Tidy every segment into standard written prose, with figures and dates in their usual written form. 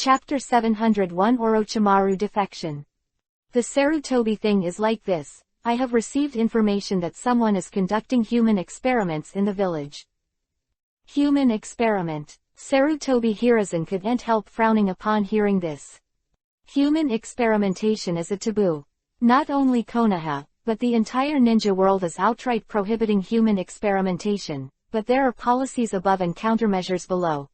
Chapter 701 Orochimaru Defection. The Sarutobi thing is like this. I have received information that someone is conducting human experiments in the village. Human experiment. Sarutobi Hiruzen couldn't help frowning upon hearing this. Human experimentation is a taboo. Not only Konoha, but the entire ninja world is outright prohibiting human experimentation, but there are policies above and countermeasures below.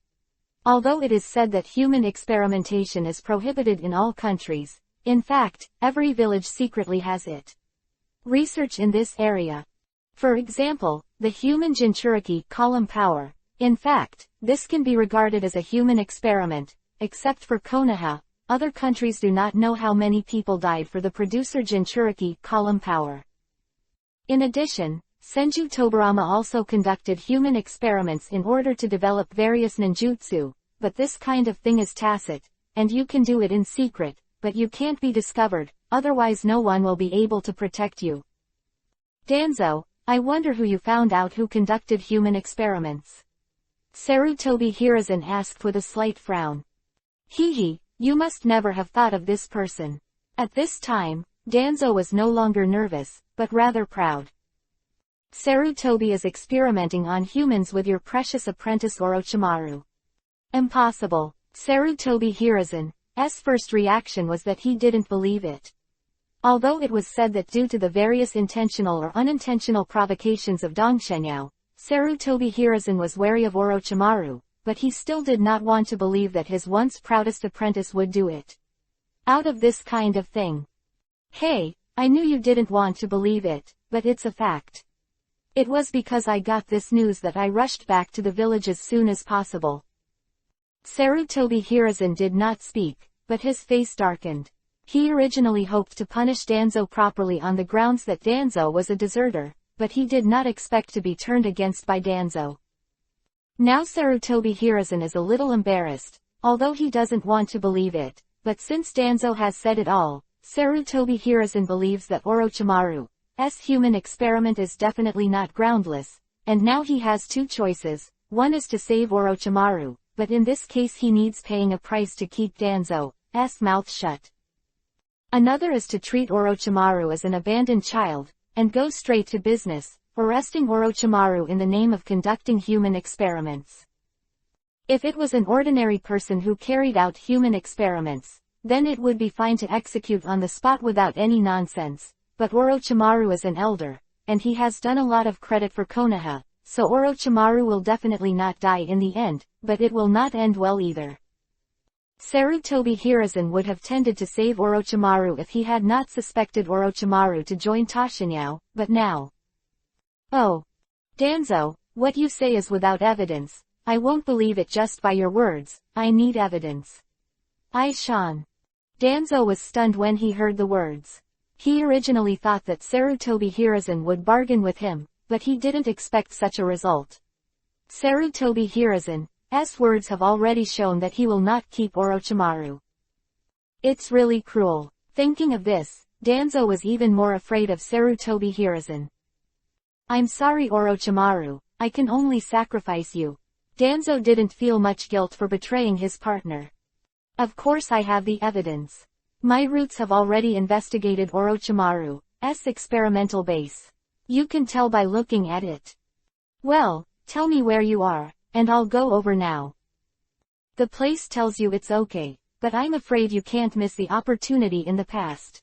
Although it is said that human experimentation is prohibited in all countries, in fact, every village secretly has it. Research in this area. For example, the human Jinchuriki column power. In fact, this can be regarded as a human experiment, except for Konoha. Other countries do not know how many people died for the producer Jinchuriki column power. In addition, Senju Tobarama also conducted human experiments in order to develop various ninjutsu, but this kind of thing is tacit, and you can do it in secret, but you can't be discovered, otherwise no one will be able to protect you. Danzo, I wonder who you found out who conducted human experiments. Sarutobi Hiruzen asked with a slight frown. Hehe, you must never have thought of this person. At this time, Danzo was no longer nervous, but rather proud. Sarutobi is experimenting on humans with your precious apprentice Orochimaru. Impossible. Sarutobi Hiruzen's first reaction was that he didn't believe it. Although it was said that due to the various intentional or unintentional provocations of Dongshenyao, Sarutobi Hiruzen was wary of Orochimaru, but he still did not want to believe that his once proudest apprentice would do it. Out of this kind of thing. Hey, I knew you didn't want to believe it, but it's a fact. It was because I got this news that I rushed back to the village as soon as possible. Sarutobi Hiruzen did not speak, but his face darkened. He originally hoped to punish Danzo properly on the grounds that Danzo was a deserter, but he did not expect to be turned against by Danzo. Now Sarutobi Hiruzen is a little embarrassed, although he doesn't want to believe it, but since Danzo has said it all, Sarutobi Hiruzen believes that Orochimaru's human experiment is definitely not groundless, and now he has two choices. One is to save Orochimaru, but in this case he needs paying a price to keep Danzo's mouth shut. Another is to treat Orochimaru as an abandoned child, and go straight to business, arresting Orochimaru in the name of conducting human experiments. If it was an ordinary person who carried out human experiments, then it would be fine to execute on the spot without any nonsense, but Orochimaru is an elder, and he has done a lot of credit for Konoha, so Orochimaru will definitely not die in the end, but it will not end well either. Sarutobi Hiruzen would have tended to save Orochimaru if he had not suspected Orochimaru to join Toshinyao, but now. Oh. Danzo, what you say is without evidence. I won't believe it just by your words, I need evidence. Aishan. Danzo was stunned when he heard the words. He originally thought that Sarutobi Hiruzen would bargain with him, but he didn't expect such a result. Sarutobi Hiruzen's words have already shown that he will not keep Orochimaru. It's really cruel. Thinking of this, Danzo was even more afraid of Sarutobi Hiruzen. I'm sorry Orochimaru, I can only sacrifice you. Danzo didn't feel much guilt for betraying his partner. Of course I have the evidence. My roots have already investigated Orochimaru's experimental base. You can tell by looking at it. Well, tell me where you are, and I'll go over now. The place tells you it's okay, but I'm afraid you can't miss the opportunity in the past.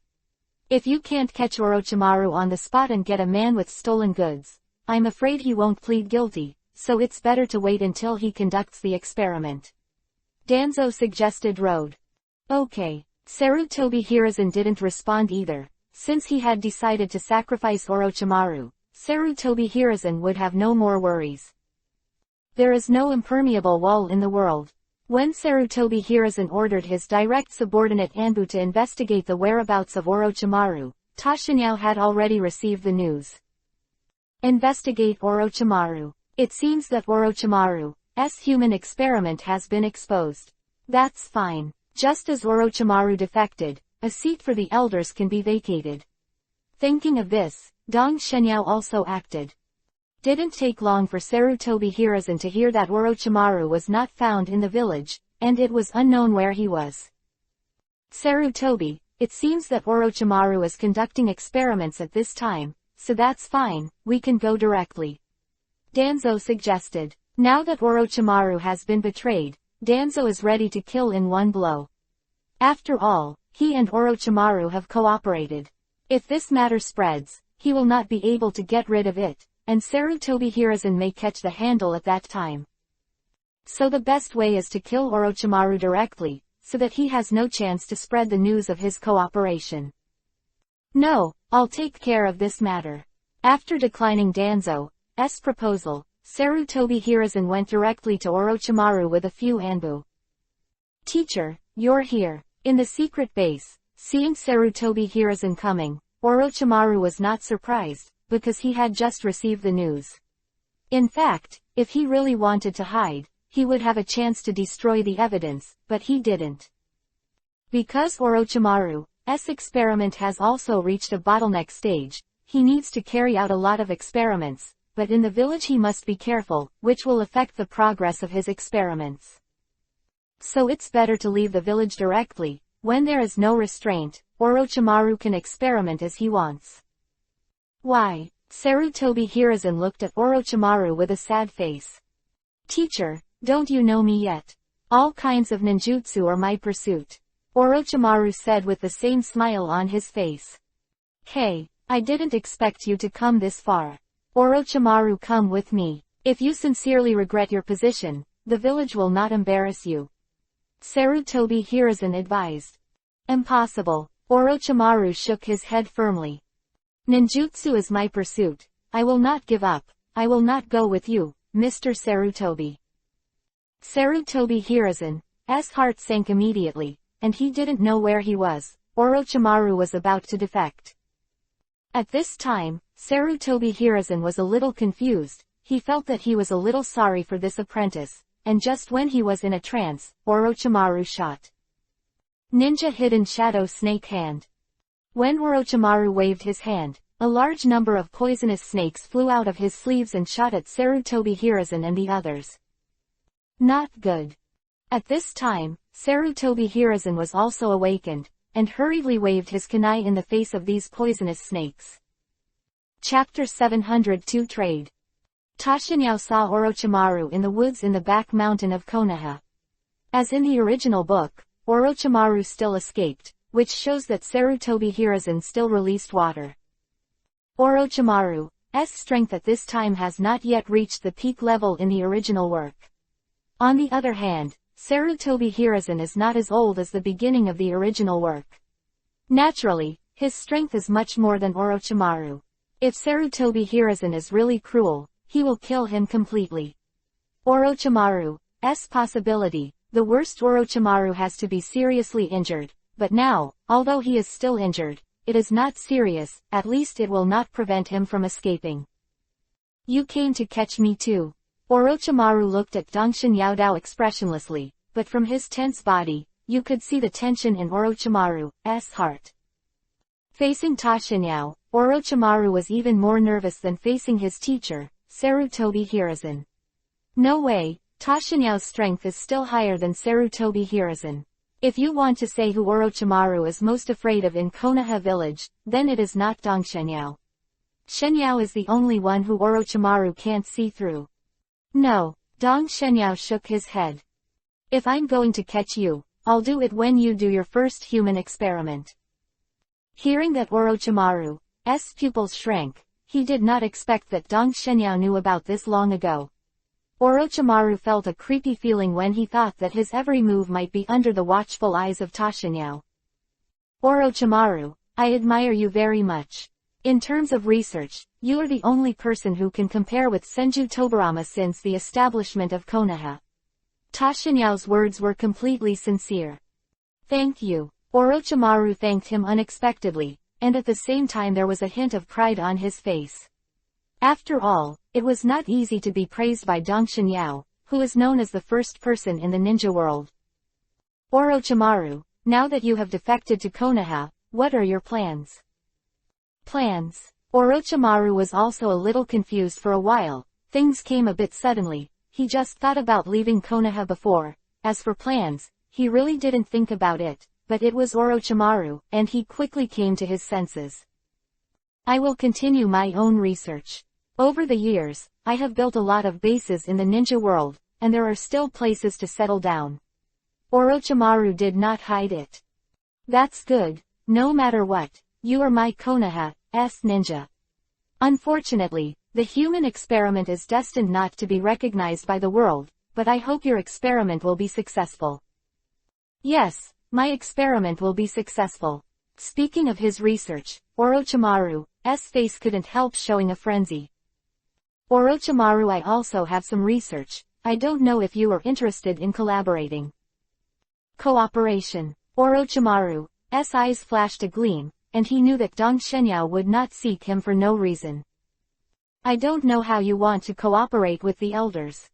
If you can't catch Orochimaru on the spot and get a man with stolen goods, I'm afraid he won't plead guilty, so it's better to wait until he conducts the experiment. Danzo suggested Road. Okay. Sarutobi Hiruzen didn't respond either. Since he had decided to sacrifice Orochimaru, Sarutobi Hiruzen would have no more worries. There is no impermeable wall in the world. When Sarutobi Hiruzen ordered his direct subordinate Anbu to investigate the whereabouts of Orochimaru, Toshinyao had already received the news. Investigate Orochimaru. It seems that Orochimaru's human experiment has been exposed. That's fine. Just as Orochimaru defected, a seat for the elders can be vacated. Thinking of this, Dong Shenyao also acted. Didn't take long for Sarutobi Hiruzen to hear that Orochimaru was not found in the village, and it was unknown where he was. Sarutobi, it seems that Orochimaru is conducting experiments at this time, so that's fine, we can go directly. Danzo suggested. Now that Orochimaru has been betrayed, Danzo is ready to kill in one blow. After all, he and Orochimaru have cooperated. If this matter spreads, he will not be able to get rid of it, and Sarutobi Hiruzen may catch the handle at that time. So the best way is to kill Orochimaru directly, so that he has no chance to spread the news of his cooperation. No, I'll take care of this matter. After declining Danzo's proposal, Sarutobi Hiruzen went directly to Orochimaru with a few anbu. Teacher, you're here. In the secret base, seeing Sarutobi Hiruzen coming, Orochimaru was not surprised, because he had just received the news. In fact, if he really wanted to hide, he would have a chance to destroy the evidence, but he didn't. Because Orochimaru's experiment has also reached a bottleneck stage, he needs to carry out a lot of experiments, but in the village he must be careful, which will affect the progress of his experiments. So it's better to leave the village directly. When there is no restraint, Orochimaru can experiment as he wants. Why? Sarutobi Hiruzen looked at Orochimaru with a sad face. Teacher, don't you know me yet? All kinds of ninjutsu are my pursuit. Orochimaru said with the same smile on his face. Hey, I didn't expect you to come this far. Orochimaru, come with me. If you sincerely regret your position, the village will not embarrass you. Sarutobi Hiruzen advised. Impossible. Orochimaru shook his head firmly. Ninjutsu is my pursuit. I will not give up. I will not go with you, Mr. Sarutobi. Sarutobi Hiruzen's heart sank immediately, and he didn't know where he was. Orochimaru was about to defect. At this time, Sarutobi Hiruzen was a little confused. He felt that he was a little sorry for this apprentice, and just when he was in a trance, Orochimaru shot. Ninja Hidden Shadow Snake Hand. When Orochimaru waved his hand, a large number of poisonous snakes flew out of his sleeves and shot at Sarutobi Hiruzen and the others. Not good. At this time, Sarutobi Hiruzen was also awakened, and hurriedly waved his kunai in the face of these poisonous snakes. Chapter 702 Trade. Tashinyao saw Orochimaru in the woods in the back mountain of Konoha. As in the original book, Orochimaru still escaped, which shows that Sarutobi Hiruzen still released water. Orochimaru's strength at this time has not yet reached the peak level in the original work. On the other hand, Sarutobi Hiruzen is not as old as the beginning of the original work. Naturally, his strength is much more than Orochimaru. If Sarutobi Hiruzen is really cruel, he will kill him completely. Orochimaru's possibility, the worst Orochimaru has to be seriously injured, but now, although he is still injured, it is not serious, at least it will not prevent him from escaping. You came to catch me too. Orochimaru looked at Dongshin Yaodao expressionlessly, but from his tense body, you could see the tension in Orochimaru's heart. Facing Tashinyao, Orochimaru was even more nervous than facing his teacher, Sarutobi Hiruzen. No way, Tashinyao's strength is still higher than Sarutobi Hiruzen. If you want to say who Orochimaru is most afraid of in Konoha village, then it is not Dongshinyao. Shenyao is the only one who Orochimaru can't see through. No, Dongshinyao shook his head. If I'm going to catch you, I'll do it when you do your first human experiment. Hearing that Orochimaru's pupils shrank, he did not expect that Dongshinyao knew about this long ago. Orochimaru felt a creepy feeling when he thought that his every move might be under the watchful eyes of Tashinyao. Orochimaru, I admire you very much. In terms of research, you are the only person who can compare with Senju Tobarama since the establishment of Konoha. Tashinyao's words were completely sincere. Thank you. Orochimaru thanked him unexpectedly, and at the same time there was a hint of pride on his face. After all, it was not easy to be praised by Dongshinyao, who is known as the first person in the ninja world. Orochimaru, now that you have defected to Konoha, what are your plans? Plans? Orochimaru was also a little confused for a while. Things came a bit suddenly. He just thought about leaving Konoha before, As for plans, he really didn't think about it, but it was Orochimaru, and he quickly came to his senses. I will continue my own research. Over the years, I have built a lot of bases in the ninja world, and there are still places to settle down. Orochimaru did not hide it. That's good, no matter what, you are my Konoha's ninja. Unfortunately, the human experiment is destined not to be recognized by the world, but I hope your experiment will be successful. Yes, my experiment will be successful. Speaking of his research, Orochimaru's face couldn't help showing a frenzy. Orochimaru, I also have some research. I don't know if you are interested in collaborating. Cooperation. Orochimaru's eyes flashed a gleam, and he knew that Dong Shenyao would not seek him for no reason. I don't know how you want to cooperate with the elders.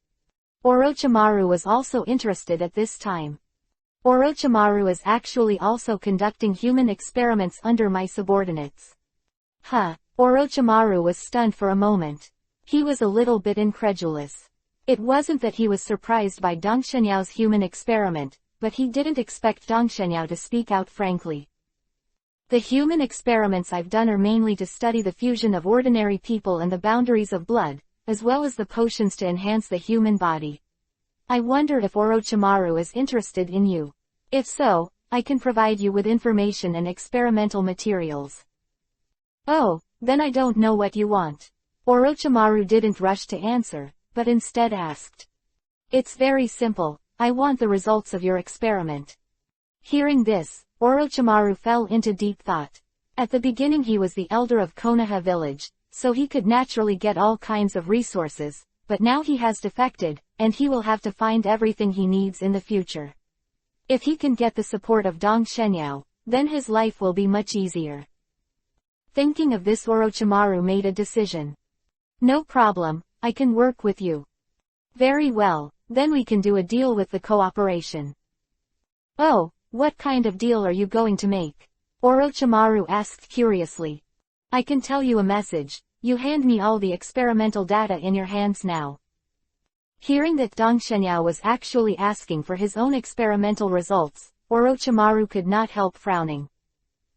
Orochimaru was also interested at this time. Orochimaru is actually also conducting human experiments under my subordinates. Orochimaru was stunned for a moment. He was a little bit incredulous. It wasn't that he was surprised by Dong Shenyao's human experiment, but he didn't expect Dong Shenyao to speak out frankly. The human experiments I've done are mainly to study the fusion of ordinary people and the boundaries of blood, as well as the potions to enhance the human body. I wonder if Orochimaru is interested in you. If so, I can provide you with information and experimental materials. Oh, then I don't know what you want. Orochimaru didn't rush to answer, but instead asked. It's very simple, I want the results of your experiment. Hearing this, Orochimaru fell into deep thought. At the beginning he was the elder of Konoha village, so he could naturally get all kinds of resources, but now he has defected, and he will have to find everything he needs in the future. If he can get the support of Dong Shenyao, then his life will be much easier. Thinking of this, Orochimaru made a decision. No problem, I can work with you. Very well, then we can do a deal with the cooperation. Oh, what kind of deal are you going to make? Orochimaru asked curiously. I can tell you a message, you hand me all the experimental data in your hands now. Hearing that Dong Shenyao was actually asking for his own experimental results, Orochimaru could not help frowning.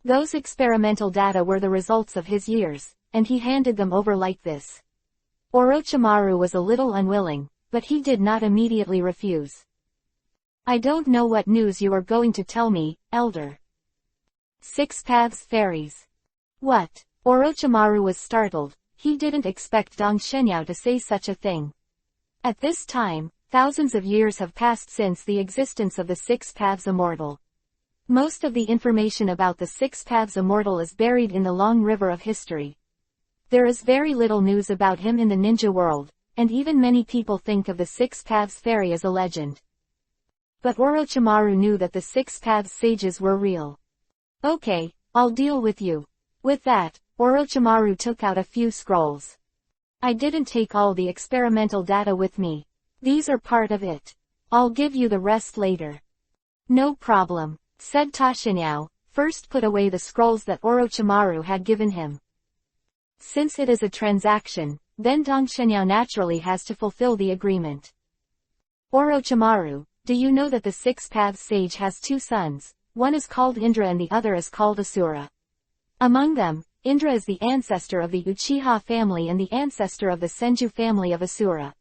Those experimental data were the results of his years, and he handed them over like this. Orochimaru was a little unwilling, but he did not immediately refuse. I don't know what news you are going to tell me, Elder. 6 Paths Fairies. What? Orochimaru was startled, he didn't expect Dong Shenyao to say such a thing. At this time, thousands of years have passed since the existence of the 6 Paths Immortal. Most of the information about the 6 Paths Immortal is buried in the long river of history. There is very little news about him in the ninja world, and even many people think of the 6 Paths Fairy as a legend. But Orochimaru knew that the 6 Paths sages were real. Okay, I'll deal with you. With that, Orochimaru took out a few scrolls. I didn't take all the experimental data with me. These are part of it. I'll give you the rest later. No problem, said Tashinyao, first put away the scrolls that Orochimaru had given him. Since it is a transaction, then Dong Shenyao naturally has to fulfill the agreement. Orochimaru, do you know that the 6 Paths sage has 2 sons, one is called Indra and the other is called Asura? Among them, Indra is the ancestor of the Uchiha family and the ancestor of the Senju family of Asura.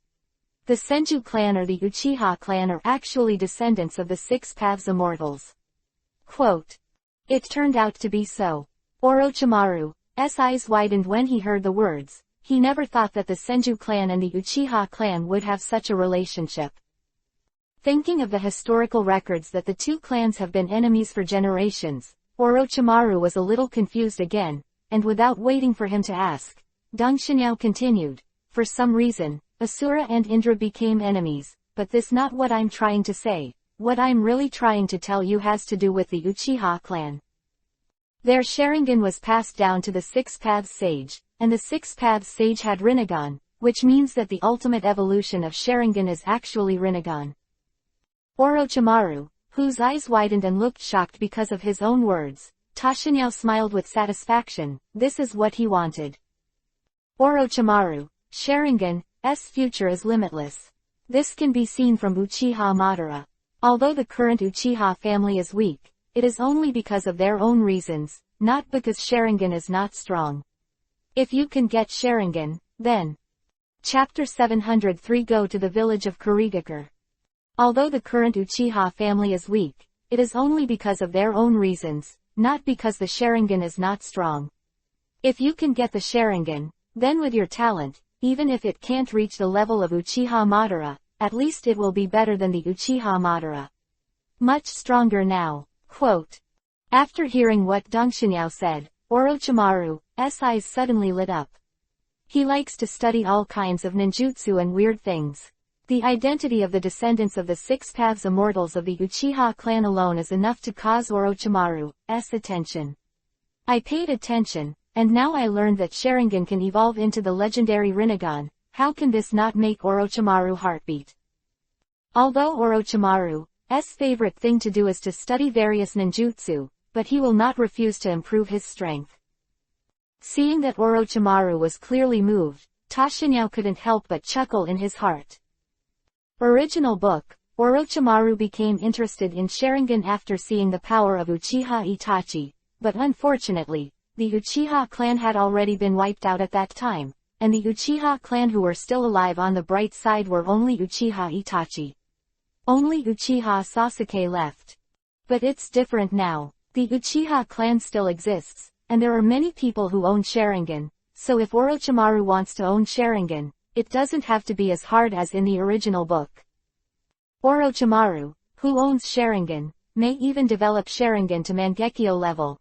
The Senju clan or the Uchiha clan are actually descendants of the 6 Paths Immortals. Quote. It turned out to be so. Orochimaru's eyes widened when he heard the words. He never thought that the Senju clan and the Uchiha clan would have such a relationship. Thinking of the historical records that the two clans have been enemies for generations, Orochimaru was a little confused again, and without waiting for him to ask, Dong Shenyao continued, for some reason, Asura and Indra became enemies, but this not what I'm trying to say. What I'm really trying to tell you has to do with the Uchiha clan. Their Sharingan was passed down to the 6 Paths sage, and the 6 Paths sage had Rinnegan, which means that the ultimate evolution of Sharingan is actually Rinnegan. Orochimaru, whose eyes widened and looked shocked because of his own words, Tashinyao smiled with satisfaction. This is what he wanted. Orochimaru's Sharingan's future is limitless. This can be seen from Uchiha Madara. Although the current Uchiha family is weak, it is only because of their own reasons, not because Sharingan is not strong. If you can get Sharingan, then. Chapter 703 Go to the village of Kurigakure. Although the current Uchiha family is weak, it is only because of their own reasons, not because the Sharingan is not strong. If you can get the Sharingan, then with your talent, even if it can't reach the level of Uchiha Madara, at least it will be better than the Uchiha Madara. Much stronger now. Quote. After hearing what Dong Xinyao said, Orochimaru's eyes suddenly lit up. He likes to study all kinds of ninjutsu and weird things. The identity of the descendants of the six paths immortals of the Uchiha clan alone is enough to cause Orochimaru's attention. I paid attention, and now I learned that Sharingan can evolve into the legendary Rinnegan. How can this not make Orochimaru's heartbeat? Although Orochimaru's favorite thing to do is to study various ninjutsu, but he will not refuse to improve his strength. Seeing that Orochimaru was clearly moved, Tashinyao couldn't help but chuckle in his heart. Original book, Orochimaru became interested in Sharingan after seeing the power of Uchiha Itachi, but unfortunately, the Uchiha clan had already been wiped out at that time, and the Uchiha clan who were still alive on the bright side were only Uchiha Itachi. Only Uchiha Sasuke left. But it's different now. The Uchiha clan still exists, and there are many people who own Sharingan, so if Orochimaru wants to own Sharingan, it doesn't have to be as hard as in the original book. Orochimaru, who owns Sharingan, may even develop Sharingan to Mangekyo level.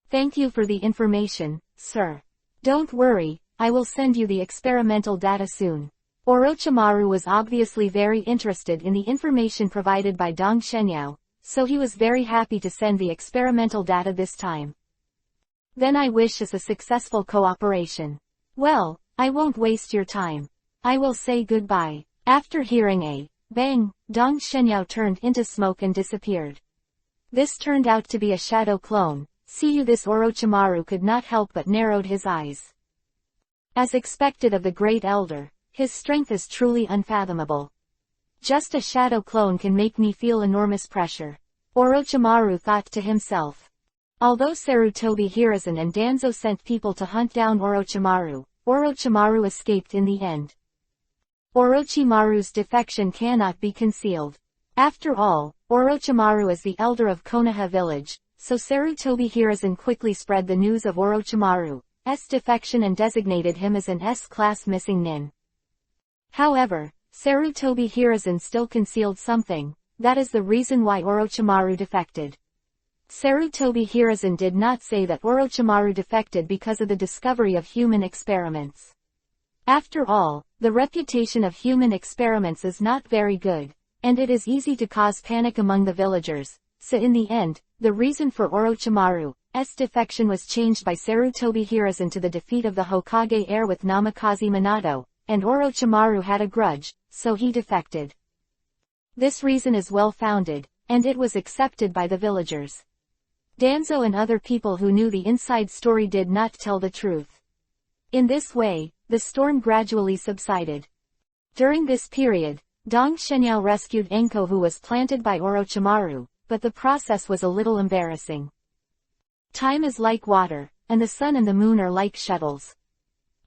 Thank you for the information, sir. Don't worry, I will send you the experimental data soon. Orochimaru was obviously very interested in the information provided by Dong Xinyao, so he was very happy to send the experimental data this time. Then I wish us a successful cooperation. Well, I won't waste your time. I will say goodbye. After hearing a bang, Dong Xinyao turned into smoke and disappeared. This turned out to be a shadow clone. See you. This Orochimaru could not help but narrowed his eyes. As expected of the great elder, his strength is truly unfathomable. Just a shadow clone can make me feel enormous pressure. Orochimaru thought to himself. Although Sarutobi Hiruzen and Danzo sent people to hunt down Orochimaru, Orochimaru escaped in the end. Orochimaru's defection cannot be concealed. After all, Orochimaru is the elder of Konoha village, so Sarutobi Hiruzen quickly spread the news of Orochimaru's defection and designated him as an S-class missing nin. However, Sarutobi Hiruzen still concealed something. That is the reason why Orochimaru defected. Sarutobi Hiruzen did not say that Orochimaru defected because of the discovery of human experiments. After all, the reputation of human experiments is not very good, and it is easy to cause panic among the villagers, so in the end, the reason for Orochimaru's defection was changed by Sarutobi Hiruzen to the defeat of the Hokage heir with Namikaze Minato, and Orochimaru had a grudge, so he defected. This reason is well-founded, and it was accepted by the villagers. Danzo and other people who knew the inside story did not tell the truth. In this way, the storm gradually subsided. During this period, Dong Xinyao rescued Enko, who was planted by Orochimaru, but the process was a little embarrassing. Time is like water, and the sun and the moon are like shuttles.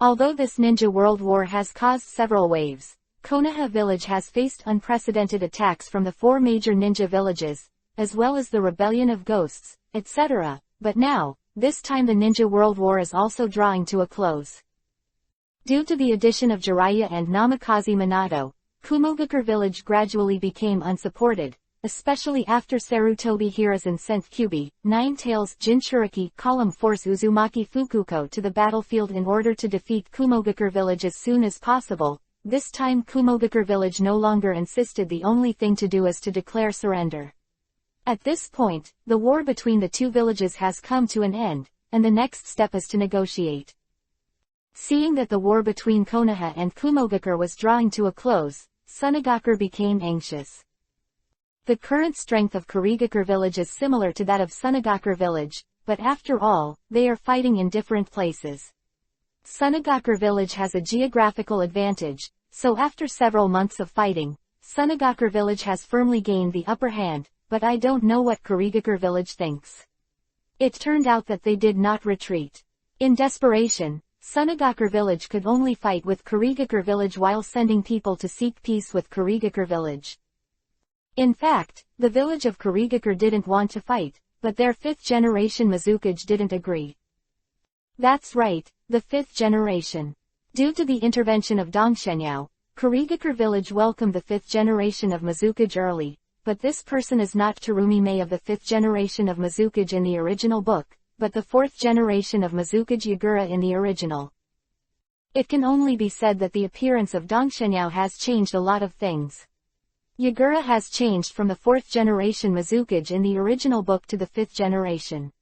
Although this ninja world war has caused several waves, Konoha village has faced unprecedented attacks from the 4 major ninja villages, as well as the rebellion of ghosts, etc., but now, this time the ninja world war is also drawing to a close. Due to the addition of Jiraiya and Namikaze Minato, Kumogakure village gradually became unsupported, especially after Sarutobi Hiruzen sent Kyubi, Nine-Tails, Jinchuriki, Column Force Uzumaki Fukuko to the battlefield in order to defeat Kumogakure village as soon as possible. This time Kumogakure village no longer insisted. The only thing to do is to declare surrender. At this point, the war between the two villages has come to an end, and the next step is to negotiate. Seeing that the war between Konoha and Kumogakure was drawing to a close, Sunagakure became anxious. The current strength of Kurigakure village is similar to that of Sunagakure village, but after all, they are fighting in different places. Sunagakure village has a geographical advantage, so after several months of fighting, Sunagakure village has firmly gained the upper hand, but I don't know what Kurigakure village thinks. It turned out that they did not retreat. In desperation, Sunagakure village could only fight with Kurigakure village while sending people to seek peace with Kurigakure village. In fact, the village of Kurigakure didn't want to fight, but their 5th generation Mizukage didn't agree. That's right, the 5th generation. Due to the intervention of Dongshenyao, Kurigakure village welcomed the 5th generation of Mizukage early, but this person is not Terumi Mei of the 5th generation of Mizukage in the original book, but the 4th generation of Mizukage Yagura in the original. It can only be said that the appearance of Dongshenyao has changed a lot of things. Yagura has changed from the 4th generation Mizukage in the original book to the 5th generation.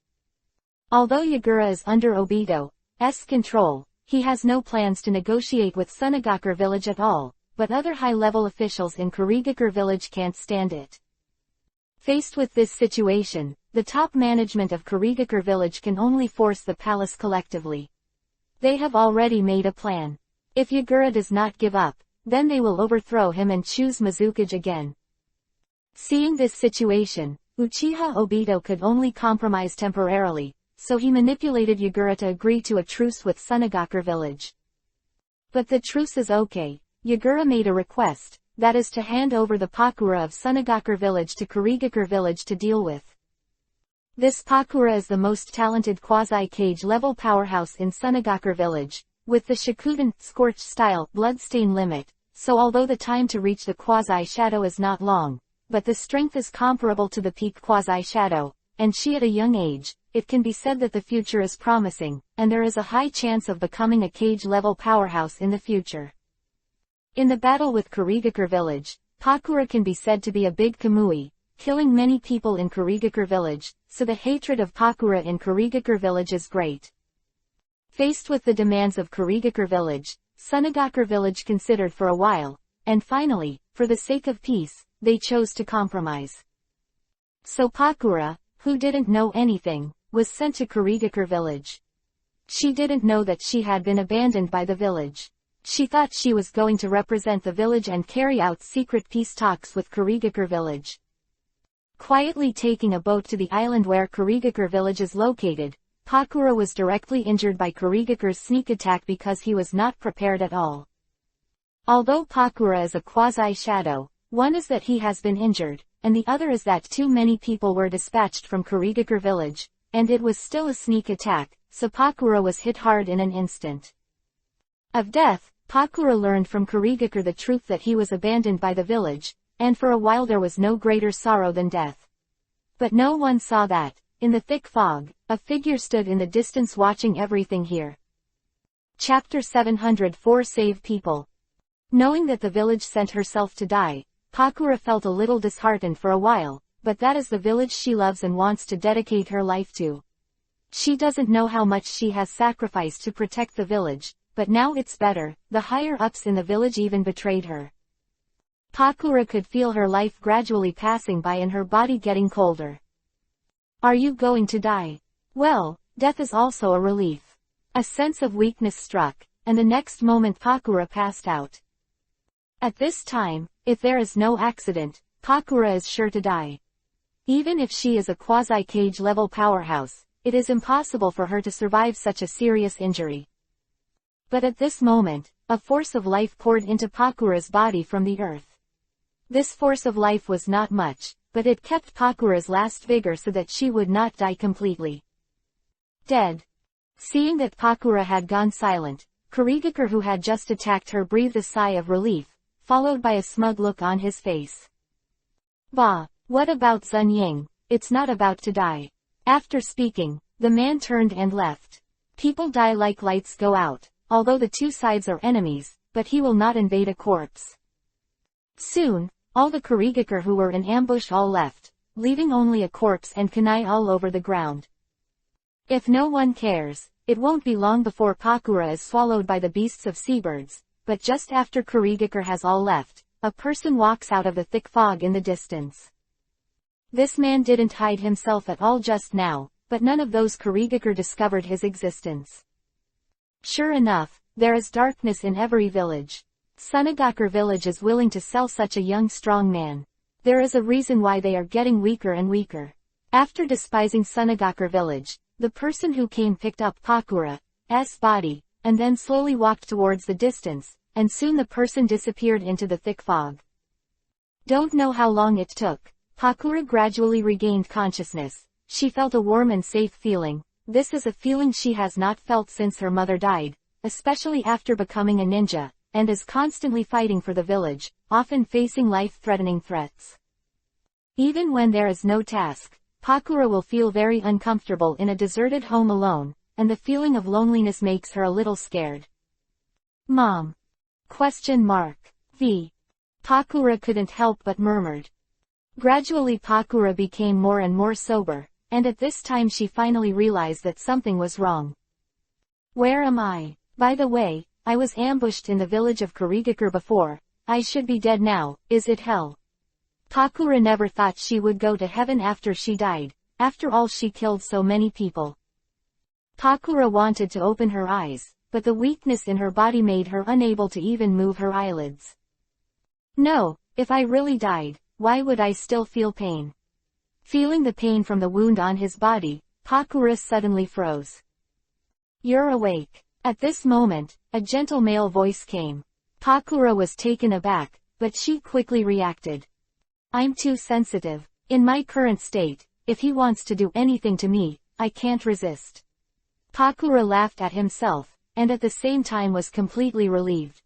Although Yagura is under Obito's control, he has no plans to negotiate with Sunagakure village at all, but other high-level officials in Kurigakure village can't stand it. Faced with this situation, the top management of Kurigakure village can only force the palace collectively. They have already made a plan. If Yagura does not give up, then they will overthrow him and choose Mizukage again. Seeing this situation, Uchiha Obito could only compromise temporarily, so he manipulated Yagura to agree to a truce with Sunagakure village. But the truce is okay. Yagura made a request, that is to hand over the Pakura of Sunagakure village to Kurigakure village to deal with. This Pakura is the most talented quasi-cage level powerhouse in Sunagakure village, with the Shikuden, Scorched style, bloodstain limit, so although the time to reach the quasi-shadow is not long, but the strength is comparable to the peak quasi-shadow, and she at a young age, it can be said that the future is promising, and there is a high chance of becoming a cage-level powerhouse in the future. In the battle with Kurigakure village, Pakura can be said to be a big Kamui, killing many people in Kurigakure village, so the hatred of Pakura in Kurigakure village is great. Faced with the demands of Kurigakure village, Sunagakure village considered for a while, and finally, for the sake of peace, they chose to compromise. So Pakura, who didn't know anything, was sent to Kurigakure village. She didn't know that she had been abandoned by the village. She thought she was going to represent the village and carry out secret peace talks with Kurigakure village. Quietly taking a boat to the island where Kurigakure village is located, Pakura was directly injured by Kurigakure's sneak attack because he was not prepared at all. Although Pakura is a quasi-shadow, one is that he has been injured, and the other is that too many people were dispatched from Kurigakure village, and it was still a sneak attack, so Pakura was hit hard in an instant. Of death, Pakura learned from Kurigakure the truth that he was abandoned by the village, and for a while there was no greater sorrow than death. But no one saw that. In the thick fog, a figure stood in the distance watching everything here. Chapter 704 Save People. Knowing that the village sent herself to die, Pakura felt a little disheartened for a while, but that is the village she loves and wants to dedicate her life to. She doesn't know how much she has sacrificed to protect the village, but now it's better. The higher-ups in the village even betrayed her. Pakura could feel her life gradually passing by and her body getting colder. Are you going to die? Well, death is also a relief. A sense of weakness struck, and the next moment Pakura passed out. At this time, if there is no accident, Pakura is sure to die. Even if she is a quasi-cage level powerhouse, it is impossible for her to survive such a serious injury. But at this moment, a force of life poured into Pakura's body from the earth. This force of life was not much, but it kept Pakura's last vigor so that she would not die completely. Dead. Seeing that Pakura had gone silent, Kurigakure who had just attacked her breathed a sigh of relief, followed by a smug look on his face. Bah, what about Zun Ying? It's not about to die. After speaking, the man turned and left. People die like lights go out, although the two sides are enemies, but he will not invade a corpse. Soon, all the Kurigakure who were in ambush all left, leaving only a corpse and kunai all over the ground. If no one cares, it won't be long before Pakura is swallowed by the beasts of seabirds, but just after Kurigakure has all left, a person walks out of the thick fog in the distance. This man didn't hide himself at all just now, but none of those Kurigakure discovered his existence. Sure enough, there is darkness in every village. Sunagakure village is willing to sell such a young strong man. There is a reason why they are getting weaker and weaker. After despising Sunagakure village, the person who came picked up Pakura's body, and then slowly walked towards the distance, and soon the person disappeared into the thick fog. Don't know how long it took. Pakura gradually regained consciousness. She felt a warm and safe feeling. This is a feeling she has not felt since her mother died, especially after becoming a ninja, and is constantly fighting for the village, often facing life-threatening threats. Even when there is no task, Pakura will feel very uncomfortable in a deserted home alone, and the feeling of loneliness makes her a little scared. Mom? V. Pakura couldn't help but murmured. Gradually Pakura became more and more sober, and at this time she finally realized that something was wrong. Where am I? By the way, I was ambushed in the village of Kurigakure before. I should be dead now. Is it hell? Pakura never thought she would go to heaven after she died. After all, she killed so many people. Pakura wanted to open her eyes, but the weakness in her body made her unable to even move her eyelids. No, if I really died, why would I still feel pain? Feeling the pain from the wound on his body, Pakura suddenly froze. You're awake. At this moment, a gentle male voice came. Pakura was taken aback, but she quickly reacted. I'm too sensitive. In my current state, if he wants to do anything to me, I can't resist. Pakura laughed at himself, and at the same time was completely relieved.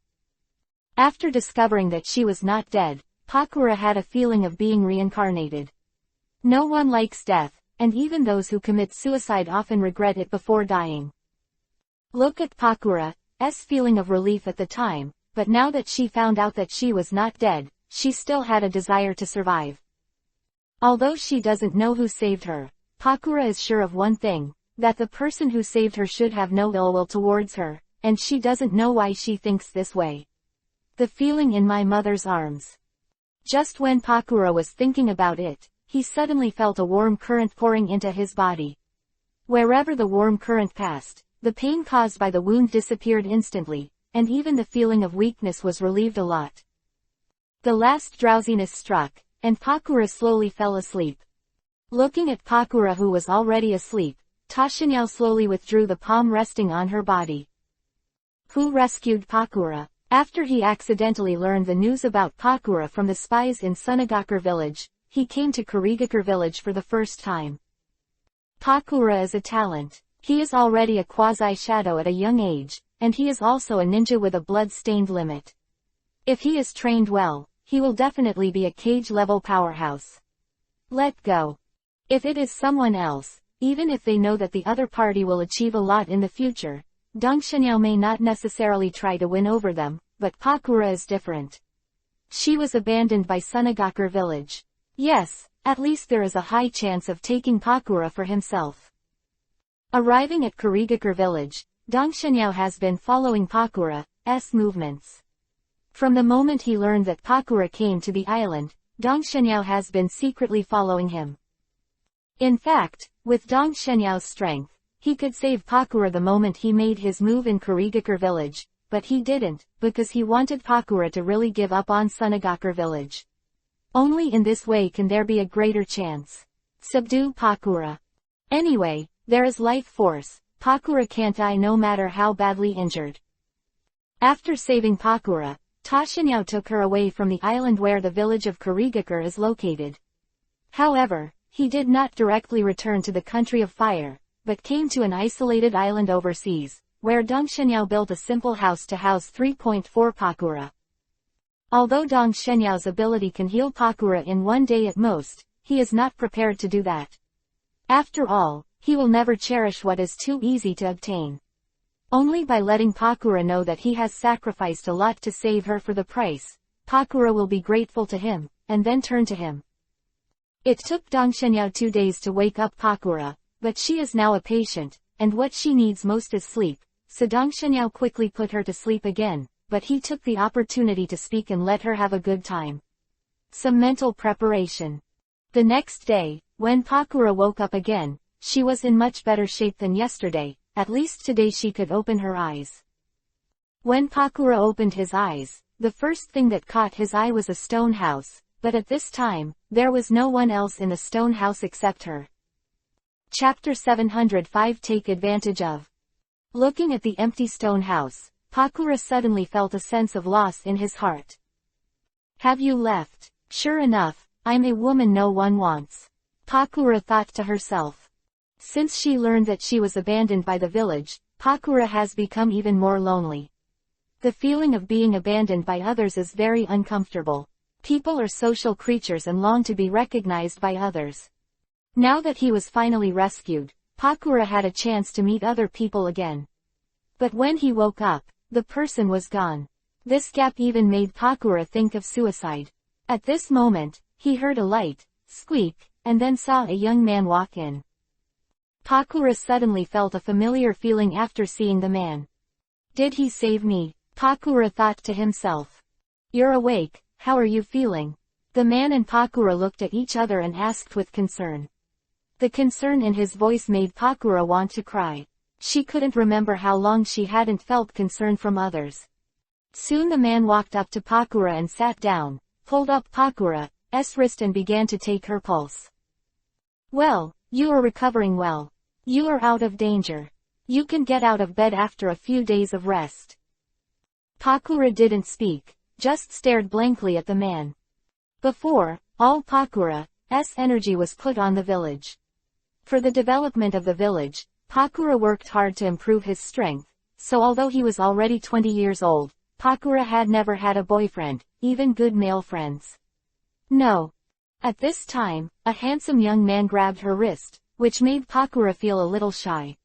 After discovering that she was not dead, Pakura had a feeling of being reincarnated. No one likes death, and even those who commit suicide often regret it before dying. Look at Pakura's feeling of relief at the time, but now that she found out that she was not dead, she still had a desire to survive. Although she doesn't know who saved her, Pakura is sure of one thing, that the person who saved her should have no ill will towards her, and she doesn't know why she thinks this way. The feeling in my mother's arms. Just when Pakura was thinking about it, he suddenly felt a warm current pouring into his body. Wherever the warm current passed, the pain caused by the wound disappeared instantly, and even the feeling of weakness was relieved a lot. The last drowsiness struck, and Pakura slowly fell asleep. Looking at Pakura, who was already asleep, Tashinyao slowly withdrew the palm resting on her body. Who rescued Pakura? After he accidentally learned the news about Pakura from the spies in Sunagakure village, he came to Kurigakure village for the first time. Pakura is a talent. He is already a quasi-shadow at a young age, and he is also a ninja with a blood-stained limit. If he is trained well, he will definitely be a cage-level powerhouse. Let go. If it is someone else, even if they know that the other party will achieve a lot in the future, Dongshenyao may not necessarily try to win over them, but Pakura is different. She was abandoned by Sunagakure village. Yes, at least there is a high chance of taking Pakura for himself. Arriving at Kurigakure village, Dongshenyao has been following Pakura's movements. From the moment he learned that Pakura came to the island, Dongshenyao has been secretly following him. In fact, with Dongshenyao's strength, he could save Pakura the moment he made his move in Kurigakure village, but he didn't, because he wanted Pakura to really give up on Sunagakure village. Only in this way can there be a greater chance. Subdue Pakura. Anyway, there is life force. Pakura can't die no matter how badly injured. After saving Pakura, Tashinyao took her away from the island where the village of Kurigakure is located. However, he did not directly return to the country of fire, but came to an isolated island overseas, where Dongshenyao built a simple house to house 3.4 Pakura. Although Dongshenyao's ability can heal Pakura in one day at most, he is not prepared to do that. After all, he will never cherish what is too easy to obtain. Only by letting Pakura know that he has sacrificed a lot to save her for the price, Pakura will be grateful to him, and then turn to him. It took Dongshenyao 2 days to wake up Pakura, but she is now a patient, and what she needs most is sleep, so Dongshenyao quickly put her to sleep again, but he took the opportunity to speak and let her have a good time. Some mental preparation. The next day, when Pakura woke up again, she was in much better shape than yesterday. At least today she could open her eyes. When Pakura opened his eyes, The first thing that caught his eye was a stone house, but at this time, there was no one else in the stone house except her. Chapter 705 Take Advantage of. Looking at the empty stone house, Pakura suddenly felt a sense of loss in his heart. Have you left? Sure enough, I'm a woman no one wants. Pakura thought to herself. Since she learned that she was abandoned by the village, Pakura has become even more lonely. The feeling of being abandoned by others is very uncomfortable. People are social creatures and long to be recognized by others. Now that he was finally rescued, Pakura had a chance to meet other people again. But when he woke up, the person was gone. This gap even made Pakura think of suicide. At this moment, he heard a light squeak, and then saw a young man walk in. Pakura suddenly felt a familiar feeling after seeing the man. Did he save me? Pakura thought to himself. You're awake, how are you feeling? The man and Pakura looked at each other and asked with concern. The concern in his voice made Pakura want to cry. She couldn't remember how long she hadn't felt concern from others. Soon the man walked up to Pakura and sat down, pulled up Pakura's wrist and began to take her pulse. Well, you are recovering well. You are out of danger. You can get out of bed after a few days of rest. Pakura didn't speak, just stared blankly at the man. Before, all Pakura's energy was put on the village. For the development of the village, Pakura worked hard to improve his strength, so although he was already 20 years old, Pakura had never had a boyfriend, even good male friends. No. At this time, a handsome young man grabbed her wrist, which made Pakura feel a little shy.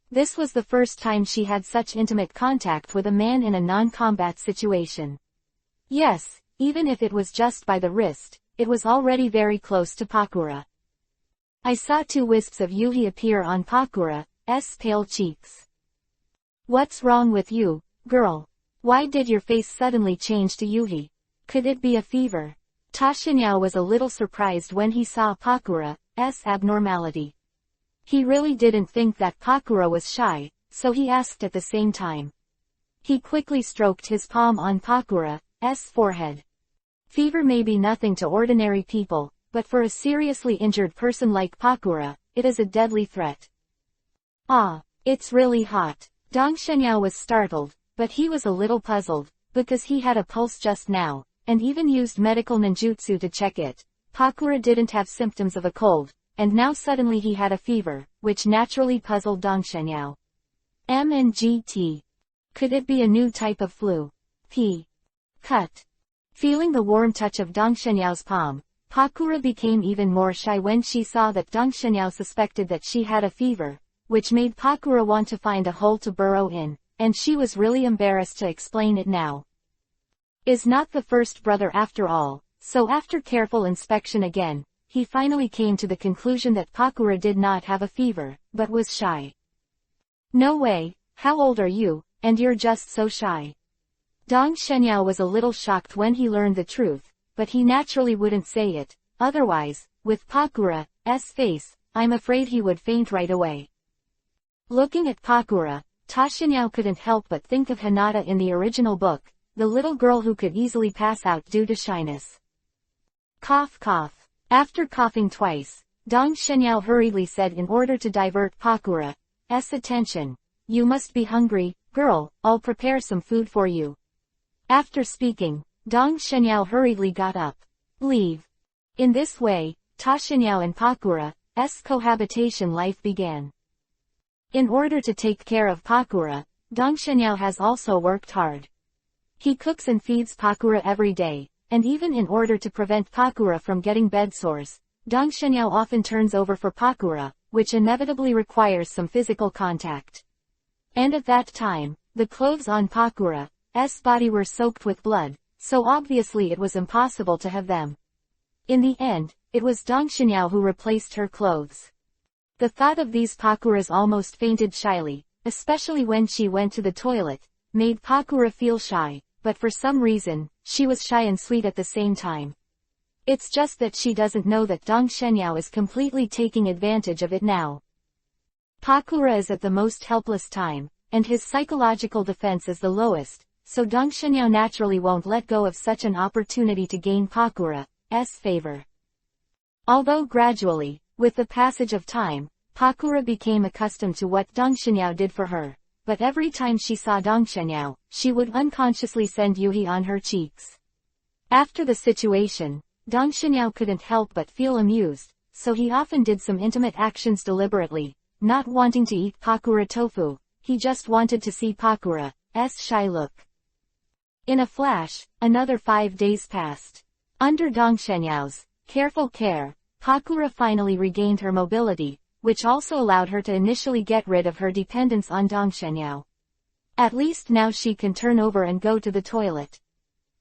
This was the first time she had such intimate contact with a man in a non-combat situation. Yes, even if it was just by the wrist, it was already very close to Pakura. I saw 2 wisps of yuhi appear on Pakura's pale cheeks. What's wrong with you, girl? Why did your face suddenly change to yuhi? Could it be a fever? Tashinyao was a little surprised when he saw Pakura's abnormality. He really didn't think that Pakura was shy, so he asked at the same time. He quickly stroked his palm on Pakura's forehead. Fever may be nothing to ordinary people, but for a seriously injured person like Pakura, it is a deadly threat. Ah, it's really hot. Dong Shenyao was startled, but he was a little puzzled, because he had a pulse just now, and even used medical ninjutsu to check it. Pakura didn't have symptoms of a cold, and now suddenly he had a fever, which naturally puzzled Dong Shenyao. MNGT. Could it be a new type of flu? Cut. Feeling the warm touch of Dong Shenyao's palm, Pakura became even more shy when she saw that Dong Shenyao suspected that she had a fever, which made Pakura want to find a hole to burrow in, and she was really embarrassed to explain it now. Is not the first brother after all, so after careful inspection again, he finally came to the conclusion that Pakura did not have a fever, but was shy. No way, how old are you, and you're just so shy? Dong Shenyao was a little shocked when he learned the truth, but he naturally wouldn't say it, otherwise, with Pakura's face, I'm afraid he would faint right away. Looking at Pakura, Tashinyao couldn't help but think of Hinata in the original book, the little girl who could easily pass out due to shyness. Cough cough. After coughing twice, Dong Shenyao hurriedly said in order to divert Pakura's attention, You must be hungry, girl, I'll prepare some food for you. After speaking, Dong Shenyao hurriedly got up. Leave. In this way, Tashinyao and Pakura's cohabitation life began. In order to take care of Pakura, Dong Shenyao has also worked hard. He cooks and feeds Pakura every day, and even in order to prevent Pakura from getting bed sores, Dong Shenyao often turns over for Pakura, which inevitably requires some physical contact. And at that time, the clothes on Pakura's body were soaked with blood, so obviously it was impossible to have them. In the end, it was Dong Shenyao who replaced her clothes. The thought of these Pakuras almost fainted shyly, especially when she went to the toilet, made Pakura feel shy, but for some reason, she was shy and sweet at the same time. It's just that she doesn't know that Dong Shenyao is completely taking advantage of it now. Pakura is at the most helpless time, and his psychological defense is the lowest, so Dong Shenyao naturally won't let go of such an opportunity to gain Pakura's favor. Although gradually, with the passage of time, Pakura became accustomed to what Dong Shenyao did for her, but every time she saw Dong Shenyao, she would unconsciously send yuhi on her cheeks. After the situation, Dong Shenyao couldn't help but feel amused, so he often did some intimate actions deliberately, not wanting to eat Pakura tofu, he just wanted to see Pakura's shy look. In a flash, another 5 days passed. Under Dong Shenyao's careful care, Pakura finally regained her mobility, which also allowed her to initially get rid of her dependence on Dong Shenyao. At least now she can turn over and go to the toilet.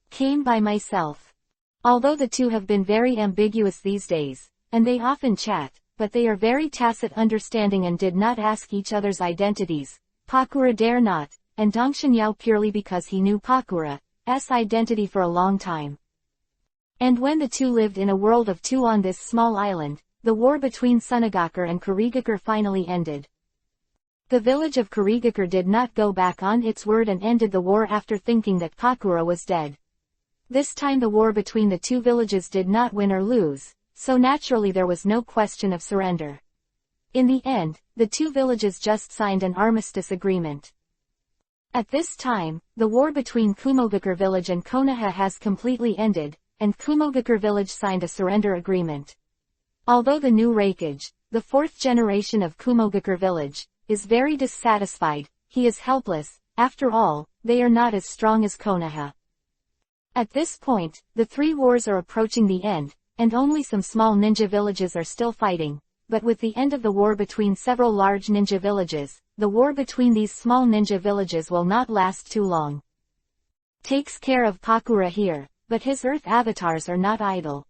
Came by myself. Although the two have been very ambiguous these days, and they often chat, but they are very tacit understanding and did not ask each other's identities, Pakura dare not, and Dong Shenyao purely because he knew Pakura's identity for a long time. And when the two lived in a world of two on this small island, the war between Sunagakure and Kurigakure finally ended. The village of Kurigakure did not go back on its word and ended the war after thinking that Pakura was dead. This time the war between the two villages did not win or lose, so naturally there was no question of surrender. In the end, the two villages just signed an armistice agreement. At this time, the war between Kumogakure village and Konoha has completely ended, and Kumogakure village signed a surrender agreement. Although the new Reikage, the fourth generation of Kumogakure village, is very dissatisfied, he is helpless. After all, they are not as strong as Konoha. At this point, the three wars are approaching the end, and only some small ninja villages are still fighting, but with the end of the war between several large ninja villages, the war between these small ninja villages will not last too long. Takes care of Pakura here, but his Earth avatars are not idle.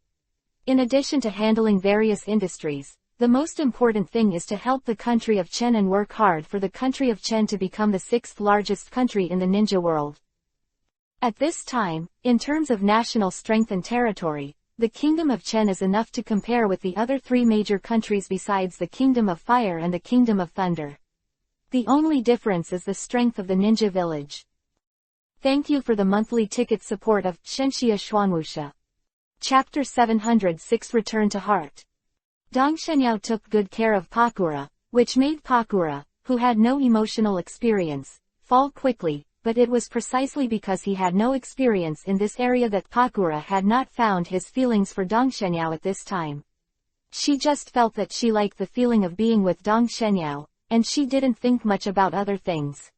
In addition to handling various industries, the most important thing is to help the country of Chen and work hard for the country of Chen to become the 6th largest country in the ninja world. At this time, in terms of national strength and territory, the Kingdom of Chen is enough to compare with the other 3 major countries besides the Kingdom of Fire and the Kingdom of Thunder. The only difference is the strength of the ninja village. Thank you for the monthly ticket support of Shenxia Xuanwusha. Chapter 706 Return to Heart. Dong Shenyao took good care of Pakura, which made Pakura, who had no emotional experience, fall quickly, but it was precisely because he had no experience in this area that Pakura had not found his feelings for Dong Shenyao at this time. She just felt that she liked the feeling of being with Dong Shenyao, and she didn't think much about other things.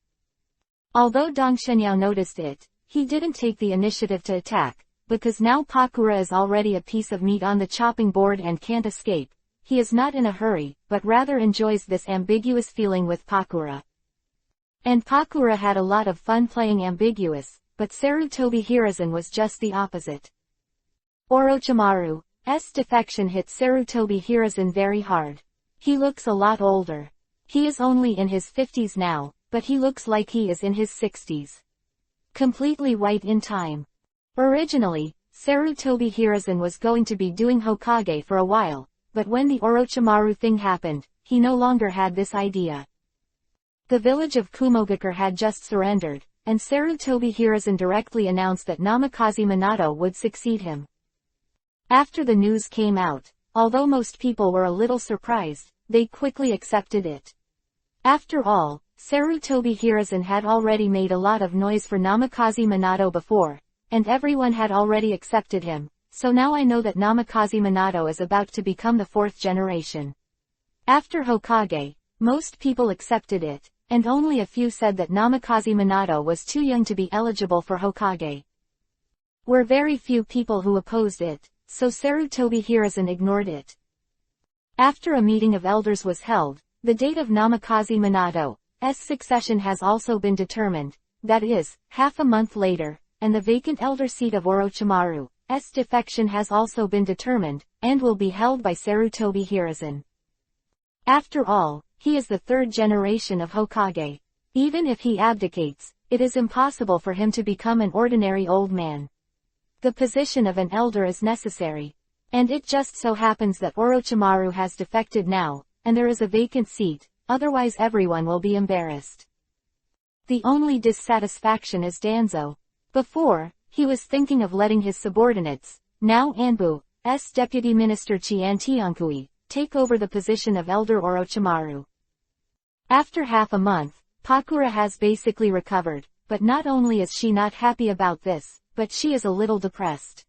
Although Dong Shenyao noticed it, he didn't take the initiative to attack, because now Pakura is already a piece of meat on the chopping board and can't escape. He is not in a hurry, but rather enjoys this ambiguous feeling with Pakura. And Pakura had a lot of fun playing ambiguous, but Sarutobi Hiruzen was just the opposite. Orochimaru's defection hit Sarutobi Hiruzen very hard. He looks a lot older. He is only in his 50s now, but he looks like he is in his 60s. Completely white in time. Originally, Sarutobi Hiruzen was going to be doing Hokage for a while, but when the Orochimaru thing happened, he no longer had this idea. The village of Kumogakure had just surrendered, and Sarutobi Hiruzen directly announced that Namikaze Minato would succeed him. After the news came out, although most people were a little surprised, they quickly accepted it. After all, Sarutobi Hiruzen had already made a lot of noise for Namikaze Minato before, and everyone had already accepted him, so now I know that Namikaze Minato is about to become the 4th generation. After Hokage, most people accepted it, and only a few said that Namikaze Minato was too young to be eligible for Hokage. Were very few people who opposed it, so Sarutobi Hiruzen ignored it. After a meeting of elders was held, the date of Namikaze Minato's succession has also been determined, that is, half a month later, and the vacant elder seat of Orochimaru's defection has also been determined, and will be held by Sarutobi Hiruzen. After all, he is the 3rd generation of Hokage. Even if he abdicates, it is impossible for him to become an ordinary old man. The position of an elder is necessary. And it just so happens that Orochimaru has defected now, and there is a vacant seat, otherwise everyone will be embarrassed. The only dissatisfaction is Danzo. Before, he was thinking of letting his subordinates, now Anbu's deputy minister Chiantiankui, take over the position of Elder Orochimaru. After half a month, Pakura has basically recovered, but not only is she not happy about this, but she is a little depressed.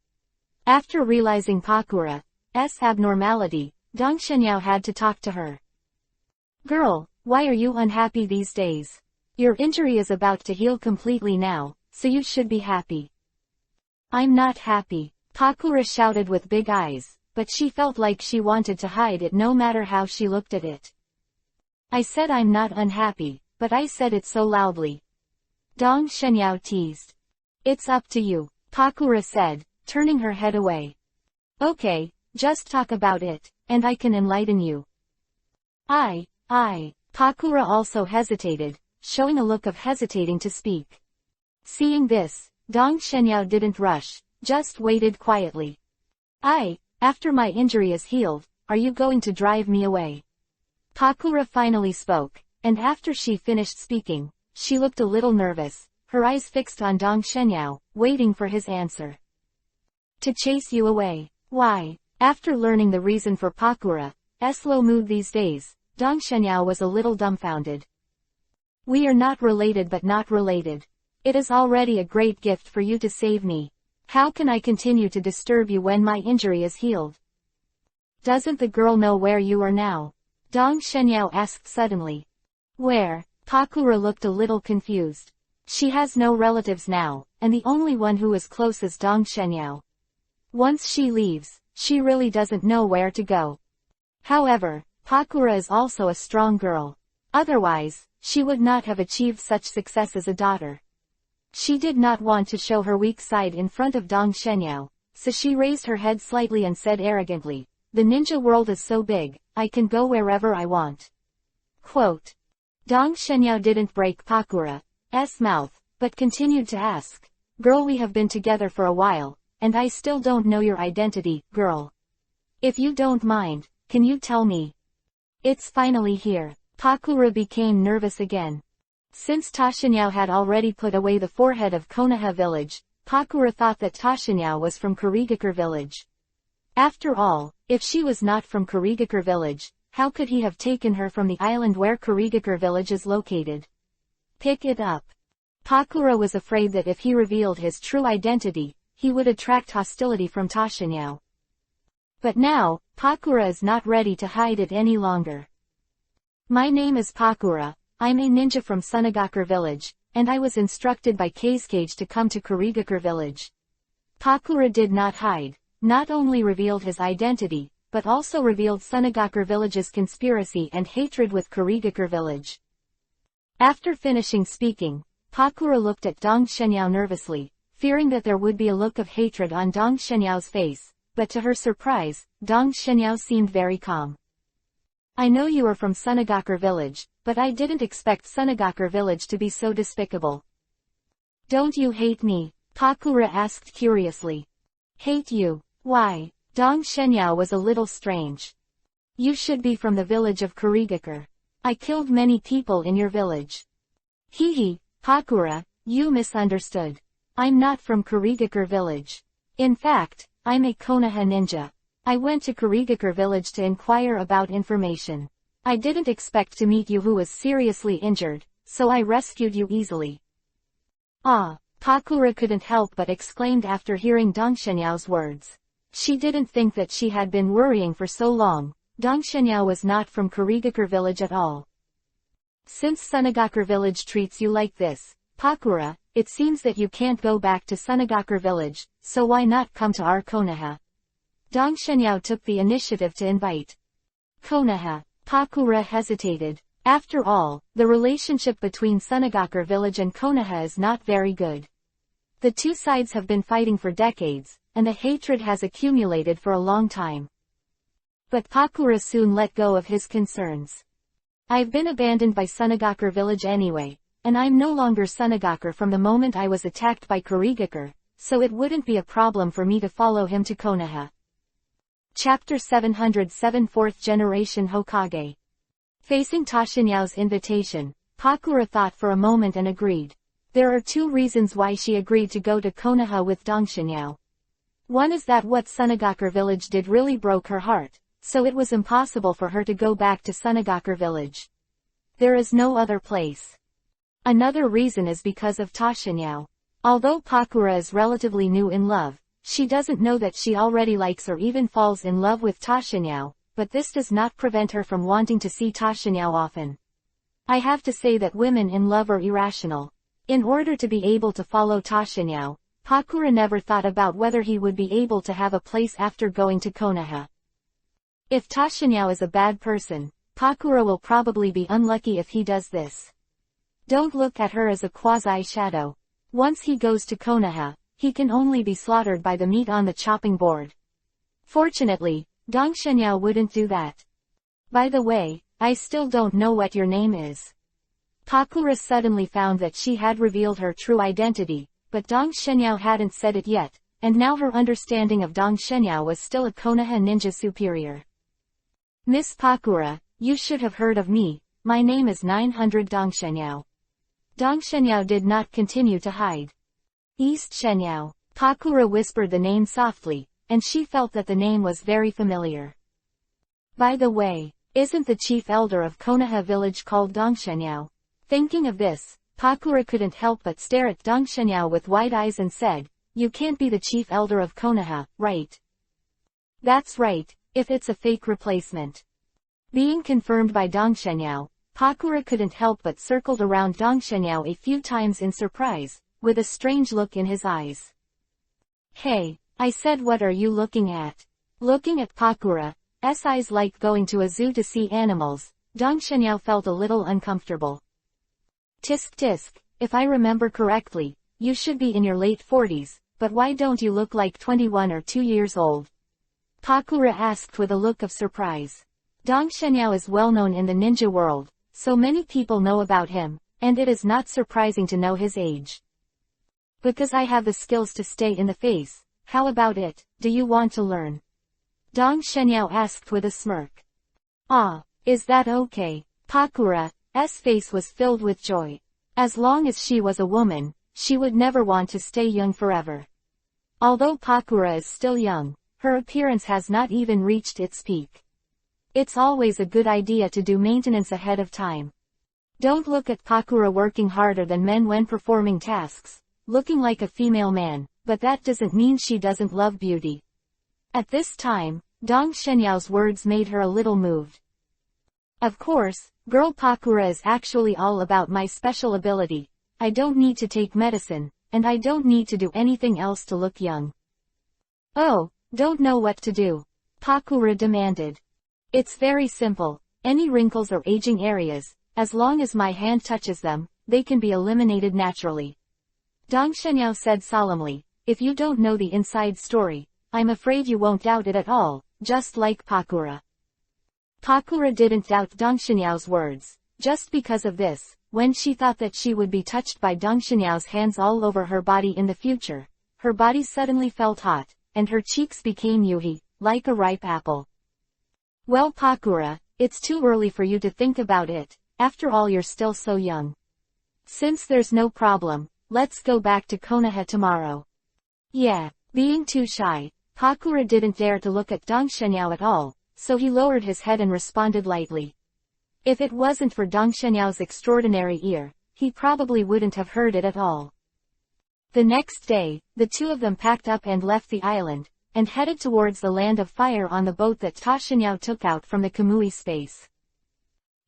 After realizing Pakura's abnormality, Dong Shenyao had to talk to her. Girl, why are you unhappy these days? Your injury is about to heal completely now, so you should be happy. I'm not happy, Pakura shouted with big eyes, but she felt like she wanted to hide it no matter how she looked at it. I said I'm not unhappy, but I said it so loudly. Dong Shenyao teased. It's up to you, Pakura said, turning her head away. Okay, just talk about it, and I can enlighten you. Pakura also hesitated, showing a look of hesitating to speak. Seeing this, Dong Shenyao didn't rush, just waited quietly. After my injury is healed, are you going to drive me away? Pakura finally spoke, and after she finished speaking, she looked a little nervous, her eyes fixed on Dong Shenyao, waiting for his answer. To chase you away. Why? After learning the reason for Pakura's slow mood these days, Dong Shenyao was a little dumbfounded. We are not related but not related. It is already a great gift for you to save me. How can I continue to disturb you when my injury is healed? Doesn't the girl know where you are now? Dong Shenyao asked suddenly. Where? Pakura looked a little confused. She has no relatives now, and the only one who is close is Dong Shenyao. Once she leaves, she really doesn't know where to go. However, Pakura is also a strong girl. Otherwise, she would not have achieved such success as a daughter. She did not want to show her weak side in front of Dong Shenyao, so she raised her head slightly and said arrogantly, the ninja world is so big, I can go wherever I want. Quote. Dong Shenyao didn't break Pakura's mouth, but continued to ask, girl, we have been together for a while, and I still don't know your identity, girl. If you don't mind, can you tell me? It's finally here. Pakura became nervous again. Since Tashinyao had already put away the forehead of Konoha village, Pakura thought that Tashinyao was from Kurigakure village. After all, if she was not from Kurigakure village, how could he have taken her from the island where Kurigakure village is located? Pick it up. Pakura was afraid that if he revealed his true identity, he would attract hostility from Tashinyao. But now, Pakura is not ready to hide it any longer. My name is Pakura, I'm a ninja from Sunagakure village, and I was instructed by Kazekage to come to Kurigakure village. Pakura did not hide, not only revealed his identity, but also revealed Sunagakure village's conspiracy and hatred with Kurigakure village. After finishing speaking, Pakura looked at Dong Shenyao nervously, fearing that there would be a look of hatred on Dong Shenyao's face, but to her surprise, Dong Shenyao seemed very calm. I know you are from Sunagakure village, but I didn't expect Sunagakure village to be so despicable. Don't you hate me? Pakura asked curiously. Hate you? Why? Dong Shenyao was a little strange. You should be from the village of Kurigakure. I killed many people in your village. Hee, Pakura, you misunderstood. I'm not from Kurigakure village. In fact, I'm a Konoha ninja. I went to Kurigakure village to inquire about information. I didn't expect to meet you who was seriously injured, so I rescued you easily. Pakura couldn't help but exclaimed after hearing Dong Shenyao's words. She didn't think that she had been worrying for so long. Dong Shenyao was not from Kurigakure village at all. Since Sunagakure village treats you like this, Pakura, it seems that you can't go back to Sunagakure village, so why not come to our Konoha? Dong Shenyao took the initiative to invite. Konoha. Pakura hesitated. After all, the relationship between Sunagakure village and Konoha is not very good. The two sides have been fighting for decades, and the hatred has accumulated for a long time. But Pakura soon let go of his concerns. I've been abandoned by Sunagakure village anyway, and I'm no longer Sunagakure from the moment I was attacked by Kurigakure, so it wouldn't be a problem for me to follow him to Konoha. Chapter 707 Fourth Generation Hokage. Facing Tashinyao's invitation, Pakura thought for a moment and agreed. There are two reasons why she agreed to go to Konoha with Dongshinyao. One is that what Sunagakure village did really broke her heart, so it was impossible for her to go back to Sunagakure village. There is no other place. Another reason is because of Tashinyao. Although Pakura is relatively new in love, she doesn't know that she already likes or even falls in love with Tashinyao, but this does not prevent her from wanting to see Tashinyao often. I have to say that women in love are irrational. In order to be able to follow Tashinyao, Pakura never thought about whether he would be able to have a place after going to Konoha. If Tashinyao is a bad person, Pakura will probably be unlucky if he does this. Don't look at her as a quasi-shadow. Once he goes to Konoha, he can only be slaughtered by the meat on the chopping board. Fortunately, Dongshinyao wouldn't do that. By the way, I still don't know what your name is. Pakura suddenly found that she had revealed her true identity, but Dongshinyao hadn't said it yet, and now her understanding of Dongshinyao was still a Konoha ninja superior. Miss Pakura, you should have heard of me, my name is 900 Dongshinyao. Dongshinyao did not continue to hide. East Shenyao. Pakura whispered the name softly, and she felt that the name was very familiar. By the way, isn't the chief elder of Konoha village called Dongshinyao? Thinking of this, Pakura couldn't help but stare at Dongshinyao with wide eyes and said, you can't be the chief elder of Konoha, right? That's right, if it's a fake replacement. Being confirmed by Dongshinyao, Pakura couldn't help but circled around Dongshinyao a few times in surprise, with a strange look in his eyes. Hey, I said, what are you looking at? Looking at Pakura's eyes like going to a zoo to see animals, Dongshinyao felt a little uncomfortable. Tisk tisk, if I remember correctly, you should be in your late 40s, but why don't you look like 21 or 2 years old? Pakura asked with a look of surprise. Dongshinyao is well known in the ninja world, so many people know about him, and it is not surprising to know his age. Because I have the skills to stay in the face, how about it, do you want to learn? Dongshinyao asked with a smirk. Ah, is that okay? Pakura's face was filled with joy. As long as she was a woman, she would never want to stay young forever. Although Pakura is still young, her appearance has not even reached its peak. It's always a good idea to do maintenance ahead of time. Don't look at Pakura working harder than men when performing tasks, looking like a female man, but that doesn't mean she doesn't love beauty. At this time, Dongshinyao's words made her a little moved. Of course, girl, Pakura is actually all about my special ability. I don't need to take medicine, and I don't need to do anything else to look young. Oh, don't know what to do? Pakura demanded. It's very simple. Any wrinkles or aging areas, as long as my hand touches them, they can be eliminated naturally. Dongshinyao said solemnly, if you don't know the inside story, I'm afraid you won't doubt it at all, just like Pakura. Pakura didn't doubt Dongshinyao's words. Just because of this, when she thought that she would be touched by Dongshinyao's hands all over her body in the future, her body suddenly felt hot, and her cheeks became yuhi, like a ripe apple. Well, Pakura, it's too early for you to think about it, after all you're still so young. Since there's no problem, let's go back to Konoha tomorrow. Yeah, being too shy, Pakura didn't dare to look at Dongshinyao at all, so he lowered his head and responded lightly. If it wasn't for Dongshinyao's extraordinary ear, he probably wouldn't have heard it at all. The next day, the two of them packed up and left the island, and headed towards the land of fire on the boat that Tashinyao took out from the Kamui space.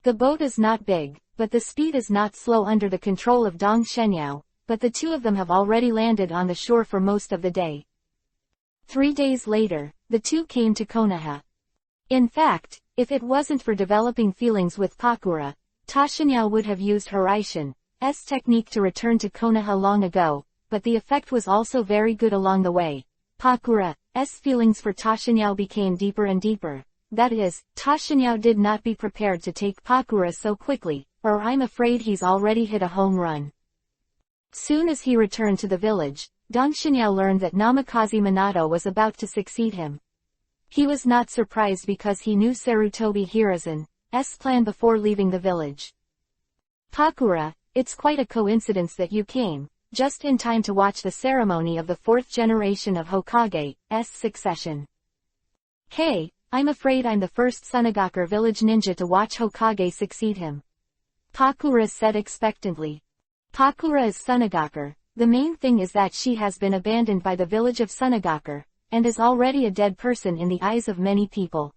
The boat is not big, but the speed is not slow under the control of Dongshinyao, but the two of them have already landed on the shore for most of the day. 3 days later, the two came to Konoha. In fact, if it wasn't for developing feelings with Pakura, Tashinyao would have used Horaishin's technique to return to Konoha long ago, but the effect was also very good along the way. Pakura's feelings for Tashinyao became deeper and deeper. That is, Tashinyao did not be prepared to take Pakura so quickly, or I'm afraid he's already hit a home run. Soon as he returned to the village, Dongshinyao learned that Namikaze Minato was about to succeed him. He was not surprised because he knew Sarutobi Hiruzen's plan before leaving the village. Pakura, it's quite a coincidence that you came, just in time to watch the ceremony of the fourth generation of Hokage's succession. Hey, I'm afraid I'm the first Sunagakure village ninja to watch Hokage succeed him. Pakura said expectantly. Pakura is Sunagakure. The main thing is that she has been abandoned by the village of Sunagakure, and is already a dead person in the eyes of many people.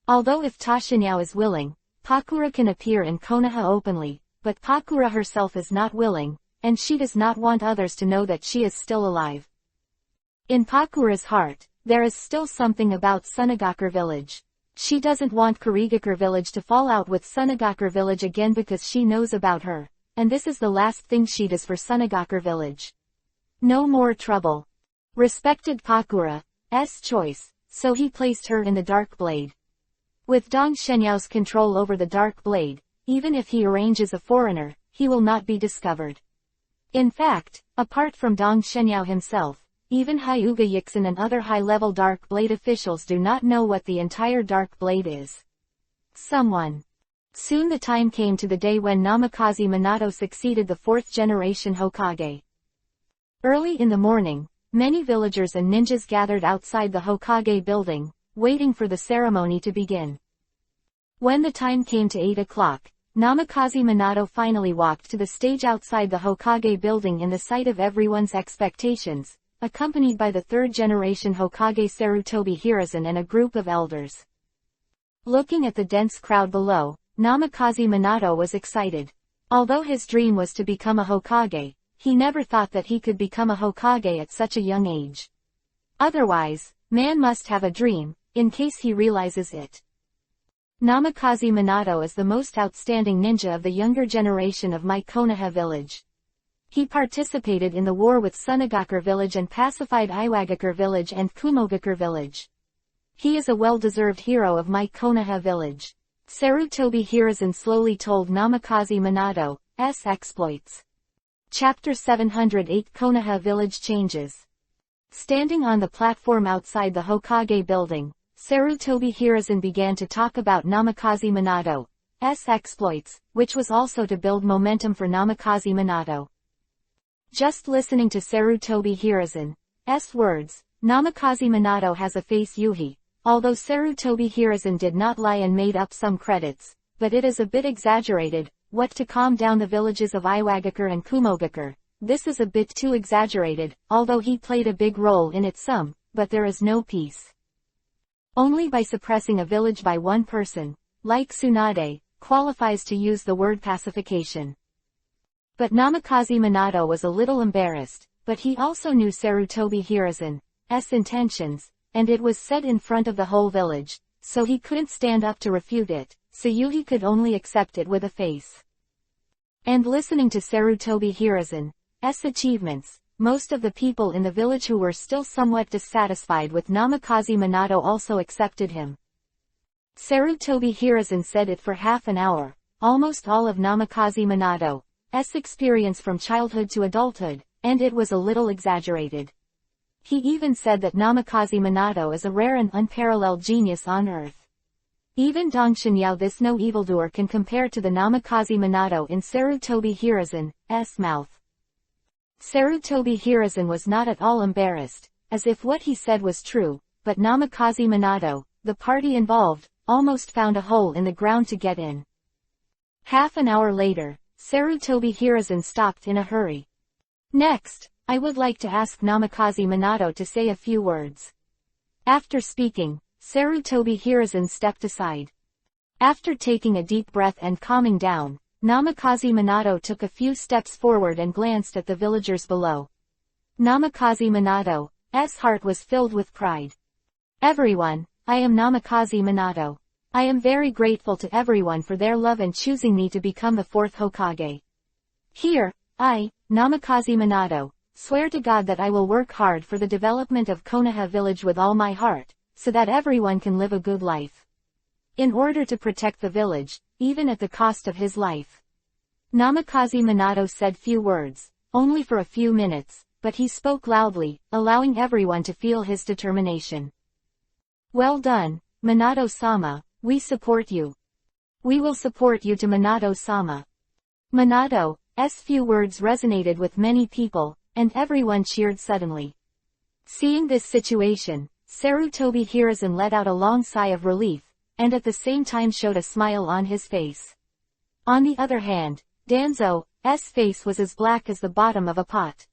Although if Tashinyao is willing, Pakura can appear in Konoha openly, but Pakura herself is not willing, and she does not want others to know that she is still alive. In Pakura's heart, there is still something about Sunagakure village. She doesn't want Kurigakure village to fall out with Sunagakure village again because she knows about her, and this is the last thing she does for Sunagakure village. No more trouble. Respected Pakura's choice, so he placed her in the Dark Blade. With Dong Shenyao's control over the Dark Blade, even if he arranges a foreigner, he will not be discovered. In fact, apart from Dong Shenyao himself, even Hyuga Yixin and other high-level Dark Blade officials do not know what the entire Dark Blade is. Soon the time came to the day when Namikaze Minato succeeded the fourth generation Hokage. Early in the morning, many villagers and ninjas gathered outside the Hokage building, waiting for the ceremony to begin. When the time came to 8 o'clock, Namikaze Minato finally walked to the stage outside the Hokage building in the sight of everyone's expectations, accompanied by the third-generation Hokage Sarutobi Hiruzen and a group of elders. Looking at the dense crowd below, Namikaze Minato was excited. Although his dream was to become a Hokage, he never thought that he could become a Hokage at such a young age. Otherwise, man must have a dream, in case he realizes it. Namikaze Minato is the most outstanding ninja of the younger generation of my Konoha village. He participated in the war with Sunagakure village and pacified Iwagakure village and Kumogakure village. He is a well-deserved hero of my Konoha village. Sarutobi Hiruzen slowly told Namikaze Minato's exploits. Chapter 708 Konoha Village Changes. Standing on the platform outside the Hokage building, Sarutobi Hiruzen began to talk about Namikaze Minato's exploits, which was also to build momentum for Namikaze Minato. Just listening to Sarutobi Hiruzen's words, Namikaze Minato has a face Yuhi, although Sarutobi Hiruzen did not lie and made up some credits, but it is a bit exaggerated, what to calm down the villages of Iwagakure and Kumogakure. This is a bit too exaggerated, although he played a big role in it some, but there is no peace. Only by suppressing a village by one person, like Tsunade, qualifies to use the word pacification. But Namikaze Minato was a little embarrassed, but he also knew Sarutobi Hiruzen's intentions, and it was said in front of the whole village, so he couldn't stand up to refute it, so Yuhi could only accept it with a face. And listening to Sarutobi Hiruzen's achievements, most of the people in the village who were still somewhat dissatisfied with Namikaze Minato also accepted him. Sarutobi Hiruzen said it for half an hour, almost all of Namikaze Minato's experience from childhood to adulthood, and it was a little exaggerated. He even said that Namikaze Minato is a rare and unparalleled genius on earth. Even Dong Shengyao, this no evildoer, can compare to the Namikaze Minato in Sarutobi Hiruzen's mouth. Sarutobi Hiruzen was not at all embarrassed, as if what he said was true, but Namikaze Minato, the party involved, almost found a hole in the ground to get in. Half an hour later, Sarutobi Hiruzen stopped in a hurry. Next, I would like to ask Namikaze Minato to say a few words. After speaking, Sarutobi Hiruzen stepped aside. After taking a deep breath and calming down, Namikaze Minato took a few steps forward and glanced at the villagers below. Namikaze Minato's heart was filled with pride. Everyone, I am Namikaze Minato. I am very grateful to everyone for their love and choosing me to become the fourth Hokage. Here, I, Namikaze Minato, swear to God that I will work hard for the development of Konoha village with all my heart, so that everyone can live a good life. In order to protect the village, even at the cost of his life. Namikaze Minato said few words, only for a few minutes, but he spoke loudly, allowing everyone to feel his determination. Well done, Minato-sama, we support you. We will support you to Minato-sama. Minato's few words resonated with many people, and everyone cheered suddenly. Seeing this situation, Sarutobi Hiruzen let out a long sigh of relief, and at the same time showed a smile on his face. On the other hand, Danzo's face was as black as the bottom of a pot.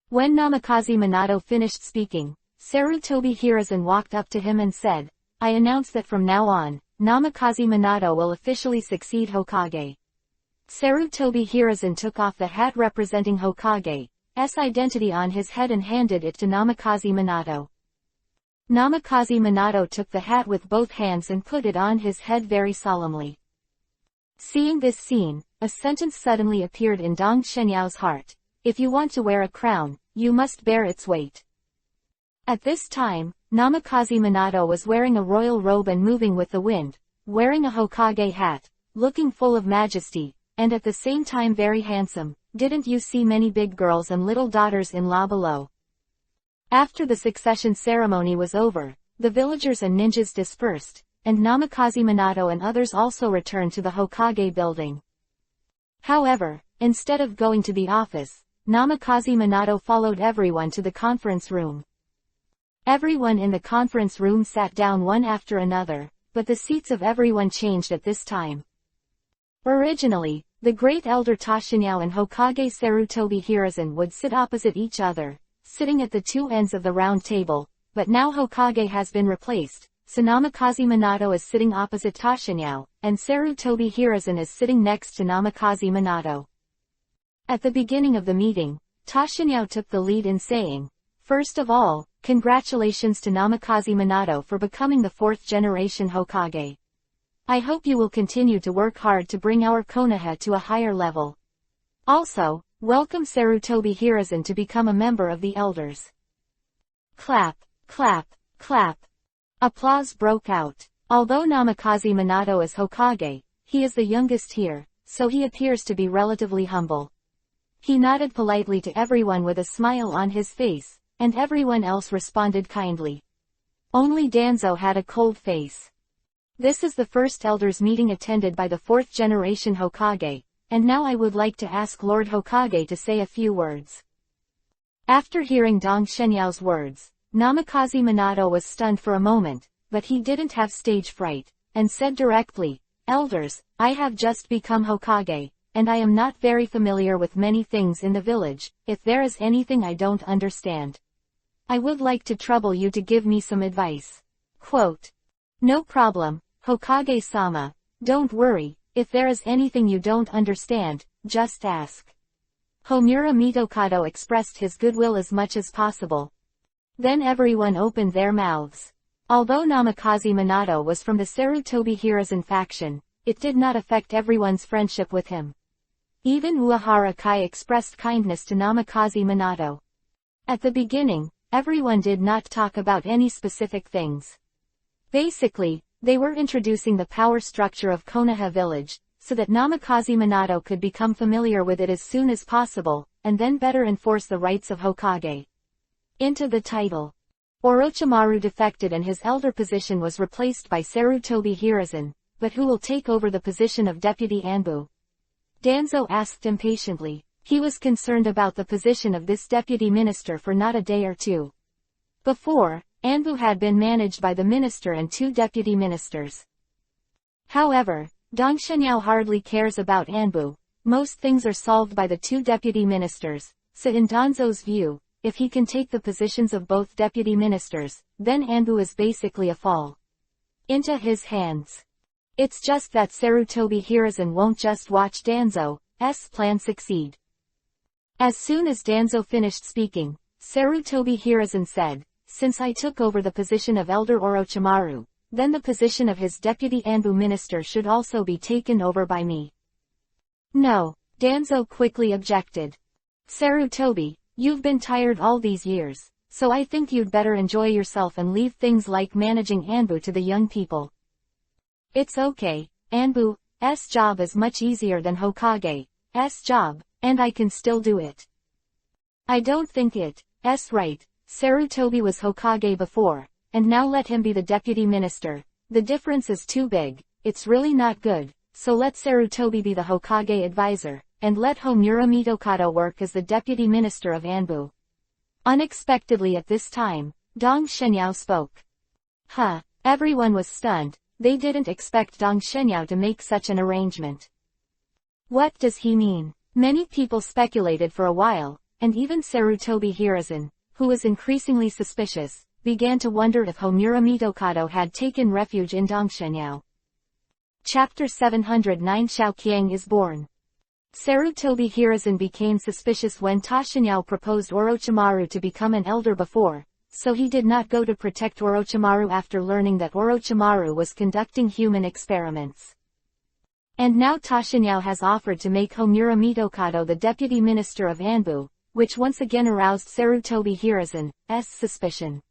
When Namikaze Minato finished speaking, Sarutobi Hiruzen walked up to him and said, "I announce that from now on, Namikaze Minato will officially succeed Hokage." Sarutobi Hiruzen took off the hat representing Hokage's identity on his head and handed it to Namikaze Minato. Namikaze Minato took the hat with both hands and put it on his head very solemnly. Seeing this scene, a sentence suddenly appeared in Dong Shenyao's heart: "If you want to wear a crown, you must bear its weight." At this time, Namikaze Minato was wearing a royal robe and moving with the wind, wearing a Hokage hat, looking full of majesty, and at the same time very handsome. Didn't you see many big girls and little daughters-in-law below? After the succession ceremony was over, the villagers and ninjas dispersed, and Namikaze Minato and others also returned to the Hokage building. However, instead of going to the office, Namikaze Minato followed everyone to the conference room. Everyone in the conference room sat down one after another, but the seats of everyone changed at this time. Originally, the great elder Toshinyao and Hokage Sarutobi Hiruzen would sit opposite each other, sitting at the two ends of the round table, but now Hokage has been replaced, so Namikaze Minato is sitting opposite Toshinyao, and Sarutobi Hiruzen is sitting next to Namikaze Minato. At the beginning of the meeting, Toshinyao took the lead in saying, "First of all, congratulations to Namikaze Minato for becoming the 4th generation Hokage. I hope you will continue to work hard to bring our Konoha to a higher level. Also, welcome Sarutobi Hiruzen to become a member of the elders." Clap, clap, clap. Applause broke out. Although Namikaze Minato is Hokage, he is the youngest here, so he appears to be relatively humble. He nodded politely to everyone with a smile on his face, and everyone else responded kindly. Only Danzo had a cold face. This is the first elders meeting attended by the 4th generation Hokage, and now I would like to ask Lord Hokage to say a few words. After hearing Dong Shenyao's words, Namikaze Minato was stunned for a moment, but he didn't have stage fright, and said directly, "Elders, I have just become Hokage, and I am not very familiar with many things in the village. If there is anything I don't understand, I would like to trouble you to give me some advice." Quote, "No problem, Hokage-sama, don't worry, if there is anything you don't understand, just ask." Homura Mitokado expressed his goodwill as much as possible. Then everyone opened their mouths. Although Namikaze Minato was from the Sarutobi Hiruzen faction, it did not affect everyone's friendship with him. Even Uehara Kai expressed kindness to Namikaze Minato. At the beginning, everyone did not talk about any specific things. Basically, they were introducing the power structure of Konoha village, so that Namikaze Minato could become familiar with it as soon as possible, and then better enforce the rights of Hokage. Into the title. Orochimaru defected and his elder position was replaced by Sarutobi Hiruzen, but who will take over the position of Deputy Anbu? Danzo asked impatiently. He was concerned about the position of this deputy minister for not a day or two. Before, Anbu had been managed by the minister and 2 deputy ministers. However, Dong Shengyao hardly cares about Anbu. Most things are solved by the 2 deputy ministers, so in Danzo's view, if he can take the positions of both deputy ministers, then Anbu is basically a fall into his hands. It's just that Sarutobi Hiruzen won't just watch Danzo's plan succeed. As soon as Danzo finished speaking, Sarutobi Hiruzen said, "Since I took over the position of Elder Orochimaru, then the position of his deputy Anbu minister should also be taken over by me." "No," Danzo quickly objected. "Sarutobi, you've been tired all these years, so I think you'd better enjoy yourself and leave things like managing Anbu to the young people." "It's okay, Anbu's job is much easier than Hokage's job, and I can still do it." "I don't think it's right. Sarutobi was Hokage before, and now let him be the deputy minister. The difference is too big, it's really not good," so let Sarutobi be the Hokage advisor, and let Homura Mitokado work as the deputy minister of Anbu. Unexpectedly at this time, Dong Shenyao spoke. Everyone was stunned. They didn't expect Dong Shenyao to make such an arrangement. What does he mean? Many people speculated for a while, and even Sarutobi Hiruzen, who was increasingly suspicious, began to wonder if Homura Mitokado had taken refuge in Dong Shenyao. Chapter 709 Xiaoqiang is born. Sarutobi Hiruzen became suspicious when Tashinyao proposed Orochimaru to become an elder before, so he did not go to protect Orochimaru after learning that Orochimaru was conducting human experiments. And now Tashinyao has offered to make Homura Mitokado the deputy minister of Anbu, which once again aroused Sarutobi Hiruzen's suspicion.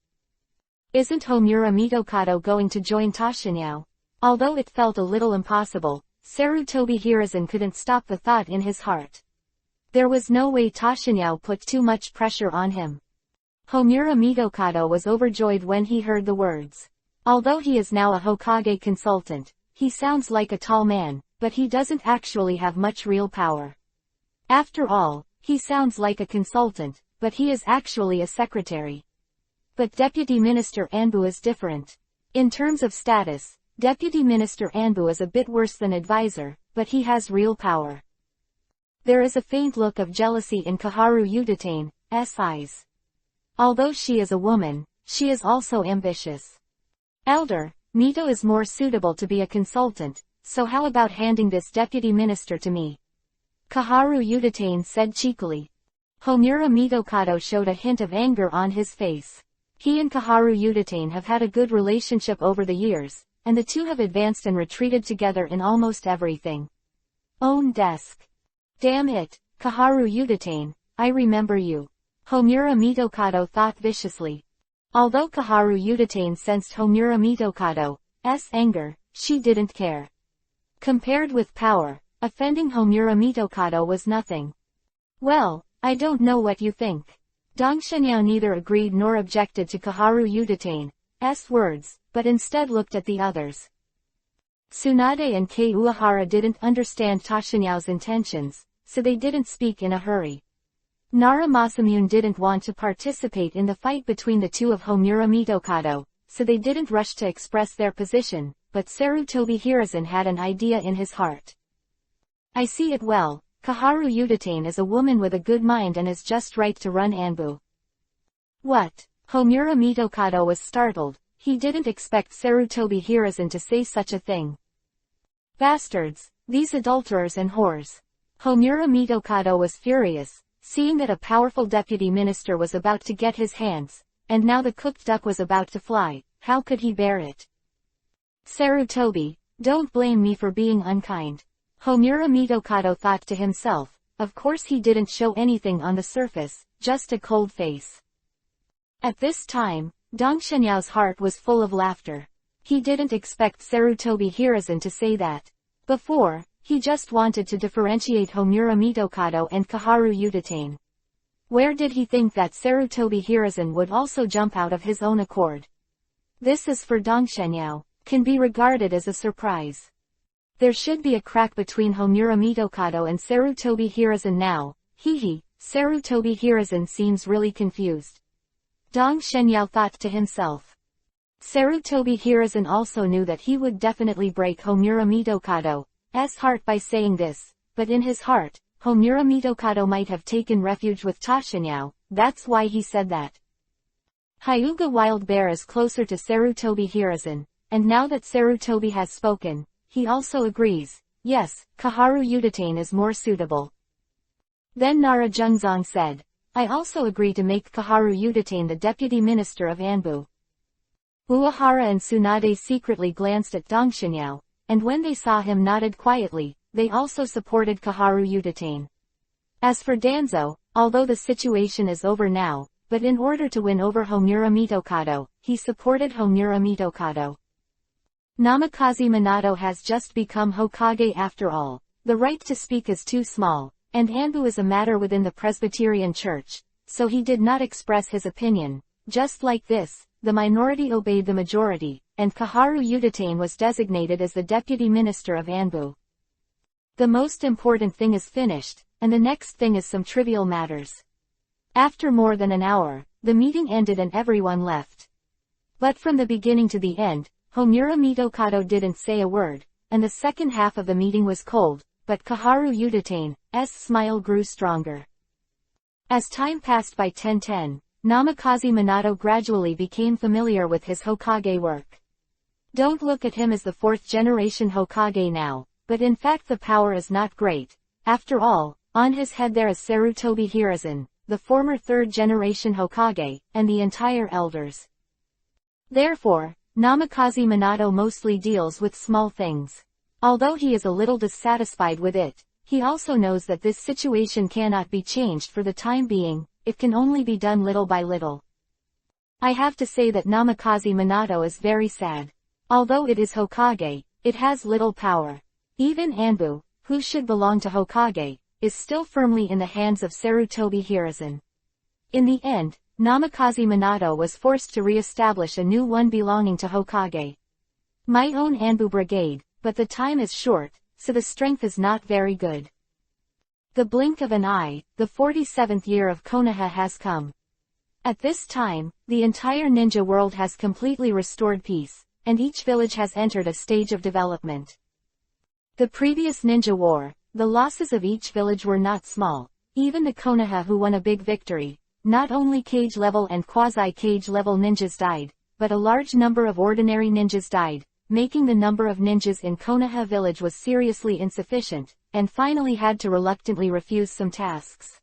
Isn't Homura Mitokado going to join Tashinyao? Although it felt a little impossible, Sarutobi Hiruzen couldn't stop the thought in his heart. There was no way Tashinyao put too much pressure on him. Homura Mitokado was overjoyed when he heard the words. Although he is now a Hokage consultant, he sounds like a tall man, but he doesn't actually have much real power. After all, he sounds like a consultant, but he is actually a secretary. But Deputy Minister Anbu is different. In terms of status, Deputy Minister Anbu is a bit worse than advisor, but he has real power. There is a faint look of jealousy in Kaharu Yudatane's eyes. Although she is a woman, she is also ambitious. Elder, Mito is more suitable to be a consultant, so how about handing this deputy minister to me? Kaharu Yudatane said cheekily. Homura Mitokado showed a hint of anger on his face. He and Kaharu Yudatane have had a good relationship over the years, and the two have advanced and retreated together in almost everything. Own desk. Damn it, Kaharu Yudatane, I remember you. Homura Mitokado thought viciously. Although Kaharu Yudatane sensed Homura Mitokado's anger, she didn't care. Compared with power, offending Homura Mitokado was nothing. Well, I don't know what you think. Dong Shenyao neither agreed nor objected to Kaharu Yudatane's words, but instead looked at the others. Tsunade and Kei Uehara didn't understand Tashinyao's intentions, so they didn't speak in a hurry. Nara Masamune didn't want to participate in the fight between the two of Homura Mitokado, so they didn't rush to express their position, but Sarutobi Hiruzen had an idea in his heart. I see it well, Kaharu Yudatane is a woman with a good mind and is just right to run Anbu. What? Homura Mitokado was startled. He didn't expect Sarutobi Hiruzen to say such a thing. Bastards, these adulterers and whores. Homura Mitokado was furious, seeing that a powerful deputy minister was about to get his hands, and now the cooked duck was about to fly. How could he bear it? Sarutobi, don't blame me for being unkind. Homura Mitokado thought to himself. Of course he didn't show anything on the surface, just a cold face. At this time, Dong Shenyao's heart was full of laughter. He didn't expect Sarutobi Hiruzen to say that. Before, he just wanted to differentiate Homura Mitokado and Kaharu Yudatane. Where did he think that Sarutobi Hiruzen would also jump out of his own accord? This is for Dong Shenyao, can be regarded as a surprise. There should be a crack between Homura Mitokado and Sarutobi Hiruzen now. Sarutobi Hiruzen seems really confused. Dong Shenyao thought to himself. Sarutobi Hiruzen also knew that he would definitely break Homura Mitokado's heart by saying this, but in his heart, Homura Mitokado might have taken refuge with Tashinyao, that's why he said that. Hyuga Wild Bear is closer to Sarutobi Hiruzen, and now that Sarutobi has spoken, he also agrees. Yes, Kaharu Yudatane is more suitable. Then Nara Jungzong said, I also agree to make Kaharu Yudatane the deputy minister of Anbu. Uehara and Tsunade secretly glanced at Dong Shenyao, and when they saw him nodded quietly, they also supported Kaharu Yudatane. As for Danzo, although the situation is over now, but in order to win over Homura Mitokado, he supported Homura Mitokado. Namikaze Minato has just become Hokage after all. The right to speak is too small, and Anbu is a matter within the Presbyterian Church, so he did not express his opinion. Just like this, the minority obeyed the majority, and Kaharu Yudatane was designated as the deputy minister of Anbu. The most important thing is finished, and the next thing is some trivial matters. After more than an hour, the meeting ended and everyone left. But from the beginning to the end, Homura Mitokado didn't say a word, and the second half of the meeting was cold, but Kaharu Utate's smile grew stronger. As time passed by 1010, Namikaze Minato gradually became familiar with his Hokage work. Don't look at him as the fourth-generation Hokage now, but in fact the power is not great. After all, on his head there is Sarutobi Hiruzen, the former third-generation Hokage, and the entire elders. Therefore, Namikaze Minato mostly deals with small things. Although he is a little dissatisfied with it, he also knows that this situation cannot be changed for the time being, it can only be done little by little. I have to say that Namikaze Minato is very sad. Although it is Hokage, it has little power. Even Anbu, who should belong to Hokage, is still firmly in the hands of Sarutobi Hiruzen. In the end, Namikaze Minato was forced to re-establish a new one belonging to Hokage. My own Anbu brigade, but the time is short, so the strength is not very good. The blink of an eye, the 47th year of Konoha has come. At this time, the entire ninja world has completely restored peace, and each village has entered a stage of development. The previous ninja war, the losses of each village were not small. Even the Konoha who won a big victory, not only cage-level and quasi-cage-level ninjas died, but a large number of ordinary ninjas died, making the number of ninjas in Konoha village was seriously insufficient, and finally had to reluctantly refuse some tasks.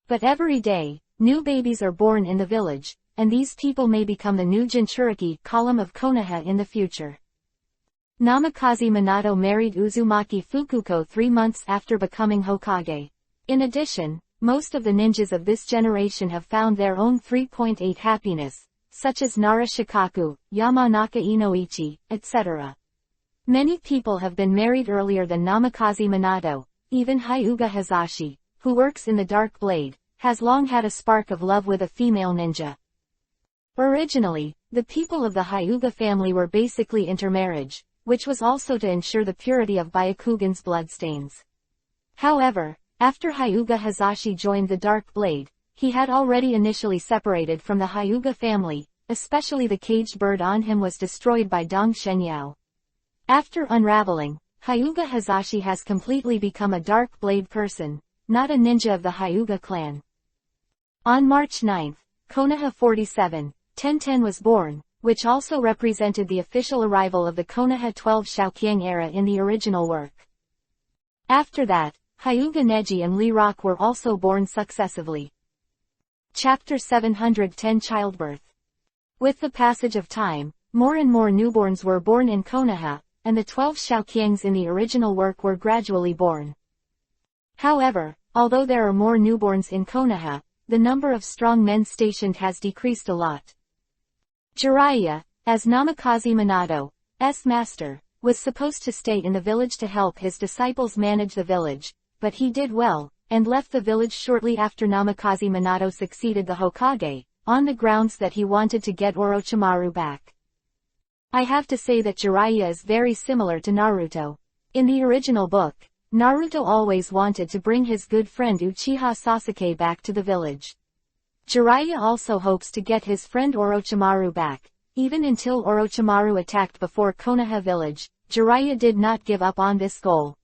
But every day, new babies are born in the village, and these people may become the new Jinchuriki column of Konoha in the future. Namikaze Minato married Uzumaki Fukuko 3 months after becoming Hokage. In addition, most of the ninjas of this generation have found their own 3.8 happiness, such as Nara Shikaku, Yamanaka Inoichi, etc. Many people have been married earlier than Namikaze Minato. Even Hyuga Hazashi, who works in the Dark Blade, has long had a spark of love with a female ninja. Originally, the people of the Hyuga family were basically intermarriage, which was also to ensure the purity of Byakugan's bloodstains. However, after Hyuga Hazashi joined the Dark Blade, he had already initially separated from the Hyuga family, especially the caged bird on him was destroyed by Dong Shenyao. After unraveling, Hyuga Hazashi has completely become a Dark Blade person, not a ninja of the Hyuga clan. On March 9, Konoha 47-1010 was born, which also represented the official arrival of the Konoha 12 Xiaoqiang era in the original work. After that, Hyuga Neji and Lee Rock were also born successively. Chapter 710 Childbirth. With the passage of time, more and more newborns were born in Konoha, and the 12 Xiaoqiangs in the original work were gradually born. However, although there are more newborns in Konoha, the number of strong men stationed has decreased a lot. Jiraiya, as Namikaze Minato's master, was supposed to stay in the village to help his disciples manage the village, but he did well, and left the village shortly after Namikaze Minato succeeded the Hokage, on the grounds that he wanted to get Orochimaru back. I have to say that Jiraiya is very similar to Naruto. In the original book, Naruto always wanted to bring his good friend Uchiha Sasuke back to the village. Jiraiya also hopes to get his friend Orochimaru back. Even until Orochimaru attacked before Konoha village, Jiraiya did not give up on this goal.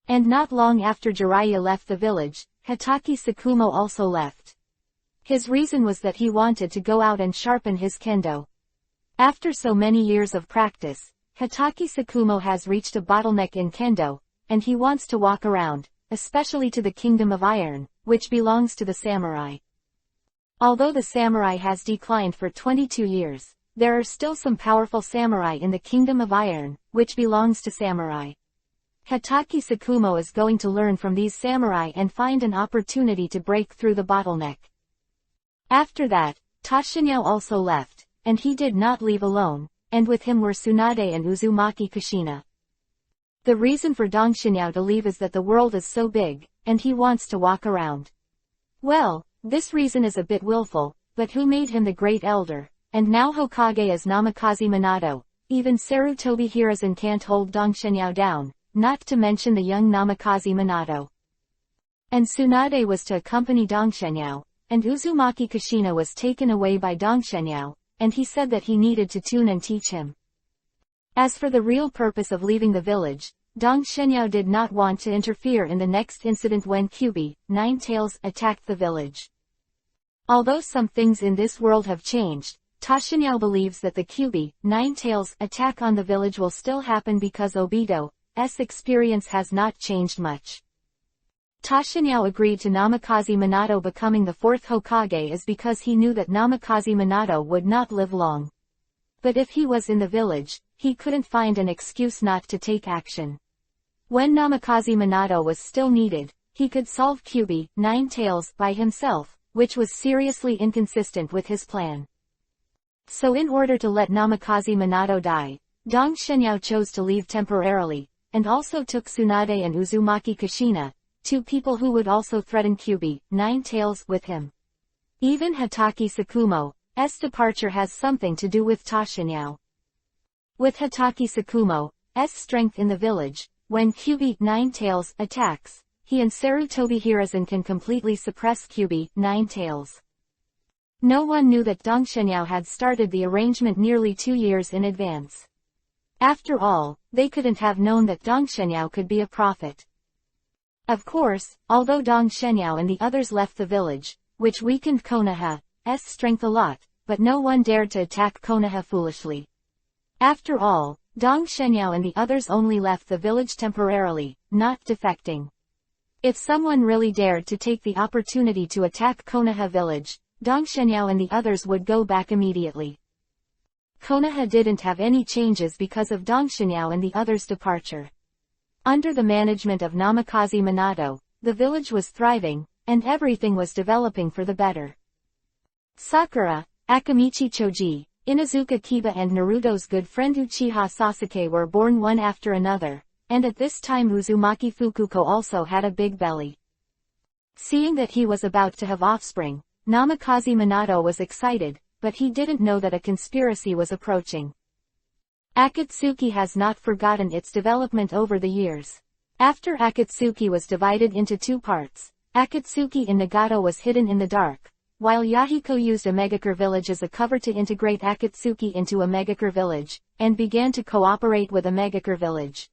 And not long after Jiraiya left the village, Hatake Sakumo also left. His reason was that he wanted to go out and sharpen his kendo. After so many years of practice, Hatake Sakumo has reached a bottleneck in kendo, and he wants to walk around, especially to the Kingdom of Iron, which belongs to the samurai. Although the samurai has declined for 22 years, there are still some powerful samurai in the Kingdom of Iron, which belongs to samurai. Hatake Sakumo is going to learn from these samurai and find an opportunity to break through the bottleneck. After that, Toshinyao also left, and he did not leave alone, and with him were Tsunade and Uzumaki Kushina. The reason for Dongshinyao to leave is that the world is so big, and he wants to walk around. Well, this reason is a bit willful, but who made him the great elder, and now Hokage is Namikaze Minato. Even Sarutobi Hiruzen can't hold Dongshinyao down, not to mention the young Namikaze Minato. And Tsunade was to accompany Dongshenyao, and Uzumaki Kushina was taken away by Dongshenyao, and he said that he needed to tune and teach him. As for the real purpose of leaving the village, Dongshenyao did not want to interfere in the next incident when Kyubi, Ninetales, attacked the village. Although some things in this world have changed, Toshinyao believes that the Kyubi, Ninetales, attack on the village will still happen because Obito's experience has not changed much. Toshinyao agreed to Namikaze Minato becoming the fourth Hokage is because he knew that Namikaze Minato would not live long. But if he was in the village, he couldn't find an excuse not to take action. When Namikaze Minato was still needed, he could solve Kyubi, Ninetales, by himself, which was seriously inconsistent with his plan. So in order to let Namikaze Minato die, Dongshenyao chose to leave temporarily, and also took Tsunade and Uzumaki Kushina, two people who would also threaten Kyubi, Ninetales, with him. Even Hatake Tsukumo's departure has something to do with Toshinyao. With Hatake Tsukumo's strength in the village, when Kyubi, Ninetales, attacks, he and Sarutobi Hiruzen can completely suppress Kyubi, Ninetales. No one knew that Dongshenyao had started the arrangement nearly 2 years in advance. After all, they couldn't have known that Dongshenyao could be a prophet. Of course, although Dongshenyao and the others left the village, which weakened Konoha's strength a lot, but no one dared to attack Konoha foolishly. After all, Dongshenyao and the others only left the village temporarily, not defecting. If someone really dared to take the opportunity to attack Konoha village, Dongshenyao and the others would go back immediately. Konoha didn't have any changes because of Dongshenyao and the others' departure. Under the management of Namikaze Minato, the village was thriving, and everything was developing for the better. Sakura, Akamichi Choji, Inuzuka Kiba and Naruto's good friend Uchiha Sasuke were born one after another, and at this time Uzumaki Fukuko also had a big belly. Seeing that he was about to have offspring, Namikaze Minato was excited, but he didn't know that a conspiracy was approaching. Akatsuki has not forgotten its development over the years. After Akatsuki was divided into 2 parts, Akatsuki in Nagato was hidden in the dark, while Yahiko used a Megakure village as a cover to integrate Akatsuki into a Megakure village, and began to cooperate with a Megakure village.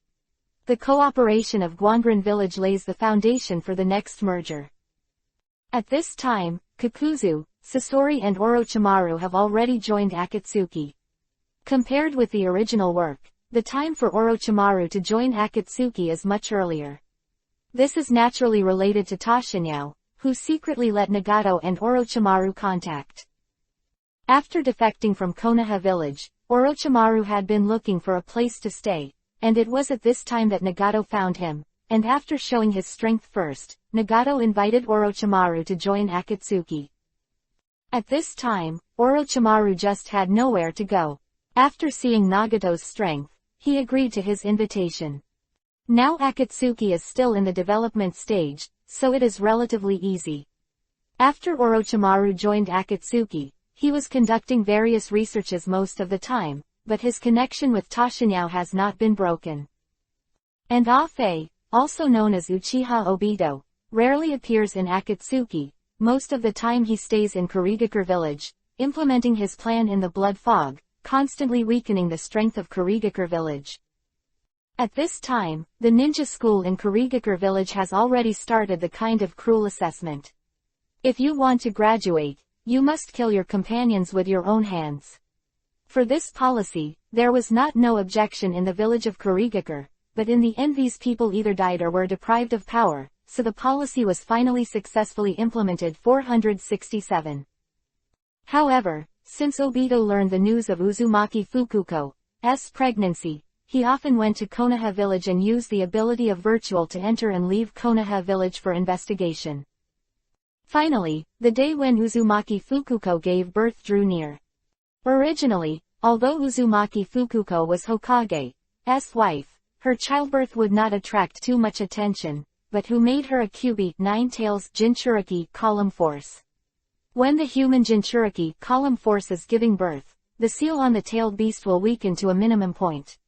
The cooperation of Guandran village lays the foundation for the next merger. At this time, Kakuzu, Sasori and Orochimaru have already joined Akatsuki. Compared with the original work, the time for Orochimaru to join Akatsuki is much earlier. This is naturally related to Toshinyao, who secretly let Nagato and Orochimaru contact. After defecting from Konoha village, Orochimaru had been looking for a place to stay, and it was at this time that Nagato found him, and after showing his strength first, Nagato invited Orochimaru to join Akatsuki. At this time, Orochimaru just had nowhere to go. After seeing Nagato's strength, he agreed to his invitation. Now Akatsuki is still in the development stage, so it is relatively easy. After Orochimaru joined Akatsuki, he was conducting various researches most of the time, but his connection with Toshinyao has not been broken. And Afe, also known as Uchiha Obito, rarely appears in Akatsuki. Most of the time he stays in Kurigakure village, implementing his plan in the blood fog, constantly weakening the strength of Kurigakure village. At this time, the ninja school in Kurigakure village has already started the kind of cruel assessment. If you want to graduate, you must kill your companions with your own hands. For this policy, there was no objection in the village of Kurigakure, but in the end these people either died or were deprived of power, so the policy was finally successfully implemented 467. However, since Obito learned the news of Uzumaki Fukuko's pregnancy, he often went to Konoha village and used the ability of virtual to enter and leave Konoha village for investigation. Finally, the day when Uzumaki Fukuko gave birth drew near. Originally, although Uzumaki Fukuko was Hokage's wife, her childbirth would not attract too much attention, but who made her a Kyubi, Ninetales, Jinchuriki, column force. When the human Jinchuriki, column force is giving birth, the seal on the tailed beast will weaken to a minimum point.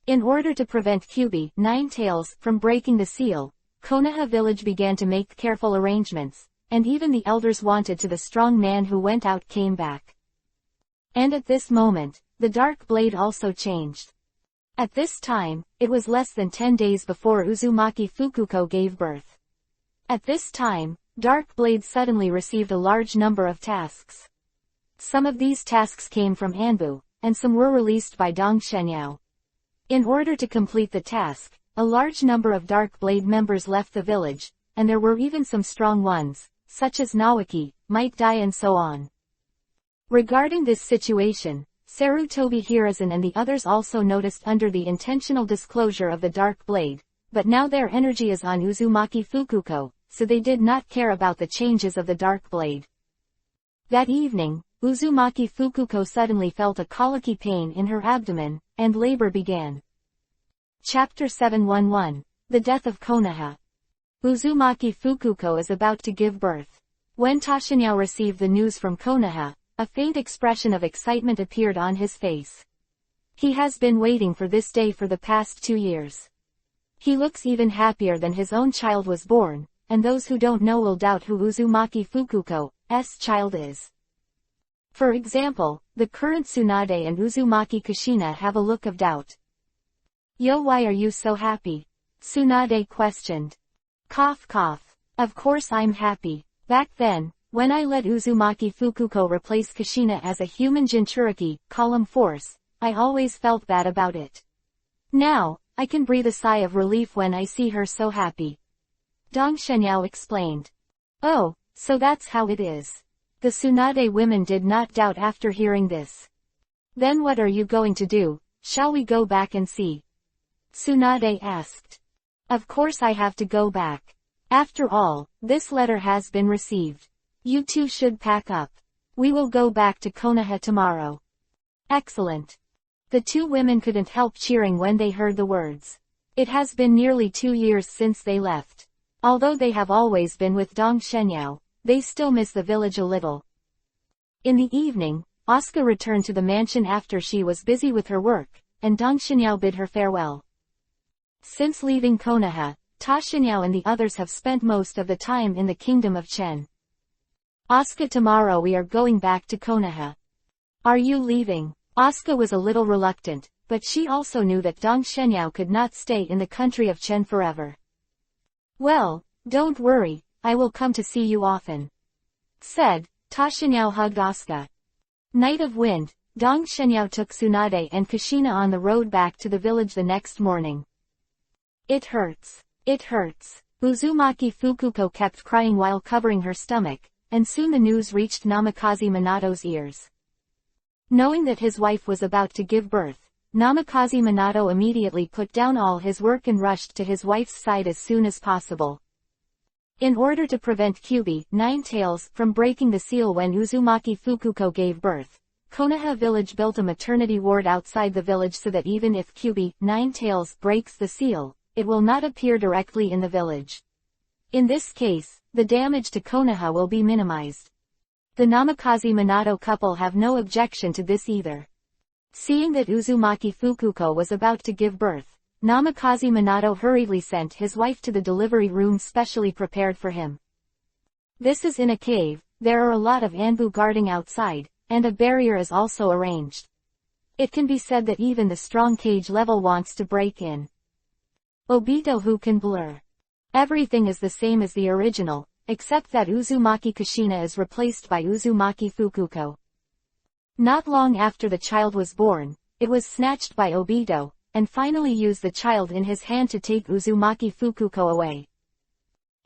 In order to prevent Kyubi, Ninetales, from breaking the seal, Konoha village began to make careful arrangements, and even the elders wanted to the strong man who went out came back. And at this moment, the dark blade also changed. At this time, it was less than 10 days before Uzumaki Fukuko gave birth. At this time, Dark Blade suddenly received a large number of tasks. Some of these tasks came from Anbu, and some were released by Dong Shenyao. In order to complete the task, a large number of Dark Blade members left the village, and there were even some strong ones, such as Naoki, Might Dai and so on. Regarding this situation, Sarutobi Hiruzen and the others also noticed under the intentional disclosure of the Dark Blade, but now their energy is on Uzumaki Fukuko, so they did not care about the changes of the Dark Blade. That evening, Uzumaki Fukuko suddenly felt a colicky pain in her abdomen, and labor began. Chapter 711, The Death of Konoha. Uzumaki Fukuko is about to give birth. When Toshinyao received the news from Konoha, a faint expression of excitement appeared on his face. He has been waiting for this day for the past 2 years. He looks even happier than his own child was born, and those who don't know will doubt who Uzumaki Fukuko's child is. For example, the current Tsunade and Uzumaki Kushina have a look of doubt. Yo, why are you so happy? Tsunade questioned. Cough cough. Of course I'm happy. Back then, when I let Uzumaki Fukuko replace Kushina as a human Jinchuriki, column force, I always felt bad about it. Now, I can breathe a sigh of relief when I see her so happy. Dong Shenyao explained. Oh, so that's how it is. The Tsunade women did not doubt after hearing this. Then what are you going to do? Shall we go back and see? Tsunade asked. Of course I have to go back. After all, this letter has been received. You two should pack up. We will go back to Konoha tomorrow. Excellent. The two women couldn't help cheering when they heard the words. It has been nearly 2 years since they left. Although they have always been with Dong Shenyao, they still miss the village a little. In the evening, Asuka returned to the mansion after she was busy with her work, and Dong Shenyao bid her farewell. Since leaving Konoha, Ta Shenyao and the others have spent most of the time in the kingdom of Chen. Asuka, tomorrow we are going back to Konoha. Are you leaving? Asuka was a little reluctant, but she also knew that Dong Shenyao could not stay in the country of Chen forever. Well, don't worry, I will come to see you often. Said, Ta Shenyao hugged Asuka. Night of Wind, Dong Shenyao took Tsunade and Kushina on the road back to the village the next morning. It hurts. It hurts. Uzumaki Fukuko kept crying while covering her stomach, and soon the news reached Namikaze Minato's ears. Knowing that his wife was about to give birth, Namikaze Minato immediately put down all his work and rushed to his wife's side as soon as possible. In order to prevent Kyubi, Ninetales, from breaking the seal when Uzumaki Fukuko gave birth, Konoha village built a maternity ward outside the village so that even if Kyubi, Ninetales, breaks the seal, it will not appear directly in the village. In this case, the damage to Konoha will be minimized. The Namikaze Minato couple have no objection to this either. Seeing that Uzumaki Fukuko was about to give birth, Namikaze Minato hurriedly sent his wife to the delivery room specially prepared for him. This is in a cave, there are a lot of Anbu guarding outside, and a barrier is also arranged. It can be said that even the strong cage level wants to break in. Obito, who can blur. Everything is the same as the original, except that Uzumaki Kushina is replaced by Uzumaki Fukuko. Not long after the child was born, it was snatched by Obito, and finally used the child in his hand to take Uzumaki Fukuko away.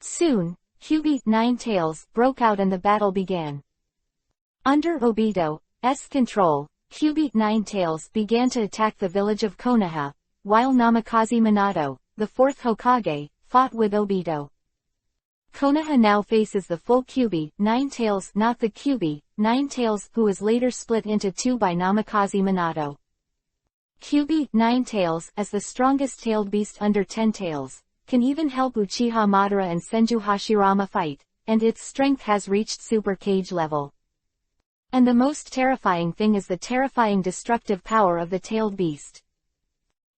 Soon, Kyubi, Ninetales, broke out and the battle began. Under Obito's control, Kyubi, Ninetales began to attack the village of Konoha, while Namikaze Minato, the fourth Hokage, fought with Obito. Konoha now faces the full Kyubi, Ninetales, not the Kyubi, Ninetales, who was later split into two by Namikaze Minato. Kyubi, Ninetales, as the strongest tailed beast under 10 tails, can even help Uchiha Madara and Senju Hashirama fight, and its strength has reached super cage level. And the most terrifying thing is the terrifying destructive power of the tailed beast.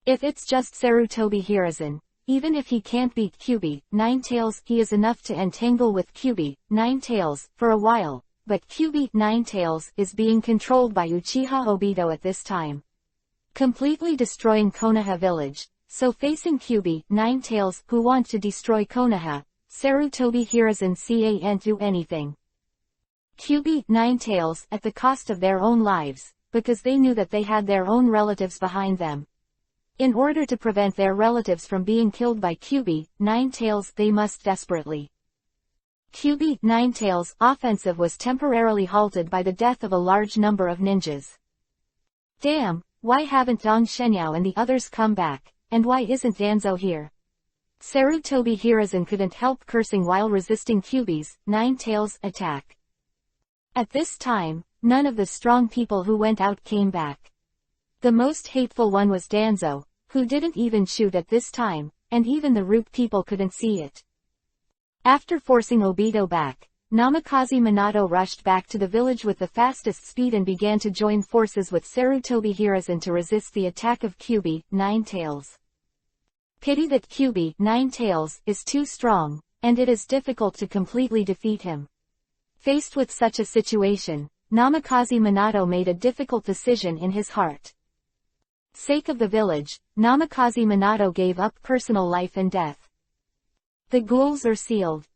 If it's just Sarutobi Hiruzen, even if he can't beat Kyuubi, Ninetales, he is enough to entangle with Kyuubi, Ninetales, for a while, but Kyuubi, Ninetales, is being controlled by Uchiha Obito at this time, completely destroying Konoha village. So facing Kyuubi, Ninetales, who want to destroy Konoha, Sarutobi Hiruzen can't do anything. Kyuubi, Ninetales, at the cost of their own lives, because they knew that they had their own relatives behind them. In order to prevent their relatives from being killed by Kyuubi, Ninetales, they must desperately. Kyuubi, Ninetales' offensive was temporarily halted by the death of a large number of ninjas. Damn, why haven't Dong Shenyao and the others come back, and why isn't Danzo here? Sarutobi Hiruzen couldn't help cursing while resisting Kyuubi's, Ninetales' attack. At this time, none of the strong people who went out came back. The most hateful one was Danzo, who didn't even shoot at this time, and even the root people couldn't see it. After forcing Obito back, Namikaze Minato rushed back to the village with the fastest speed and began to join forces with Sarutobi Hiruzen to resist the attack of Kyuubi, Ninetales. Pity that Kyuubi, Ninetales, is too strong, and it is difficult to completely defeat him. Faced with such a situation, Namikaze Minato made a difficult decision in his heart. Sake of the village, Namikaze Minato gave up personal life and death. The ghouls are sealed.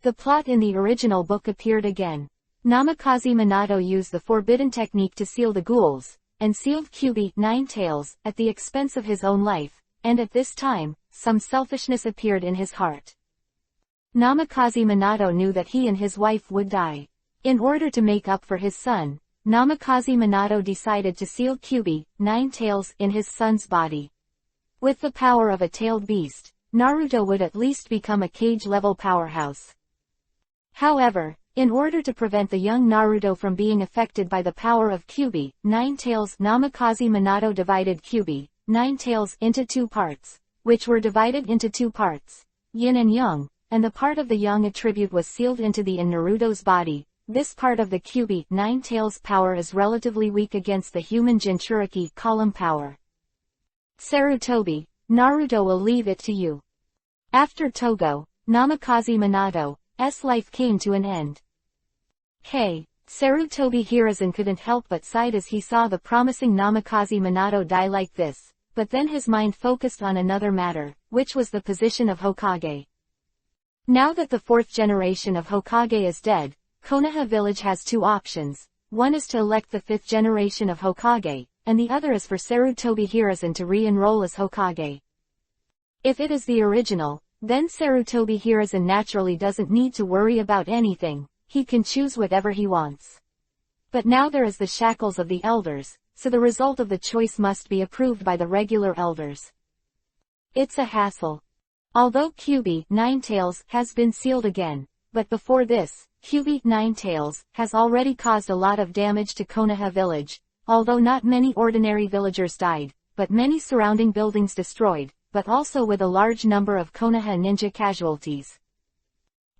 The plot in the original book appeared again. Namikaze Minato used the forbidden technique to seal the ghouls, and sealed Kyuubi, Ninetales, at the expense of his own life, and at this time, some selfishness appeared in his heart. Namikaze Minato knew that he and his wife would die. In order to make up for his son, Namikaze Minato decided to seal Kyuubi, Ninetales, in his son's body. With the power of a tailed beast, Naruto would at least become a cage-level powerhouse. However, in order to prevent the young Naruto from being affected by the power of Kyuubi, Ninetales, Namikaze Minato divided Kyuubi, Ninetales, into two parts, which were divided into two parts, yin and yang, and the part of the yang attribute was sealed into the in Naruto's body. This part of the Kyuubi, Ninetales power is relatively weak against the human Jinchuriki column power. Sarutobi, Naruto will leave it to you. After Togo, Namikaze Minato's life came to an end. Hey, Sarutobi Hiruzen couldn't help but sigh as he saw the promising Namikaze Minato die like this, but then his mind focused on another matter, which was the position of Hokage. Now that the fourth generation of Hokage is dead, Konoha village has two options. One is to elect the fifth generation of Hokage, and the other is for Sarutobi Hiruzen to re-enroll as Hokage. If it is the original, then Sarutobi Hiruzen naturally doesn't need to worry about anything, he can choose whatever he wants. But now there is the shackles of the elders, so the result of the choice must be approved by the regular elders. It's a hassle. Although Kyuubi, Ninetales, has been sealed again, but before this, Kyuubi, Ninetales, has already caused a lot of damage to Konoha village, although not many ordinary villagers died, but many surrounding buildings destroyed, but also with a large number of Konoha ninja casualties.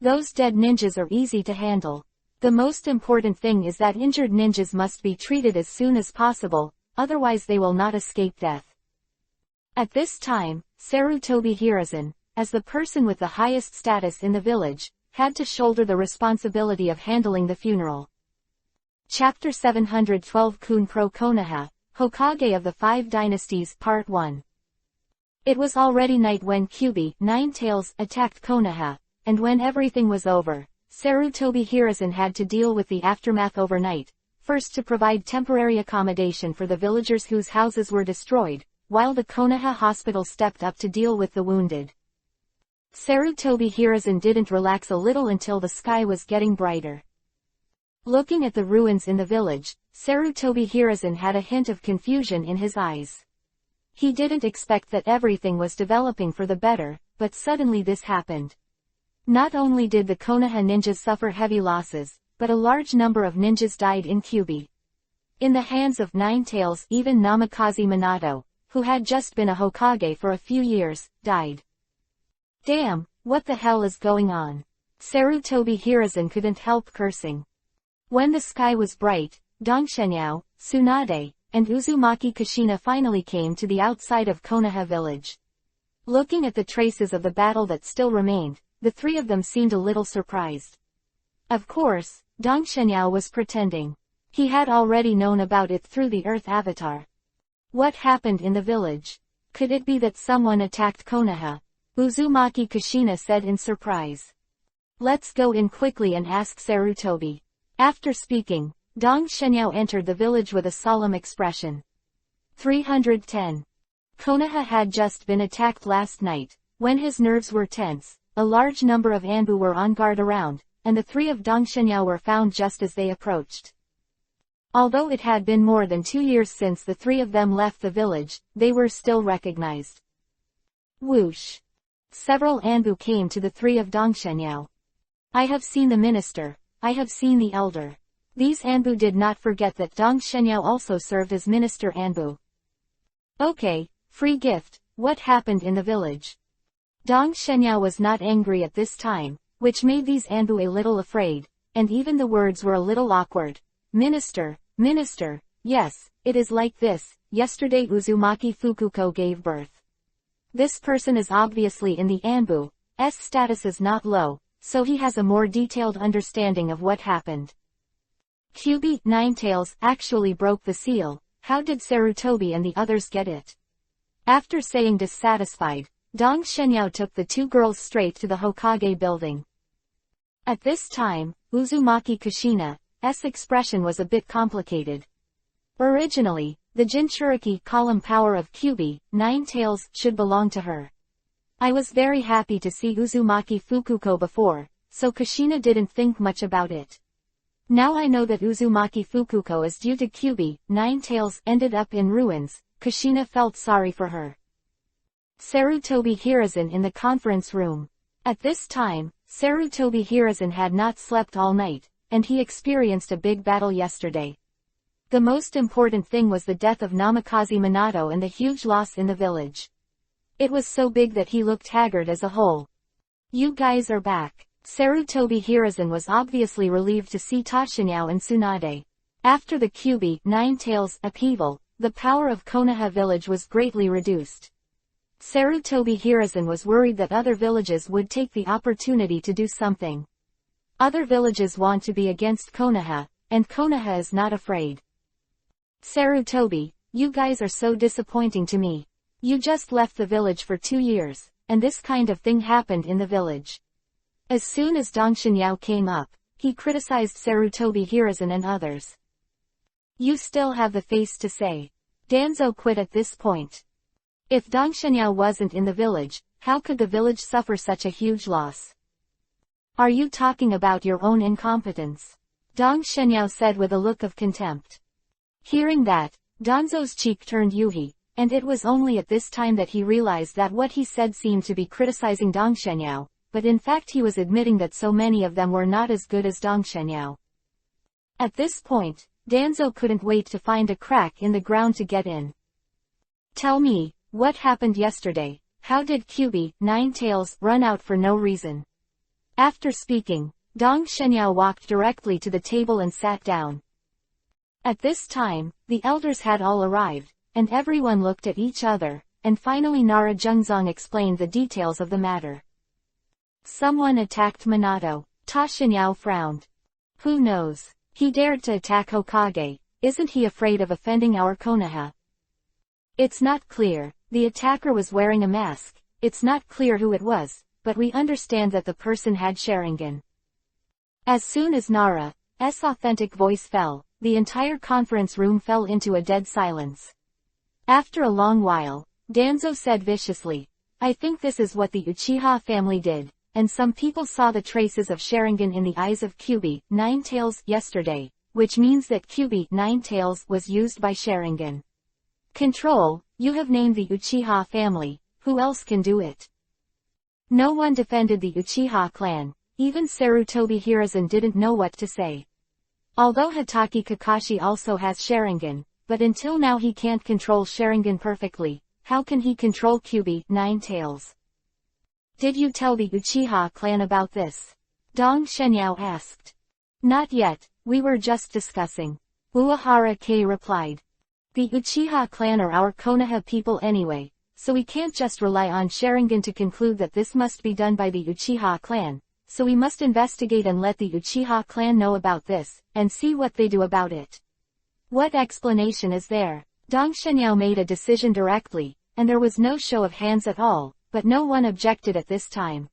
Those dead ninjas are easy to handle. The most important thing is that injured ninjas must be treated as soon as possible, otherwise they will not escape death. At this time, Sarutobi Hiruzen, as the person with the highest status in the village, had to shoulder the responsibility of handling the funeral. Chapter 712 Kunpro Konoha, Hokage of the Five Dynasties Part 1. It was already night when Kyuubi, Ninetales, attacked Konoha, and when everything was over, Sarutobi Hiruzen had to deal with the aftermath overnight, first to provide temporary accommodation for the villagers whose houses were destroyed, while the Konoha hospital stepped up to deal with the wounded. Sarutobi Hiruzen didn't relax a little until the sky was getting brighter. Looking at the ruins in the village, Sarutobi Hiruzen had a hint of confusion in his eyes. He didn't expect that everything was developing for the better, but suddenly this happened. Not only did the Konoha ninjas suffer heavy losses, but a large number of ninjas died in Kyuubi. In the hands of Ninetales, even Namikaze Minato, who had just been a Hokage for a few years, died. Damn, what the hell is going on? Sarutobi Hiruzen couldn't help cursing. When the sky was bright, Dongshenyao, Tsunade, and Uzumaki Kushina finally came to the outside of Konoha village. Looking at the traces of the battle that still remained, the three of them seemed a little surprised. Of course, Dong Shenyao was pretending. He had already known about it through the Earth Avatar. What happened in the village? Could it be that someone attacked Konoha? Uzumaki Kushina said in surprise. Let's go in quickly and ask Sarutobi. After speaking, Dong Shenyao entered the village with a solemn expression. 310. Konoha had just been attacked last night. When his nerves were tense, a large number of Anbu were on guard around, and the three of Dong Shenyao were found just as they approached. Although it had been more than 2 years since the three of them left the village, they were still recognized. Whoosh! Several Anbu came to the three of Dong Shenyao. I have seen the minister. I have seen the elder. These Anbu did not forget that Dong Shenyao also served as minister Anbu. Okay, free gift. What happened in the village? Dong Shenyao was not angry at this time, which made these Anbu a little afraid, and even the words were a little awkward. Minister, yes, it is like this. Yesterday Uzumaki Fukuko gave birth. This person is obviously in the Anbu's status is not low, so he has a more detailed understanding of what happened. QB Ninetails actually broke the seal. How did Sarutobi and the others get it? After saying dissatisfied, Dong Shenyao took the two girls straight to the Hokage building. At this time, Uzumaki Kushina's expression was a bit complicated. Originally, the Jinchuriki column power of QB Ninetails should belong to her. I was very happy to see Uzumaki Fukuko before, so Kushina didn't think much about it. Now I know that Uzumaki Fukuko is due to QB Ninetails ended up in ruins. Kushina felt sorry for her. Sarutobi Hiruzen in the conference room. At this time, Sarutobi Hiruzen had not slept all night, and he experienced a big battle yesterday. The most important thing was the death of Namikaze Minato and the huge loss in the village. It was so big that he looked haggard as a whole. You guys are back. Sarutobi Hiruzen was obviously relieved to see Tashinyao and Tsunade. After the QB Ninetails upheaval, the power of Konoha village was greatly reduced. Sarutobi Hiruzen was worried that other villages would take the opportunity to do something. Other villages want to be against Konoha, and Konoha is not afraid. Sarutobi, you guys are so disappointing to me. You just left the village for 2 years, and this kind of thing happened in the village. As soon as Dong Shenyao came up, he criticized Sarutobi Hiruzen and others. You still have the face to say. Danzo quit at this point. If Dong Shenyao wasn't in the village, how could the village suffer such a huge loss? Are you talking about your own incompetence? Dong Shenyao said with a look of contempt. Hearing that, Danzo's cheek turned Yuhi, and it was only at this time that he realized that what he said seemed to be criticizing Dong Shenyao, but in fact he was admitting that so many of them were not as good as Dong Shenyao. At this point, Danzo couldn't wait to find a crack in the ground to get in. Tell me, what happened yesterday? How did QB Ninetails run out for no reason? After speaking, Dong Shenyao walked directly to the table and sat down. At this time, the elders had all arrived, and everyone looked at each other, and finally Nara Jungzong explained the details of the matter. Someone attacked Minato. Tashinyao frowned. Who knows? He dared to attack Hokage. Isn't he afraid of offending our Konoha? It's not clear. The attacker was wearing a mask. It's not clear who it was, but we understand that the person had Sharingan. As soon as Nara's authentic voice fell, the entire conference room fell into a dead silence. After a long while, Danzo said viciously, I think this is what the Uchiha family did, and some people saw the traces of Sharingan in the eyes of QB Ninetails yesterday, which means that QB Ninetails was used by Sharingan. Control, you have named the Uchiha family, who else can do it? No one defended the Uchiha clan, even Sarutobi Hiruzen didn't know what to say. Although Hatake Kakashi also has Sharingan, but until now he can't control Sharingan perfectly, how can he control QB Ninetails? Did you tell the Uchiha clan about this? Dong Shenyao asked. Not yet, we were just discussing. Uehara K replied. The Uchiha clan are our Konoha people anyway, so we can't just rely on Sharingan to conclude that this must be done by the Uchiha clan, so we must investigate and let the Uchiha clan know about this, and see what they do about it. What explanation is there? Dong Shenyao made a decision directly, and there was no show of hands at all, but no one objected at this time.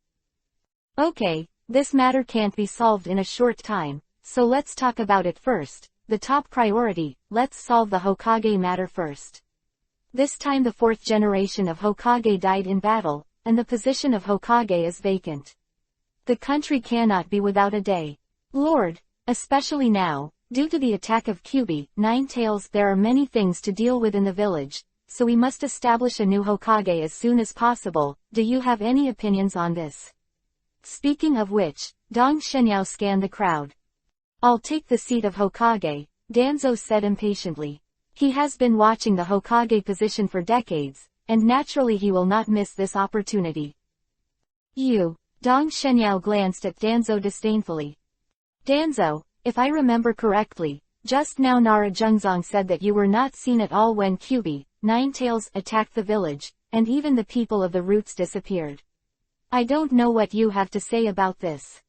Okay, this matter can't be solved in a short time, so let's talk about it first. The top priority, let's solve the Hokage matter first. This time the fourth generation of Hokage died in battle, and the position of Hokage is vacant. The country cannot be without a day. Lord, especially now, due to the attack of Kyuubi, Ninetales, there are many things to deal with in the village, so we must establish a new Hokage as soon as possible. Do you have any opinions on this? Speaking of which, Dong Shenyao scanned the crowd. I'll take the seat of Hokage, Danzo said impatiently. He has been watching the Hokage position for decades, and naturally he will not miss this opportunity. You, Dong Shenyao glanced at Danzo disdainfully. Danzo, if I remember correctly, just now Nara Jungzong said that you were not seen at all when Kyuubi, Ninetales, attacked the village, and even the people of the roots disappeared. I don't know what you have to say about this.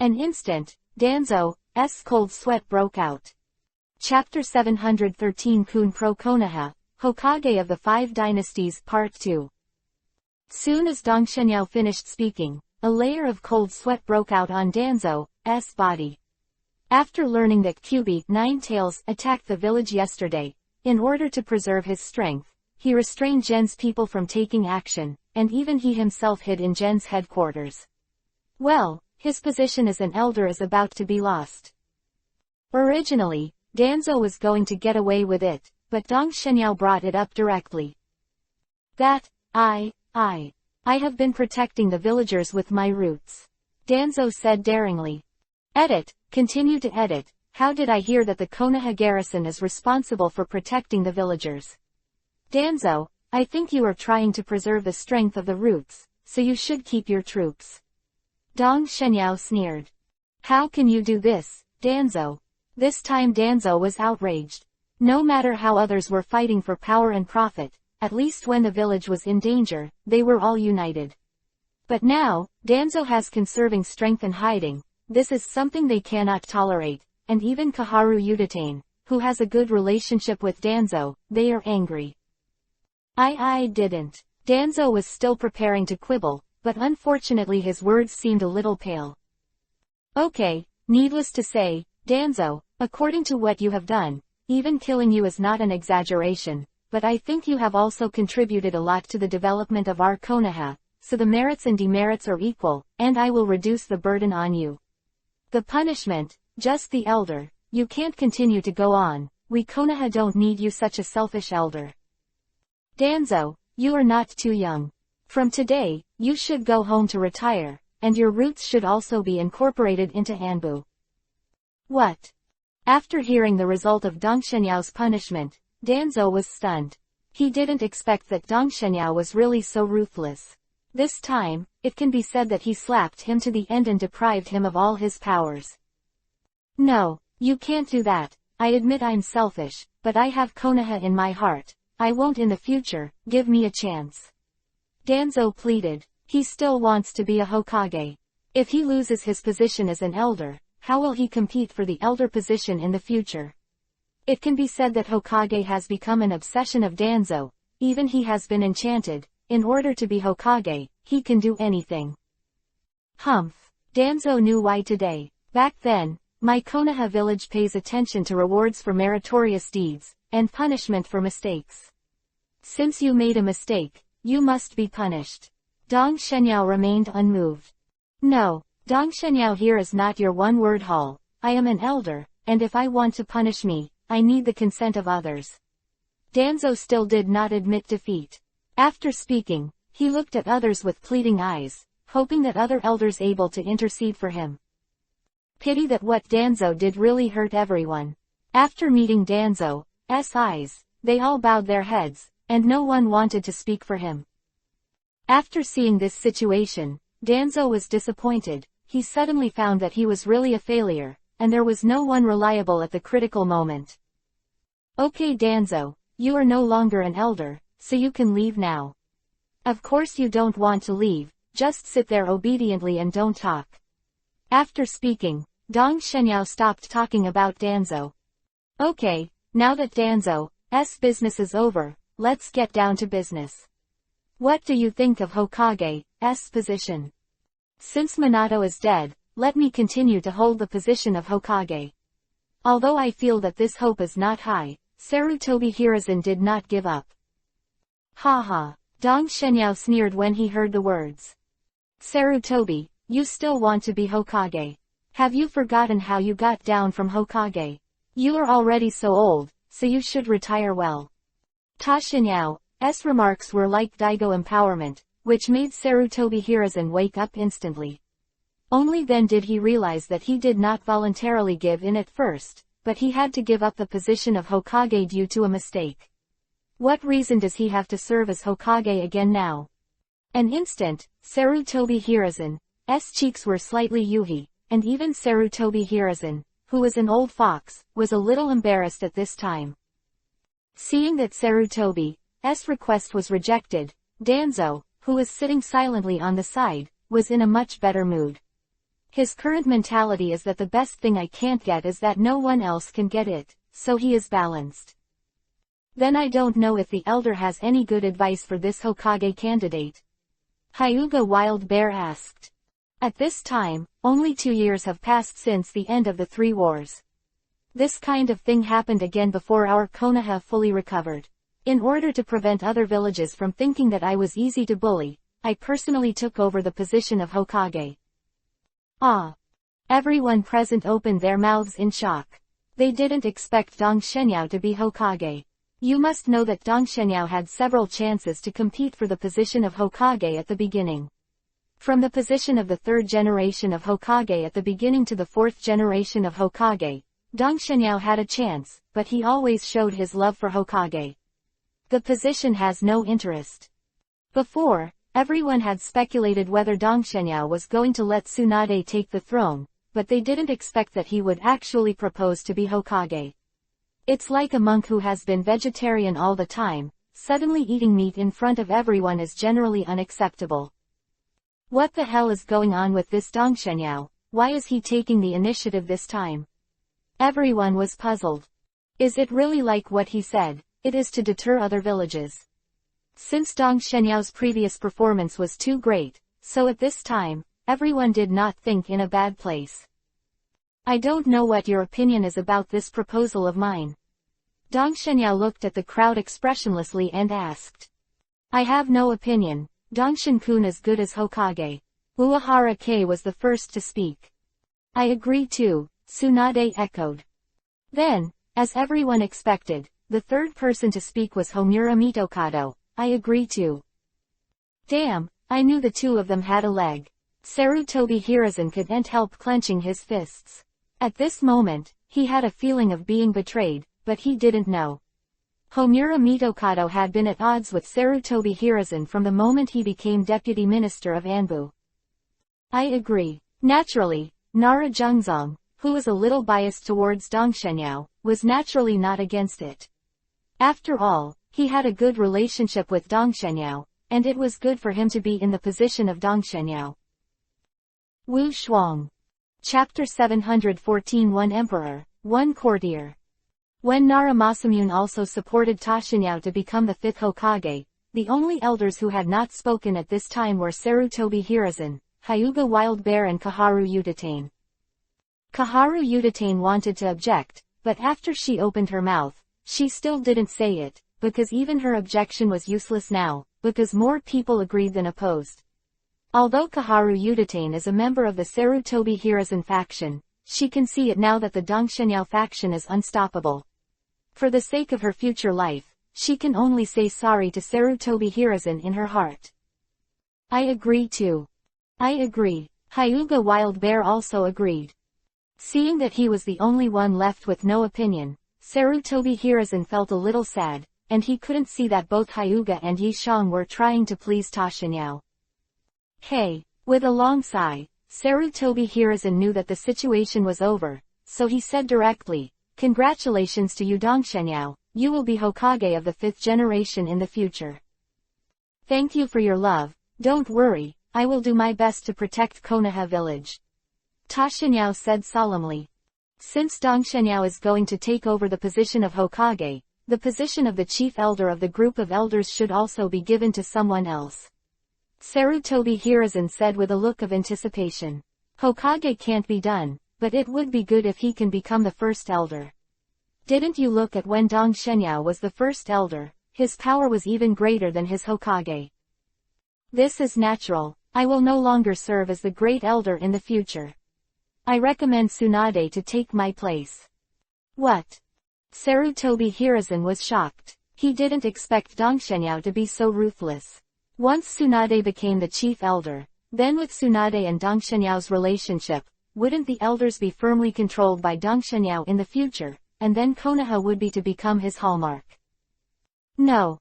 An instant, Danzo's cold sweat broke out. Chapter 713 Kun Pro Konoha, Hokage of the Five Dynasties Part 2. Soon as Dong Shenyao finished speaking, a layer of cold sweat broke out on Danzo's body. After learning that Kyuubi, Ninetales, attacked the village yesterday, in order to preserve his strength, he restrained Gen's people from taking action, and even he himself hid in Gen's headquarters. Well, his position as an elder is about to be lost. Originally, Danzo was going to get away with it, but Dong Shenyao brought it up directly. That, I have been protecting the villagers with my roots. Danzo said daringly. Continue to edit. How did I hear that the Konoha garrison is responsible for protecting the villagers? Danzo, I think you are trying to preserve the strength of the roots, so you should keep your troops. Dong Shenyao sneered. How can you do this, Danzo? This time Danzo was outraged. No matter how others were fighting for power and profit, at least when the village was in danger, they were all united. But now, Danzo has conserving strength and hiding. This is something they cannot tolerate, and even Kaharu Udatane, who has a good relationship with Danzo, they are angry. I didn't. Danzo was still preparing to quibble, but unfortunately his words seemed a little pale. Okay, needless to say, Danzo, according to what you have done, even killing you is not an exaggeration, but I think you have also contributed a lot to the development of our Konoha, so the merits and demerits are equal, and I will reduce the burden on you. The punishment, just the elder. You can't continue to go on. We Konoha don't need you, such a selfish elder. Danzo, you are not too young. From today, you should go home to retire, and your roots should also be incorporated into Anbu. What? After hearing the result of Dong Shenyao's punishment, Danzo was stunned. He didn't expect that Dong Shenyao was really so ruthless. This time, it can be said that he slapped him to the end and deprived him of all his powers. No, you can't do that. I admit I'm selfish, but I have Konoha in my heart. I won't in the future. Give me a chance. Danzo pleaded. He still wants to be a Hokage. If he loses his position as an elder, how will he compete for the elder position in the future? It can be said that Hokage has become an obsession of Danzo. Even he has been enchanted. In order to be Hokage, he can do anything. Humph. Danzo knew why today. Back then, my Konoha village pays attention to rewards for meritorious deeds, and punishment for mistakes. Since you made a mistake, you must be punished. Dong Shenyao remained unmoved. No, Dong Shenyao, here is not your one-word hall. I am an elder, and if I want to punish me, I need the consent of others. Danzo still did not admit defeat. After speaking, he looked at others with pleading eyes, hoping that other elders able to intercede for him. Pity that what Danzo did really hurt everyone. After meeting Danzo's eyes, they all bowed their heads, and no one wanted to speak for him. After seeing this situation, Danzo was disappointed. He suddenly found that he was really a failure, and there was no one reliable at the critical moment. Okay Danzo, you are no longer an elder, so you can leave now. Of course you don't want to leave, just sit there obediently and don't talk. After speaking, Dong Shenyao stopped talking about Danzo. Okay, now that Danzo's business is over, let's get down to business. What do you think of Hokage's position? Since Minato is dead, let me continue to hold the position of Hokage. Although I feel that this hope is not high, Sarutobi Hiruzen did not give up. Haha, Dong Shenyao sneered when he heard the words. Sarutobi, you still want to be Hokage. Have you forgotten how you got down from Hokage? You are already so old, so you should retire well. Ta Shinyao's remarks were like Daigo empowerment, which made Sarutobi Hiruzen wake up instantly. Only then did he realize that he did not voluntarily give in at first, but he had to give up the position of Hokage due to a mistake. What reason does he have to serve as Hokage again now? An instant, Sarutobi Hiruzen's cheeks were slightly yuhi, and even Sarutobi Hiruzen, who was an old fox, was a little embarrassed at this time. Seeing that Sarutobi's request was rejected, Danzo, who was sitting silently on the side, was in a much better mood. His current mentality is that the best thing I can't get is that no one else can get it, so he is balanced. Then I don't know if the elder has any good advice for this Hokage candidate. Hyuga Wild Bear asked. At this time, only 2 years have passed since the end of the 3 wars. This kind of thing happened again before our Konoha fully recovered. In order to prevent other villages from thinking that I was easy to bully, I personally took over the position of Hokage. Ah! Everyone present opened their mouths in shock. They didn't expect Dong Shenyao to be Hokage. You must know that Dong Shenyao had several chances to compete for the position of Hokage at the beginning. From the position of the 3rd generation of Hokage at the beginning to the 4th generation of Hokage, Dong Shenyao had a chance, but he always showed his love for Hokage. The position has no interest. Before, everyone had speculated whether Dong Shenyao was going to let Tsunade take the throne, but they didn't expect that he would actually propose to be Hokage. It's like a monk who has been vegetarian all the time, suddenly eating meat in front of everyone is generally unacceptable. What the hell is going on with this Dong Shenyao? Why is he taking the initiative this time? Everyone was puzzled. Is it really like what he said? It is to deter other villages. Since Dong Shenyao's previous performance was too great, so at this time, everyone did not think in a bad place. I don't know what your opinion is about this proposal of mine. Dong Shenyao looked at the crowd expressionlessly and asked. I have no opinion. Dongshin-kun is good as Hokage. Uehara K was the first to speak. I agree too, Tsunade echoed. Then, as everyone expected, the third person to speak was Homura Mitokado. I agree too. Damn, I knew the two of them had a leg. Sarutobi Hiruzen couldn't help clenching his fists. At this moment, he had a feeling of being betrayed, but he didn't know. Homura Mitokado had been at odds with Sarutobi Hiruzen from the moment he became deputy minister of Anbu. I agree. Naturally, Nara Jungzong, who was a little biased towards Dong Shenyao, was naturally not against it. After all, he had a good relationship with Dong Shenyao, and it was good for him to be in the position of Dong Shenyao. Wu Shuang. Chapter 714 One Emperor, One Courtier. When Nara Masamune also supported Ta Shinyaо to become the 5th Hokage, the only elders who had not spoken at this time were Sarutobi Hiruzen, Hyuga Wild Bear and Kaharu Udatane. Kaharu Udatane wanted to object, but after she opened her mouth, she still didn't say it, because even her objection was useless now, because more people agreed than opposed. Although Kaharu Udatane is a member of the Sarutobi Hiruzen faction, she can see it now that the Dong Shenyao faction is unstoppable. For the sake of her future life, she can only say sorry to Sarutobi Hiruzen in her heart. I agree too. I agree. Hyuga Wild Bear also agreed. Seeing that he was the only one left with no opinion, Sarutobi Hiruzen felt a little sad, and he couldn't see that both Hyuga and Yi Shang were trying to please Ta Shinyao. Hey! With a long sigh, Sarutobi Hiruzen knew that the situation was over, so he said directly, Congratulations to you Dong Shenyao, you will be Hokage of the 5th generation in the future. Thank you for your love, don't worry, I will do my best to protect Konoha village. Tashinyao said solemnly. Since Dongshenyao is going to take over the position of Hokage, the position of the chief elder of the group of elders should also be given to someone else. Sarutobi Hiruzen said with a look of anticipation. Hokage can't be done, but it would be good if he can become the first elder. Didn't you look at when Dongshenyao was the first elder, his power was even greater than his Hokage. This is natural, I will no longer serve as the great elder in the future. I recommend Tsunade to take my place. What? Sarutobi Hiruzen was shocked. He didn't expect Dongshenyao to be so ruthless. Once Tsunade became the chief elder, then with Tsunade and Dongshenyao's relationship, wouldn't the elders be firmly controlled by Dongshenyao in the future, and then Konoha would be to become his hallmark? No.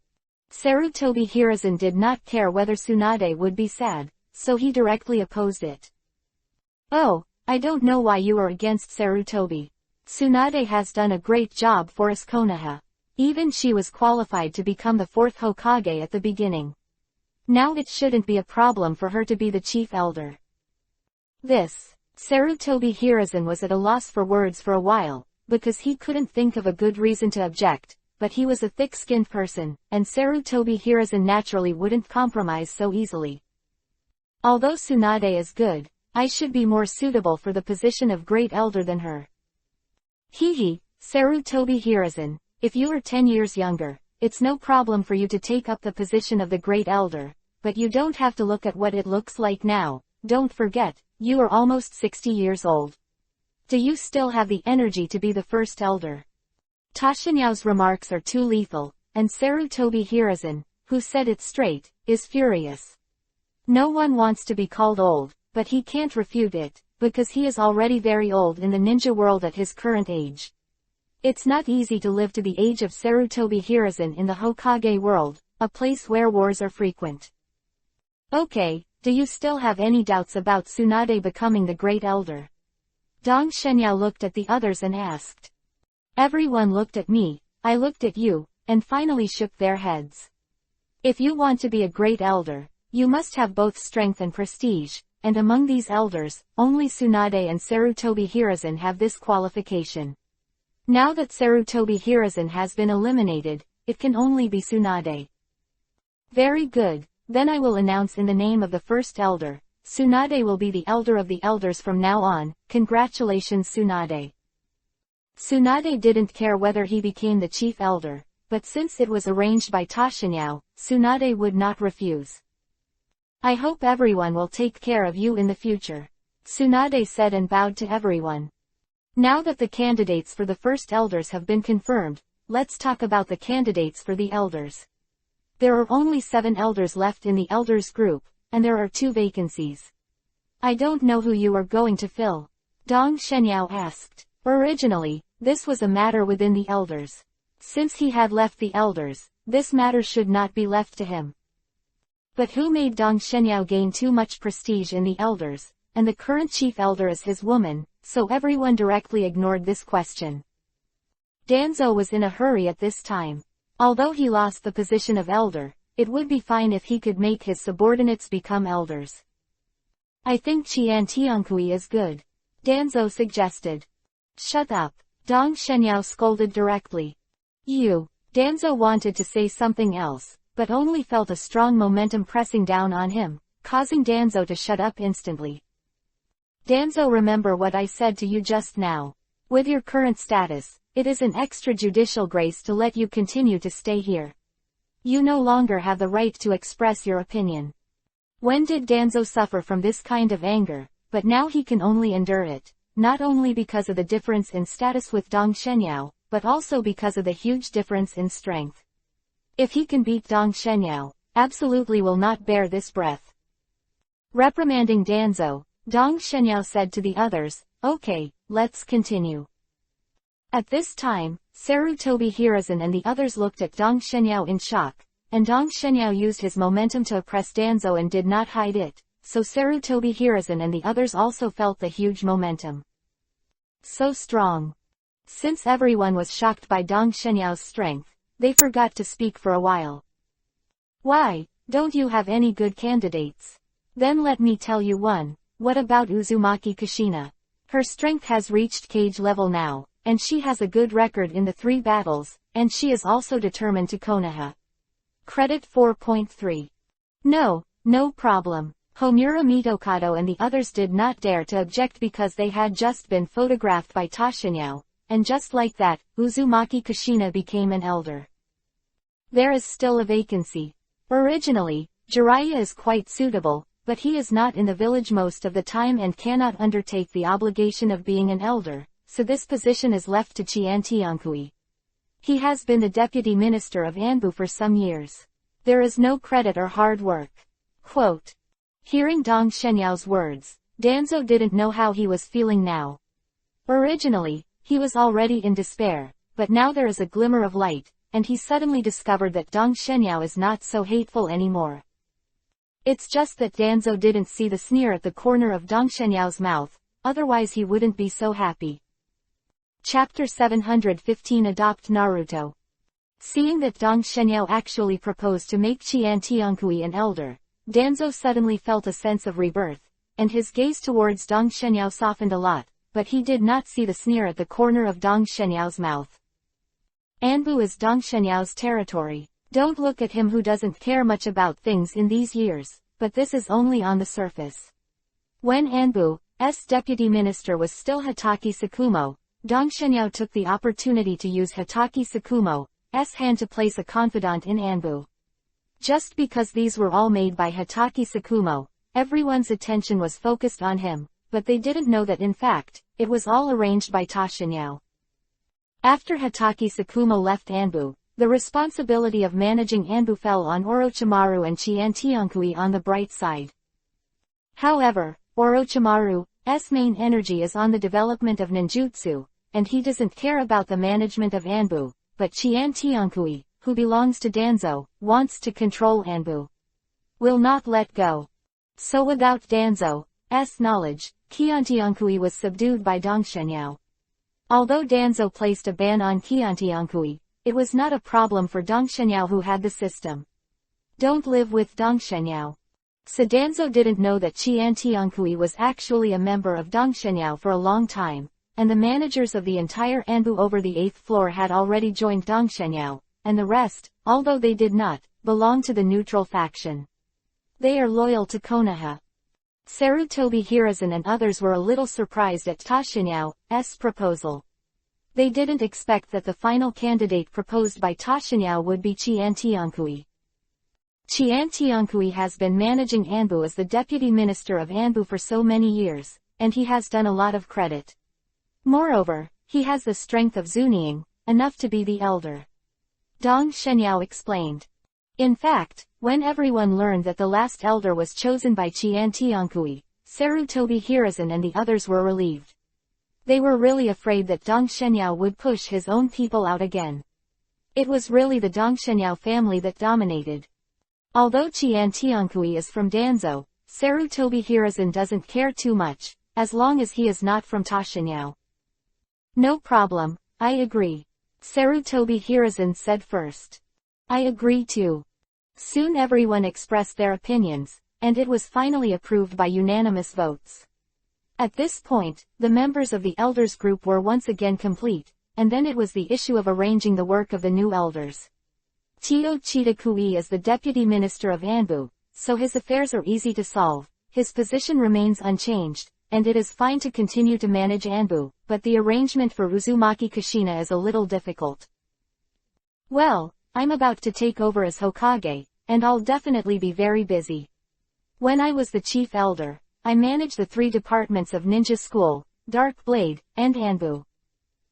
Sarutobi Hiruzen did not care whether Tsunade would be sad, so he directly opposed it. Oh, I don't know why you are against Sarutobi. Tsunade has done a great job for us Konoha. Even she was qualified to become the 4th Hokage at the beginning. Now it shouldn't be a problem for her to be the chief elder. Sarutobi Hiruzen was at a loss for words for a while, because he couldn't think of a good reason to object, but he was a thick-skinned person, and Sarutobi Hiruzen naturally wouldn't compromise so easily. Although Tsunade is good, I should be more suitable for the position of great elder than her. Sarutobi Hiruzen, if you are 10 years younger, it's no problem for you to take up the position of the great elder, but you don't have to look at what it looks like now. Don't forget, you are almost 60 years old. Do you still have the energy to be the first elder? Tashinyao's remarks are too lethal, and Sarutobi Hiruzen, who said it straight, is furious. No one wants to be called old, but he can't refute it, because he is already very old in the ninja world at his current age. It's not easy to live to the age of Sarutobi Hiruzen in the Hokage world, a place where wars are frequent. Okay, do you still have any doubts about Tsunade becoming the great elder? Dongshenyao looked at the others and asked. Everyone looked at me, I looked at you, and finally shook their heads. If you want to be a great elder, you must have both strength and prestige, and among these elders, only Tsunade and Sarutobi Hiruzen have this qualification. Now that Sarutobi Hiruzen has been eliminated, it can only be Tsunade. Very good, then I will announce in the name of the first elder, Tsunade will be the elder of the elders from now on. Congratulations Tsunade. Tsunade didn't care whether he became the chief elder, but since it was arranged by Tashinyao, Tsunade would not refuse. I hope everyone will take care of you in the future. Tsunade said and bowed to everyone. Now that the candidates for the first elders have been confirmed, let's talk about the candidates for the elders. There are only 7 elders left in the elders group, and there are 2 vacancies. I don't know who you are going to fill. Dongshenyao asked. Originally, this was a matter within the elders. Since he had left the elders, this matter should not be left to him. But who made Dongshenyao gain too much prestige in the elders, and the current chief elder is his woman, so everyone directly ignored this question. Danzo was in a hurry at this time. Although he lost the position of elder, it would be fine if he could make his subordinates become elders. I think Qian Tiankui is good. Danzo suggested. Shut up. Dongshenyao scolded directly. Danzo wanted to say something else, but only felt a strong momentum pressing down on him, causing Danzo to shut up instantly. Danzo, remember what I said to you just now. With your current status, it is an extrajudicial grace to let you continue to stay here. You no longer have the right to express your opinion. When did Danzo suffer from this kind of anger, but now he can only endure it, not only because of the difference in status with Dongshenyao, but also because of the huge difference in strength. If he can beat Dongshenyao, absolutely will not bear this breath. Reprimanding Danzo, Dongshenyao said to the others, okay, let's continue. At this time, Sarutobi Hiruzen and the others looked at Dongshenyao in shock, and Dongshenyao used his momentum to oppress Danzo and did not hide it, so Sarutobi Hiruzen and the others also felt the huge momentum. So strong. Since everyone was shocked by Dong Shenyao's strength, they forgot to speak for a while. Why, don't you have any good candidates? Then let me tell you one. What about Uzumaki Kushina? Her strength has reached cage level now, and she has a good record in the 3 battles, and she is also determined to Konoha. Credit 4.3. No problem. Homura Mitokado and the others did not dare to object because they had just been photographed by Tashinyao, and just like that, Uzumaki Kushina became an elder. There is still a vacancy. Originally, Jiraiya is quite suitable, but he is not in the village most of the time and cannot undertake the obligation of being an elder, so this position is left to Tiankui. He has been the deputy minister of Anbu for some years. There is no credit or hard work. Quote. Hearing Dong Shenyao's words, Danzo didn't know how he was feeling now. Originally, he was already in despair, but now there is a glimmer of light, and he suddenly discovered that Dong Shenyao is not so hateful anymore. It's just that Danzo didn't see the sneer at the corner of Dong Shenyao's mouth, otherwise he wouldn't be so happy. Chapter 715 Adopt Naruto. Seeing that Dong Shenyao actually proposed to make Tiankui an elder, Danzo suddenly felt a sense of rebirth, and his gaze towards Dong Shenyao softened a lot, but he did not see the sneer at the corner of Dong Shenyao's mouth. Anbu is Dong Shenyao's territory. Don't look at him who doesn't care much about things in these years, but this is only on the surface. When Anbu's deputy minister was still Hataki Sakumo, Dong Shenyao took the opportunity to use Hataki Sakumo's hand to place a confidant in Anbu. Just because these were all made by Hataki Sakumo, everyone's attention was focused on him, but they didn't know that in fact, it was all arranged by Tashinyao. After Hataki Sakumo left Anbu, the responsibility of managing Anbu fell on Orochimaru and Tiankui on the bright side. However, Orochimaru's main energy is on the development of ninjutsu, and he doesn't care about the management of Anbu, but Tiankui, who belongs to Danzo, wants to control Anbu. Will not let go. So without Danzo's knowledge, Tiankui was subdued by Dong Shenyao. Although Danzo placed a ban on Tiankui, it was not a problem for Dong Shenyao who had the system. Don't live with Dong Shenyao. So Danzo didn't know that Tiankui was actually a member of Dong Shenyao for a long time, and the managers of the entire Anbu over the 8th floor had already joined Dong Shenyao, and the rest, although they did not, belong to the neutral faction. They are loyal to Konoha. Sarutobi Hiruzen and others were a little surprised at Tashinyao's proposal. They didn't expect that the final candidate proposed by Tashinyao would be Tiankui. Tiankui has been managing Anbu as the deputy minister of Anbu for so many years, and he has done a lot of credit. Moreover, he has the strength of Zunying, enough to be the elder. Dong Shenyao explained. In fact, when everyone learned that the last elder was chosen by Tiankui, Sarutobi Hiruzen and the others were relieved. They were really afraid that Dong Shenyao would push his own people out again. It was really the Dong Shenyao family that dominated. Although Tiankui is from Danzo, Sarutobi Hiruzen doesn't care too much, as long as he is not from Tashinyao. No problem, I agree. Sarutobi Hiruzen said first. I agree too. Soon everyone expressed their opinions, and it was finally approved by unanimous votes. At this point, the members of the elders group were once again complete, and then it was the issue of arranging the work of the new elders. Tio Chitakui is the deputy minister of Anbu, so his affairs are easy to solve, his position remains unchanged, and it is fine to continue to manage Anbu, but the arrangement for Uzumaki Kushina is a little difficult. Well, I'm about to take over as Hokage, and I'll definitely be very busy. When I was the chief elder, I managed the 3 departments of Ninja School, Dark Blade, and Anbu.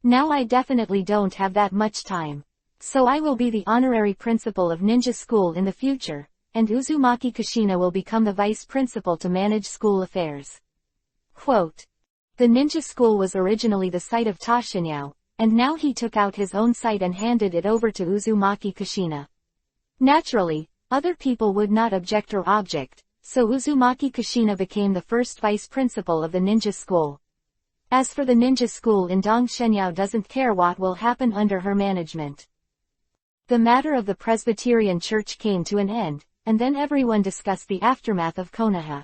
Now I definitely don't have that much time. So I will be the honorary principal of Ninja School in the future, and Uzumaki Kushina will become the vice principal to manage school affairs. Quote. The ninja school was originally the site of Tashinyao, and now he took out his own site and handed it over to Uzumaki Kushina. Naturally, other people would not object or object, so Uzumaki Kushina became the first vice principal of the ninja school. As for the ninja school in Dongshenyao doesn't care what will happen under her management. The matter of the Presbyterian Church came to an end, and then everyone discussed the aftermath of Konoha.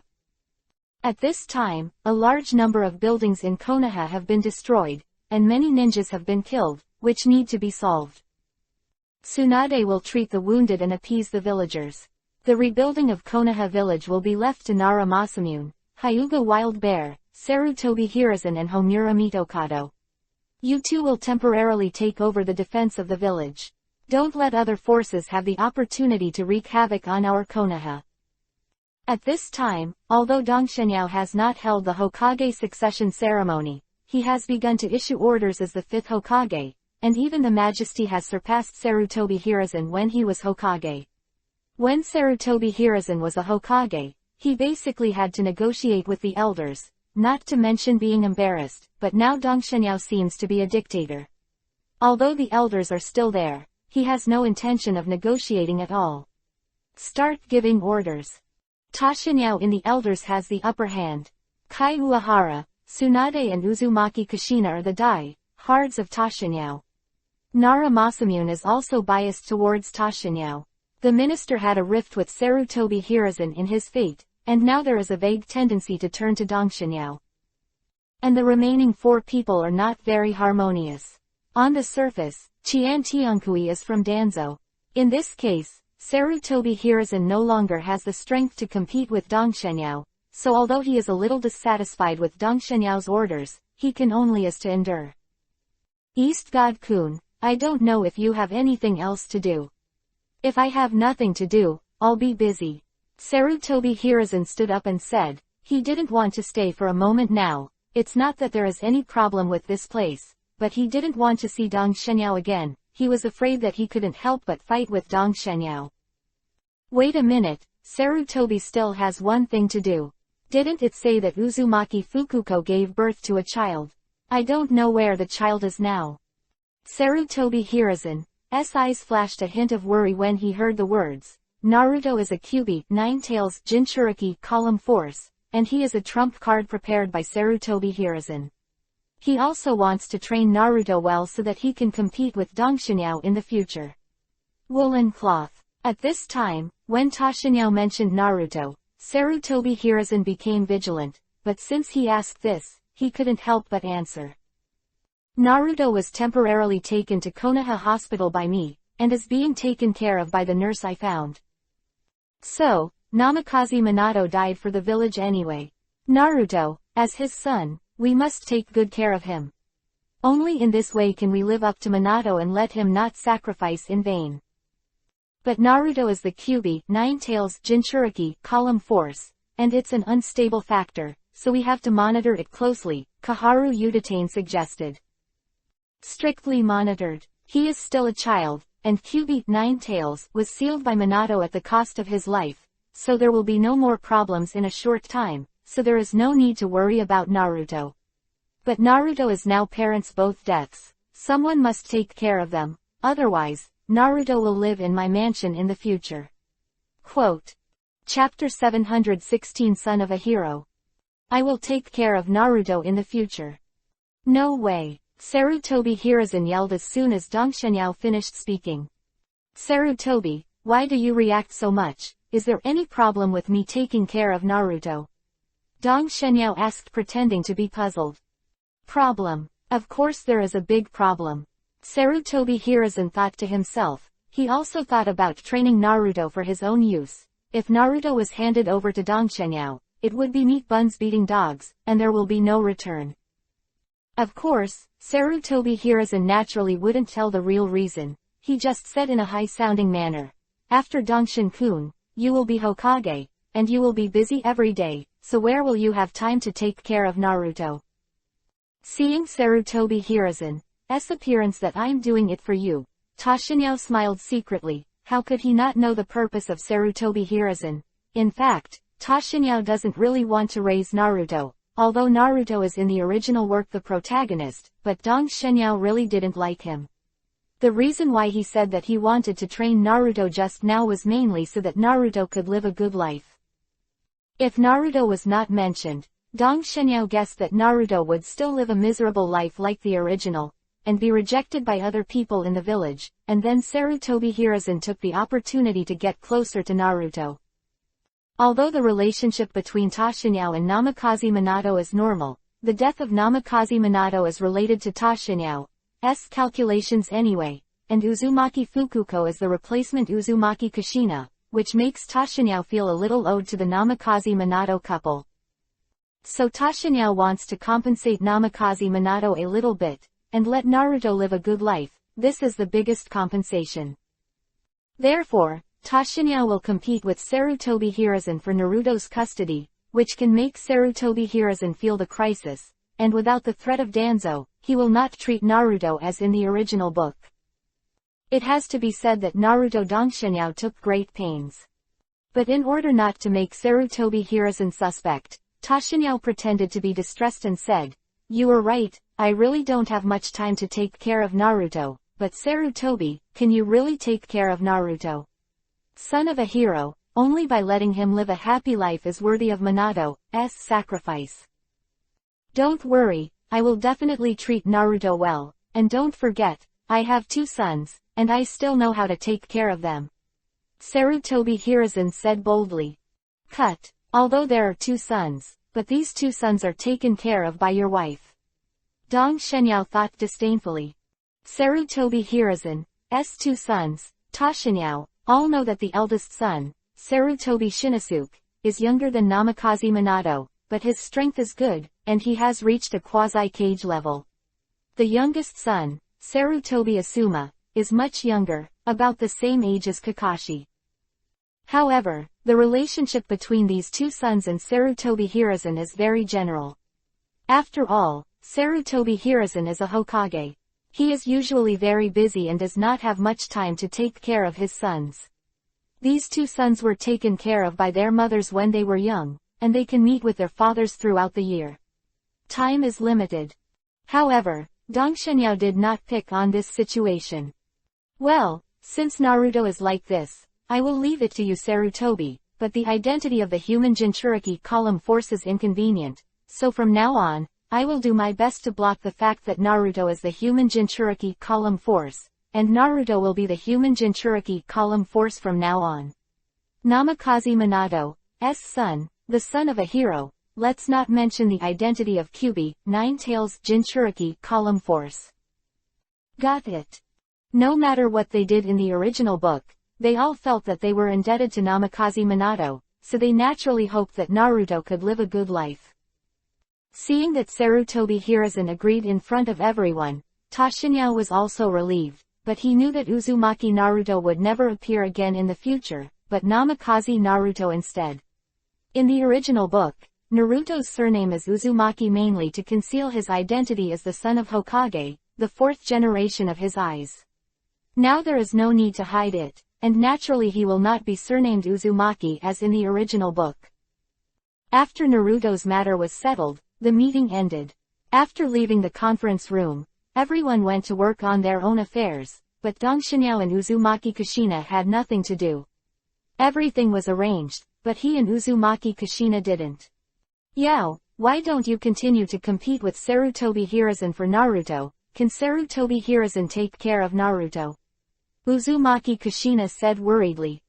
At this time, a large number of buildings in Konoha have been destroyed, and many ninjas have been killed, which need to be solved. Tsunade will treat the wounded and appease the villagers. The rebuilding of Konoha village will be left to Nara Masamune, Hyuga Wild Bear, Sarutobi Hiruzen and Homura Mitokado. You two will temporarily take over the defense of the village. Don't let other forces have the opportunity to wreak havoc on our Konoha. At this time, although Dongshenyao has not held the Hokage succession ceremony, he has begun to issue orders as the 5th Hokage, and even the Majesty has surpassed Sarutobi Hiruzen when he was Hokage. When Sarutobi Hiruzen was a Hokage, he basically had to negotiate with the elders, not to mention being embarrassed, but now Dongshenyao seems to be a dictator. Although the elders are still there, he has no intention of negotiating at all. Start giving orders. Tashinyao in the elders has the upper hand. Kai Uehara, Tsunade and Uzumaki Kushina are the die-hards of Tashinyao. Nara Masamune is also biased towards Tashinyao. The minister had a rift with Sarutobi Hiruzen in his fate, and now there is a vague tendency to turn to Dongshenyao. And the remaining 4 people are not very harmonious. On the surface, Qian Tiankui is from Danzo. In this case, Sarutobi Hiruzen no longer has the strength to compete with Dongshenyao, so although he is a little dissatisfied with Dongshenyao's orders, he can only as to endure. East God-kun, I don't know if you have anything else to do. If I have nothing to do, I'll be busy. Sarutobi Hiruzen stood up and said, he didn't want to stay for a moment now. It's not that there is any problem with this place, but he didn't want to see Dongshenyao again. He was afraid that he couldn't help but fight with Dongshenyao. Wait a minute, Sarutobi still has one thing to do. Didn't it say that Uzumaki Fukuko gave birth to a child? I don't know where the child is now. Sarutobi Hiruzen's eyes flashed a hint of worry when he heard the words. Naruto is a Kyuubi, Nine-Tails, Jinchuriki, column force, and he is a trump card prepared by Sarutobi Hiruzen. He also wants to train Naruto well so that he can compete with Dongshenyao in the future. Woolen cloth. At this time, when Tashinyao mentioned Naruto, Sarutobi Hiruzen became vigilant, but since he asked this, he couldn't help but answer. Naruto was temporarily taken to Konoha Hospital by me, and is being taken care of by the nurse I found. So, Namikaze Minato died for the village anyway. Naruto, as his son, we must take good care of him. Only in this way can we live up to Minato and let him not sacrifice in vain. But Naruto is the Kyuubi, Nine-Tails, Jinchuriki, column force, and it's an unstable factor, so we have to monitor it closely, Kaharu Udatane suggested. Strictly monitored. He is still a child, and Kyuubi, Nine-Tails, was sealed by Minato at the cost of his life, so there will be no more problems in a short time, so there is no need to worry about Naruto. But Naruto is now parents both deaths. Someone must take care of them, otherwise, Naruto will live in my mansion in the future. Quote. Chapter 716 Son of a Hero. I will take care of Naruto in the future. No way. Sarutobi Hiruzen yelled as soon as Dongshenyao finished speaking. Sarutobi, why do you react so much? Is there any problem with me taking care of Naruto? Dongshenyao asked, pretending to be puzzled. Problem. Of course there is a big problem. Sarutobi Hiruzen thought to himself. He also thought about training Naruto for his own use. If Naruto was handed over to Dongshenyao, it would be meat buns beating dogs, and there will be no return. Of course, Sarutobi Hiruzen naturally wouldn't tell the real reason. He just said in a high-sounding manner. After Dongshin-kun, you will be Hokage, and you will be busy every day, so where will you have time to take care of Naruto? Seeing Sarutobi Hiruzen's appearance that I'm doing it for you, Tashinyao smiled secretly. How could he not know the purpose of Sarutobi Hiruzen? In fact, Tashinyao doesn't really want to raise Naruto. Although Naruto is in the original work the protagonist, but Dongshenyao really didn't like him. The reason why he said that he wanted to train Naruto just now was mainly so that Naruto could live a good life. If Naruto was not mentioned, Dong Shenyao guessed that Naruto would still live a miserable life like the original, and be rejected by other people in the village, and then Sarutobi Hiruzen took the opportunity to get closer to Naruto. Although the relationship between Ta Shenyao and Namikaze Minato is normal, the death of Namikaze Minato is related to Ta Shenyao's calculations anyway, and Uzumaki Fukuko is the replacement Uzumaki Kushina, which makes Ta Shenyao feel a little owed to the Namikaze Minato couple. So Ta Shenyao wants to compensate Namikaze Minato a little bit, and let Naruto live a good life. This is the biggest compensation. Therefore, Ta Shenyao will compete with Sarutobi Hiruzen for Naruto's custody, which can make Sarutobi Hiruzen feel the crisis, and without the threat of Danzo, he will not treat Naruto as in the original book. It has to be said that Naruto Dong Shenyao took great pains. But in order not to make Sarutobi Hiruzen suspect, Ta Shenyao pretended to be distressed and said, "You were right, I really don't have much time to take care of Naruto, but Sarutobi, can you really take care of Naruto? Son of a hero, only by letting him live a happy life is worthy of Minato's sacrifice. Don't worry, I will definitely treat Naruto well, and don't forget, I have 2 sons, and I still know how to take care of them," Sarutobi Hiruzen said boldly. Cut. Although there are 2 sons, but these 2 sons are taken care of by your wife. Dong Shenyao thought disdainfully. Sarutobi Hiruzen's 2 sons, Ta Shenyao, all know that the eldest son, Sarutobi Shinosuke, is younger than Namikaze Minato, but his strength is good, and he has reached a quasi-cage level. The youngest son, Sarutobi Asuma, is much younger, about the same age as Kakashi. However, the relationship between these 2 sons and Sarutobi Hiruzen is very general. After all, Sarutobi Hiruzen is a Hokage. He is usually very busy and does not have much time to take care of his sons. These 2 sons were taken care of by their mothers when they were young, and they can meet with their fathers throughout the year. Time is limited. However, Dong Shenyao did not pick on this situation. Well, since Naruto is like this, I will leave it to you Sarutobi, but the identity of the human Jinchuriki column force is inconvenient, so from now on, I will do my best to block the fact that Naruto is the human Jinchuriki column force, and Naruto will be the human Jinchuriki column force from now on. Namikaze Minato's son, the son of a hero, let's not mention the identity of Kyubi, Nine-Tails Jinchuriki column force. Got it. No matter what they did in the original book, they all felt that they were indebted to Namikaze Minato, so they naturally hoped that Naruto could live a good life. Seeing that Sarutobi Hiruzen agreed in front of everyone, Ta Shenyao was also relieved, but he knew that Uzumaki Naruto would never appear again in the future, but Namikaze Naruto instead. In the original book, Naruto's surname is Uzumaki mainly to conceal his identity as the son of Hokage, the 4th generation of his eyes. Now there is no need to hide it, and naturally he will not be surnamed Uzumaki as in the original book. After Naruto's matter was settled, the meeting ended. After leaving the conference room, everyone went to work on their own affairs, but Dong Shenyao and Uzumaki Kushina had nothing to do. Everything was arranged, but he and Uzumaki Kushina didn't. Yao, why don't you continue to compete with Sarutobi Hiruzen for Naruto? Can Sarutobi Hiruzen take care of Naruto? Uzumaki Kushina said worriedly.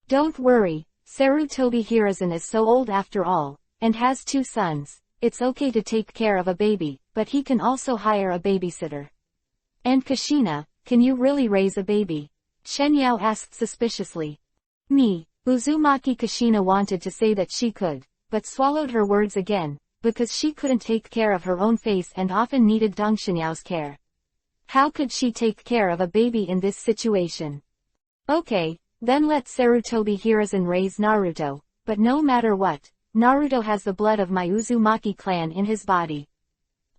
Don't worry, Sarutobi Hiruzen is so old after all, and has 2 sons. It's okay to take care of a baby, but he can also hire a babysitter. And Kushina, can you really raise a baby? Shenyao asked suspiciously. Me, Uzumaki Kushina wanted to say that she could, but swallowed her words again, because she couldn't take care of her own face and often needed Dong Shenyao's care. How could she take care of a baby in this situation? Okay, then let Sarutobi Hiruzen raise Naruto, but no matter what, Naruto has the blood of my Uzumaki clan in his body.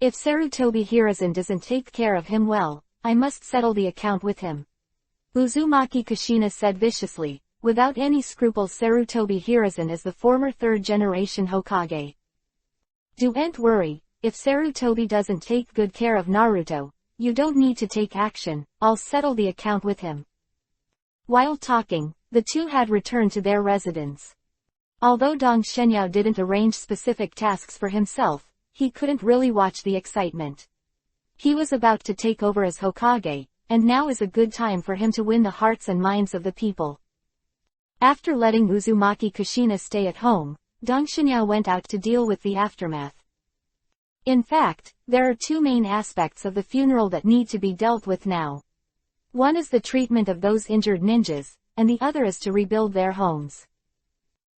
If Sarutobi Hiruzen doesn't take care of him well, I must settle the account with him. Uzumaki Kushina said viciously, without any scruples. Sarutobi Hiruzen is the former 3rd generation Hokage. Don't worry, if Sarutobi doesn't take good care of Naruto, you don't need to take action, I'll settle the account with him. While talking, the 2 had returned to their residence. Although Dong Shenyao didn't arrange specific tasks for himself, he couldn't really watch the excitement. He was about to take over as Hokage, and now is a good time for him to win the hearts and minds of the people. After letting Uzumaki Kushina stay at home, Dong Shenyao went out to deal with the aftermath. In fact, there are two main aspects of the funeral that need to be dealt with now. One is the treatment of those injured ninjas, and the other is to rebuild their homes.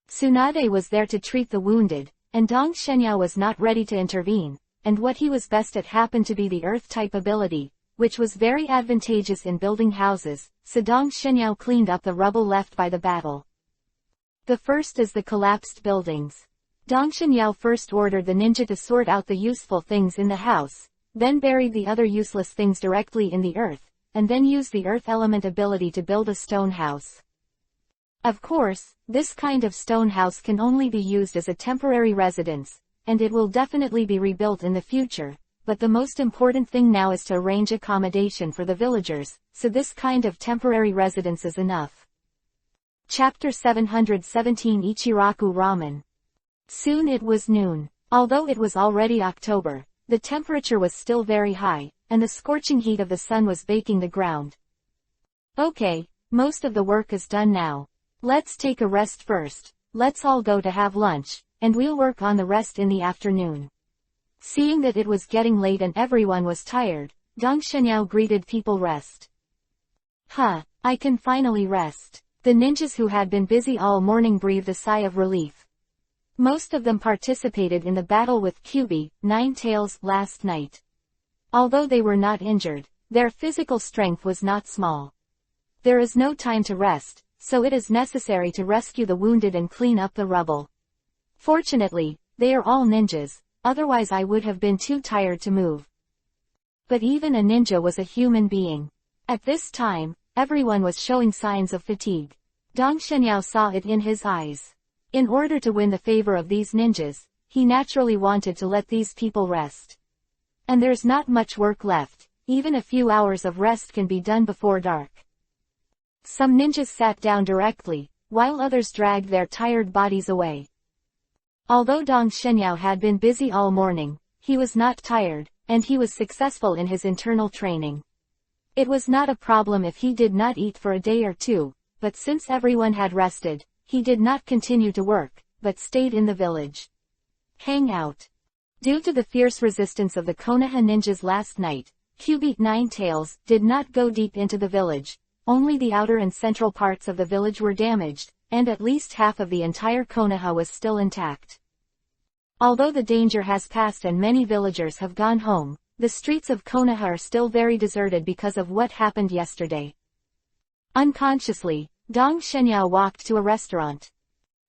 Tsunade was there to treat the wounded, and Dong Shenyao was not ready to intervene, and what he was best at happened to be the earth-type ability, which was very advantageous in building houses, so Dong Shenyao cleaned up the rubble left by the battle. The first is the collapsed buildings. Dong Shenyao first ordered the ninja to sort out the useful things in the house, then buried the other useless things directly in the earth, and then used the earth element ability to build a stone house. Of course, this kind of stone house can only be used as a temporary residence, and it will definitely be rebuilt in the future, but the most important thing now is to arrange accommodation for the villagers, so this kind of temporary residence is enough. Chapter 717 Ichiraku Ramen. Soon it was noon. Although it was already October, the temperature was still very high, and the scorching heat of the sun was baking the ground. Okay, most of the work is done now. Let's take a rest first. Let's all go to have lunch, and we'll work on the rest in the afternoon. Seeing that it was getting late and everyone was tired, Dong Shenyao greeted people rest. I can finally rest. The ninjas who had been busy all morning breathed a sigh of relief. Most of them participated in the battle with EPUB, Ninetales, last night. Although they were not injured, their physical strength was not small. There is no time to rest, so it is necessary to rescue the wounded and clean up the rubble. Fortunately, they are all ninjas, otherwise I would have been too tired to move. But even a ninja was a human being. At this time, everyone was showing signs of fatigue. Dong Shenyao saw it in his eyes. In order to win the favor of these ninjas, he naturally wanted to let these people rest. And there's not much work left, even a few hours of rest can be done before dark. Some ninjas sat down directly, while others dragged their tired bodies away. Although Dong Shenyao had been busy all morning, he was not tired, and he was successful in his internal training. It was not a problem if he did not eat for a day or two, but since everyone had rested, he did not continue to work, but stayed in the village. Hang out. Due to the fierce resistance of the Konoha ninjas last night, EPUB Ninetales did not go deep into the village. Only the outer and central parts of the village were damaged, and at least half of the entire Konoha was still intact. Although the danger has passed and many villagers have gone home, the streets of Konoha are still very deserted because of what happened yesterday. Unconsciously, Dong Shenyao walked to a restaurant.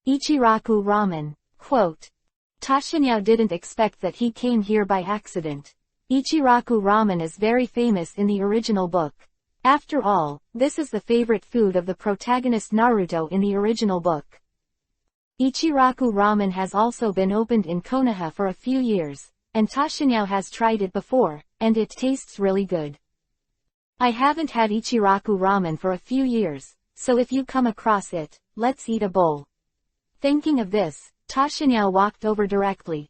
Ichiraku Ramen. Quote. Tashinyao didn't expect that he came here by accident. Ichiraku Ramen is very famous in the original book. After all, this is the favorite food of the protagonist Naruto in the original book. Ichiraku Ramen has also been opened in Konoha for a few years, and Tashinyao has tried it before, and it tastes really good. I haven't had Ichiraku Ramen for a few years, so if you come across it, let's eat a bowl. Thinking of this, Tashinyao walked over directly.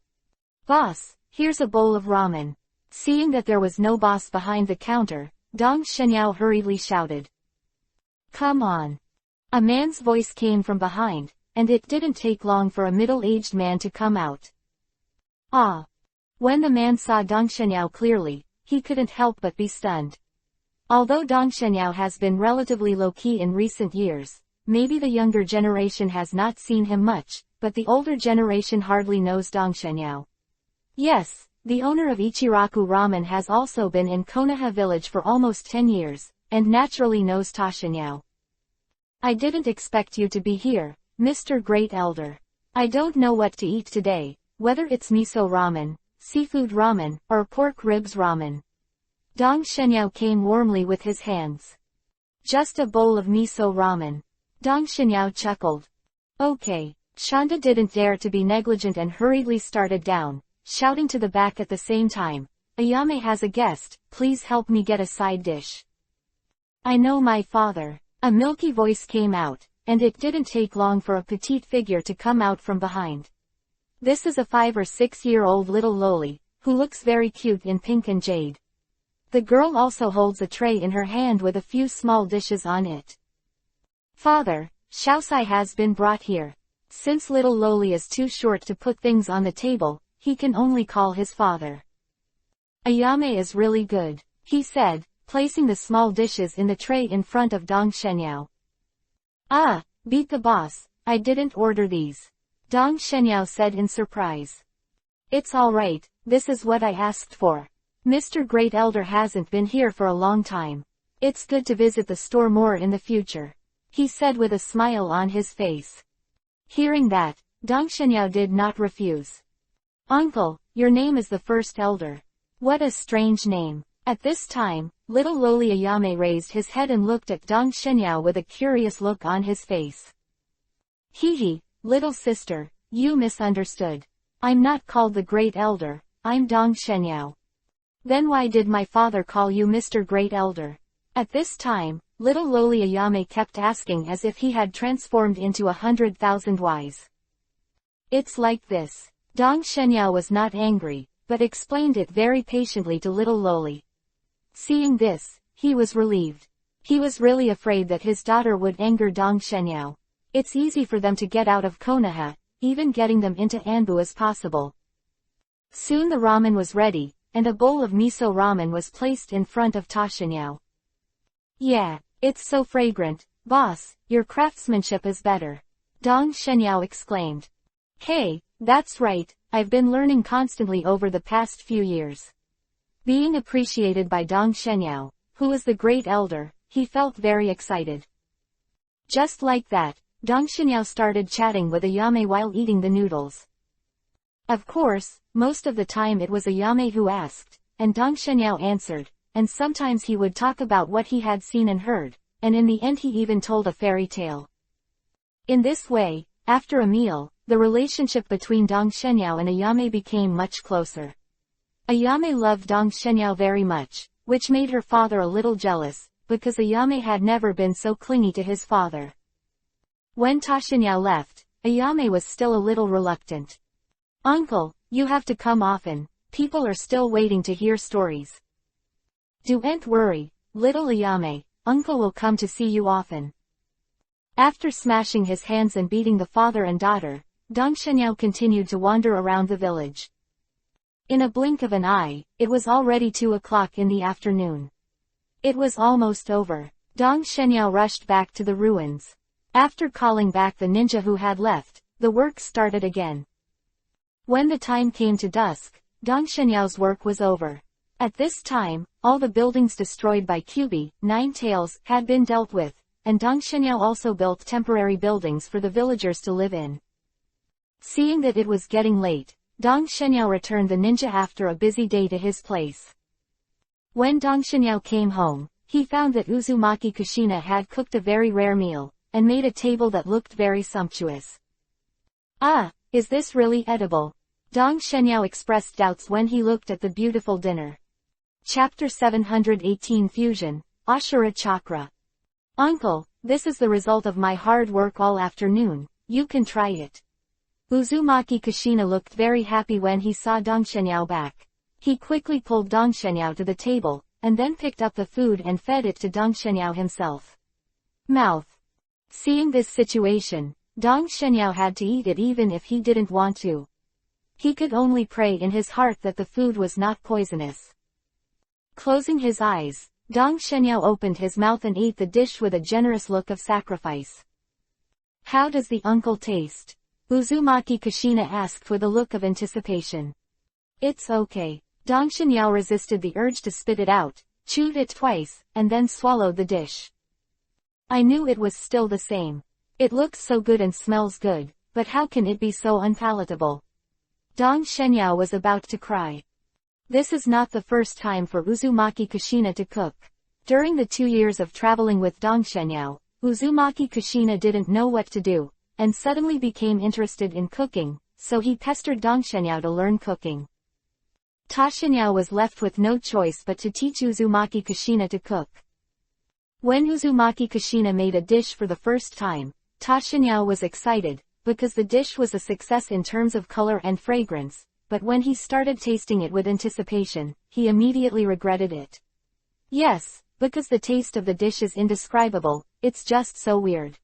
Boss, here's a bowl of ramen. Seeing that there was no boss behind the counter, Dong Shenyao hurriedly shouted. Come on. A man's voice came from behind, and it didn't take long for a middle-aged man to come out. Ah! When the man saw Dong Shenyao clearly, he couldn't help but be stunned. Although Dong Shenyao has been relatively low-key in recent years, maybe the younger generation has not seen him much, but the older generation hardly knows Dong Shenyao. Yes, the owner of Ichiraku Ramen has also been in Konoha village for almost 10 years, and naturally knows Tashinyao. I didn't expect you to be here, Mr. Great Elder. I don't know what to eat today, whether it's miso ramen, seafood ramen, or pork ribs ramen. Dong Shenyao came warmly with his hands. Just a bowl of miso ramen. Dong Shenyao chuckled. Okay. Shanda didn't dare to be negligent and hurriedly started down, shouting to the back at the same time, Ayame has a guest, please help me get a side dish. I know my father. A milky voice came out, and it didn't take long for a petite figure to come out from behind. This is a 5 or 6-year-old little loli, who looks very cute in pink and jade. The girl also holds a tray in her hand with a few small dishes on it. Father, Shaosai has been brought here. Since little loli is too short to put things on the table, he can only call his father. Ayame is really good, he said, placing the small dishes in the tray in front of Dong Shenyao. Ah, beat the boss, I didn't order these. Dong Shenyao said in surprise. It's alright, this is what I asked for. Mr. Great Elder hasn't been here for a long time. It's good to visit the store more in the future, he said with a smile on his face. Hearing that, Dong Shenyao did not refuse. Uncle, your name is the first elder. What a strange name. At this time, little loli Ayame raised his head and looked at Dong Shenyao with a curious look on his face. Hee, little sister, you misunderstood. I'm not called the Great Elder, I'm Dong Shenyao. Then why did my father call you Mr. Great Elder? At this time, little loli Ayame kept asking as if he had transformed into 100,000 Ys. It's like this. Dong Shenyao was not angry, but explained it very patiently to little loli. Seeing this, he was relieved. He was really afraid that his daughter would anger Dong Shenyao. It's easy for them to get out of Konoha, even getting them into Anbu is possible. Soon the ramen was ready, and a bowl of miso ramen was placed in front of Ta Shenyao. Yeah, it's so fragrant, boss, your craftsmanship is better. Dong Shenyao exclaimed. Hey, that's right, I've been learning constantly over the past few years. Being appreciated by Dong Shenyao, who was the great elder, he felt very excited. Just like that, Dong Shenyao started chatting with Ayame while eating the noodles. Of course, most of the time it was Ayame who asked, and Dong Shenyao answered, and sometimes he would talk about what he had seen and heard, and in the end he even told a fairy tale. In this way, after a meal, the relationship between Dong Shenyao and Ayame became much closer. Ayame loved Dong Shenyao very much, which made her father a little jealous, because Ayame had never been so clingy to his father. When Ta Shenyao left, Ayame was still a little reluctant. Uncle, you have to come often, people are still waiting to hear stories. Don't worry, little Ayame, uncle will come to see you often. After smashing his hands and beating the father and daughter, Dong Shenyao continued to wander around the village. In a blink of an eye, it was already 2 o'clock in the afternoon. It was almost over. Dong Shenyao rushed back to the ruins. After calling back the ninja who had left, the work started again. When the time came to dusk, Dong Shenyao's work was over. At this time, all the buildings destroyed by EPUB, 9 Tails, had been dealt with, and Dong Shenyao also built temporary buildings for the villagers to live in. Seeing that it was getting late, Dong Shenyao returned the ninja after a busy day to his place. When Dong Shenyao came home, he found that Uzumaki Kushina had cooked a very rare meal, and made a table that looked very sumptuous. Ah, is this really edible? Dong Shenyao expressed doubts when he looked at the beautiful dinner. Chapter 718 Fusion, Ashura Chakra. Uncle, this is the result of my hard work all afternoon, you can try it. Uzumaki Kushina looked very happy when he saw Dong Shenyao back. He quickly pulled Dong Shenyao to the table, and then picked up the food and fed it to Dong Shenyao himself. Mouth. Seeing this situation, Dong Shenyao had to eat it even if he didn't want to. He could only pray in his heart that the food was not poisonous. Closing his eyes, Dong Shenyao opened his mouth and ate the dish with a generous look of sacrifice. How does the uncle taste? Uzumaki Kushina asked with a look of anticipation. It's okay. Dong Shenyao resisted the urge to spit it out, chewed it twice, and then swallowed the dish. I knew it was still the same. It looks so good and smells good, but how can it be so unpalatable? Dong Shenyao was about to cry. This is not the first time for Uzumaki Kushina to cook. During the 2 years of traveling with Dong Shenyao, Uzumaki Kushina didn't know what to do, and suddenly became interested in cooking, so he pestered Dong Shenyao to learn cooking. Ta Shenyao was left with no choice but to teach Uzumaki Kushina to cook. When Uzumaki Kushina made a dish for the first time, Ta Xinyao was excited, because the dish was a success in terms of color and fragrance, but when he started tasting it with anticipation, he immediately regretted it. Yes, because the taste of the dish is indescribable, it's just so weird.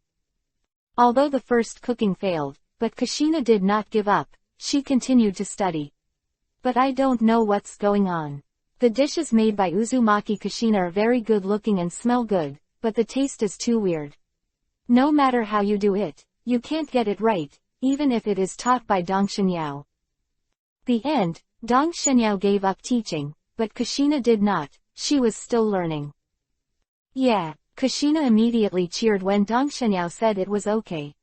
Although the first cooking failed, but Kushina did not give up, she continued to study. But I don't know what's going on. The dishes made by Uzumaki Kushina are very good looking and smell good, but the taste is too weird. No matter how you do it, you can't get it right, even if it is taught by Dong Xinyao. The end, Dong Xinyao gave up teaching, but Kushina did not, she was still learning. Yeah, Kushina immediately cheered when Dong Xinyao said it was okay.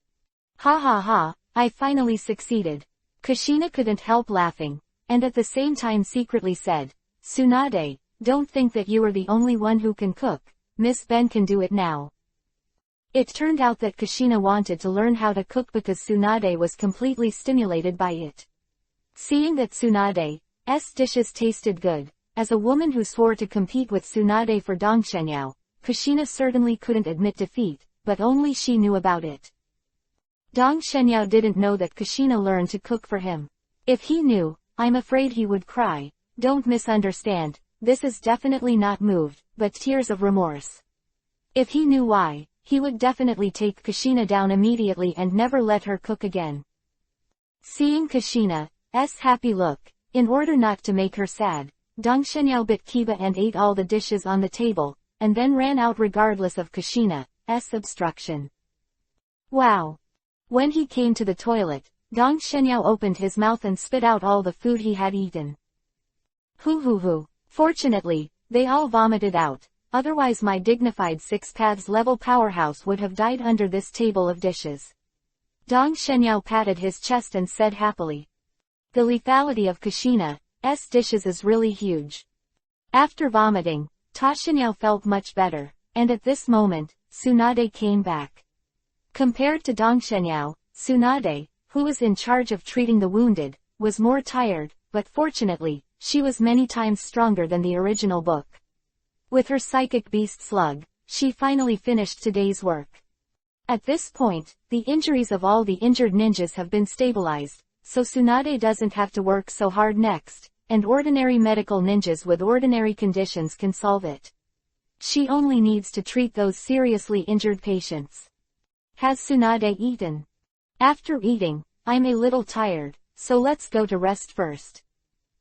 Ha ha ha, I finally succeeded. Kushina couldn't help laughing, and at the same time secretly said, Tsunade, don't think that you are the only one who can cook, Miss Ben can do it now. It turned out that Kushina wanted to learn how to cook because Tsunade was completely stimulated by it. Seeing that Tsunade's dishes tasted good, as a woman who swore to compete with Tsunade for Dong Xinyao, Kushina certainly couldn't admit defeat, but only she knew about it. Dong Xinyao didn't know that Kushina learned to cook for him. If he knew, I'm afraid he would cry. Don't misunderstand, this is definitely not moved, but tears of remorse. If he knew why, he would definitely take Kushina down immediately and never let her cook again. Seeing Kushina's happy look, in order not to make her sad, Dong Xinyao bit kiba and ate all the dishes on the table, and then ran out regardless of Kushina's obstruction. Wow! When he came to the toilet, Dong Xinyao opened his mouth and spit out all the food he had eaten. Hoo. Fortunately, they all vomited out, otherwise my dignified Six Paths level powerhouse would have died under this table of dishes. Dong Xinyao patted his chest and said happily. The lethality of Kushina's dishes is really huge. After vomiting, Ta Xinyao felt much better, and at this moment, Tsunade came back. Compared to Dong Xinyao, Tsunade, who was in charge of treating the wounded, was more tired, but fortunately, she was many times stronger than the original book. With her psychic beast slug, she finally finished today's work. At this point, the injuries of all the injured ninjas have been stabilized, so Tsunade doesn't have to work so hard next, and ordinary medical ninjas with ordinary conditions can solve it. She only needs to treat those seriously injured patients. Has Tsunade eaten? After eating, I'm a little tired, so let's go to rest first.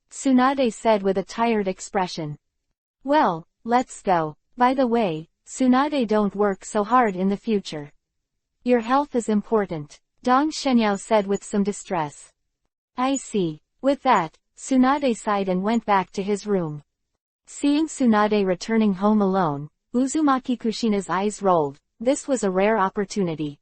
Tsunade said with a tired expression. Well, let's go. By the way, Tsunade, don't work so hard in the future. Your health is important, Dong Xinyao said with some distress. I see. With that, Tsunade sighed and went back to his room. Seeing Tsunade returning home alone, Uzumaki Kushina's eyes rolled. This was a rare opportunity.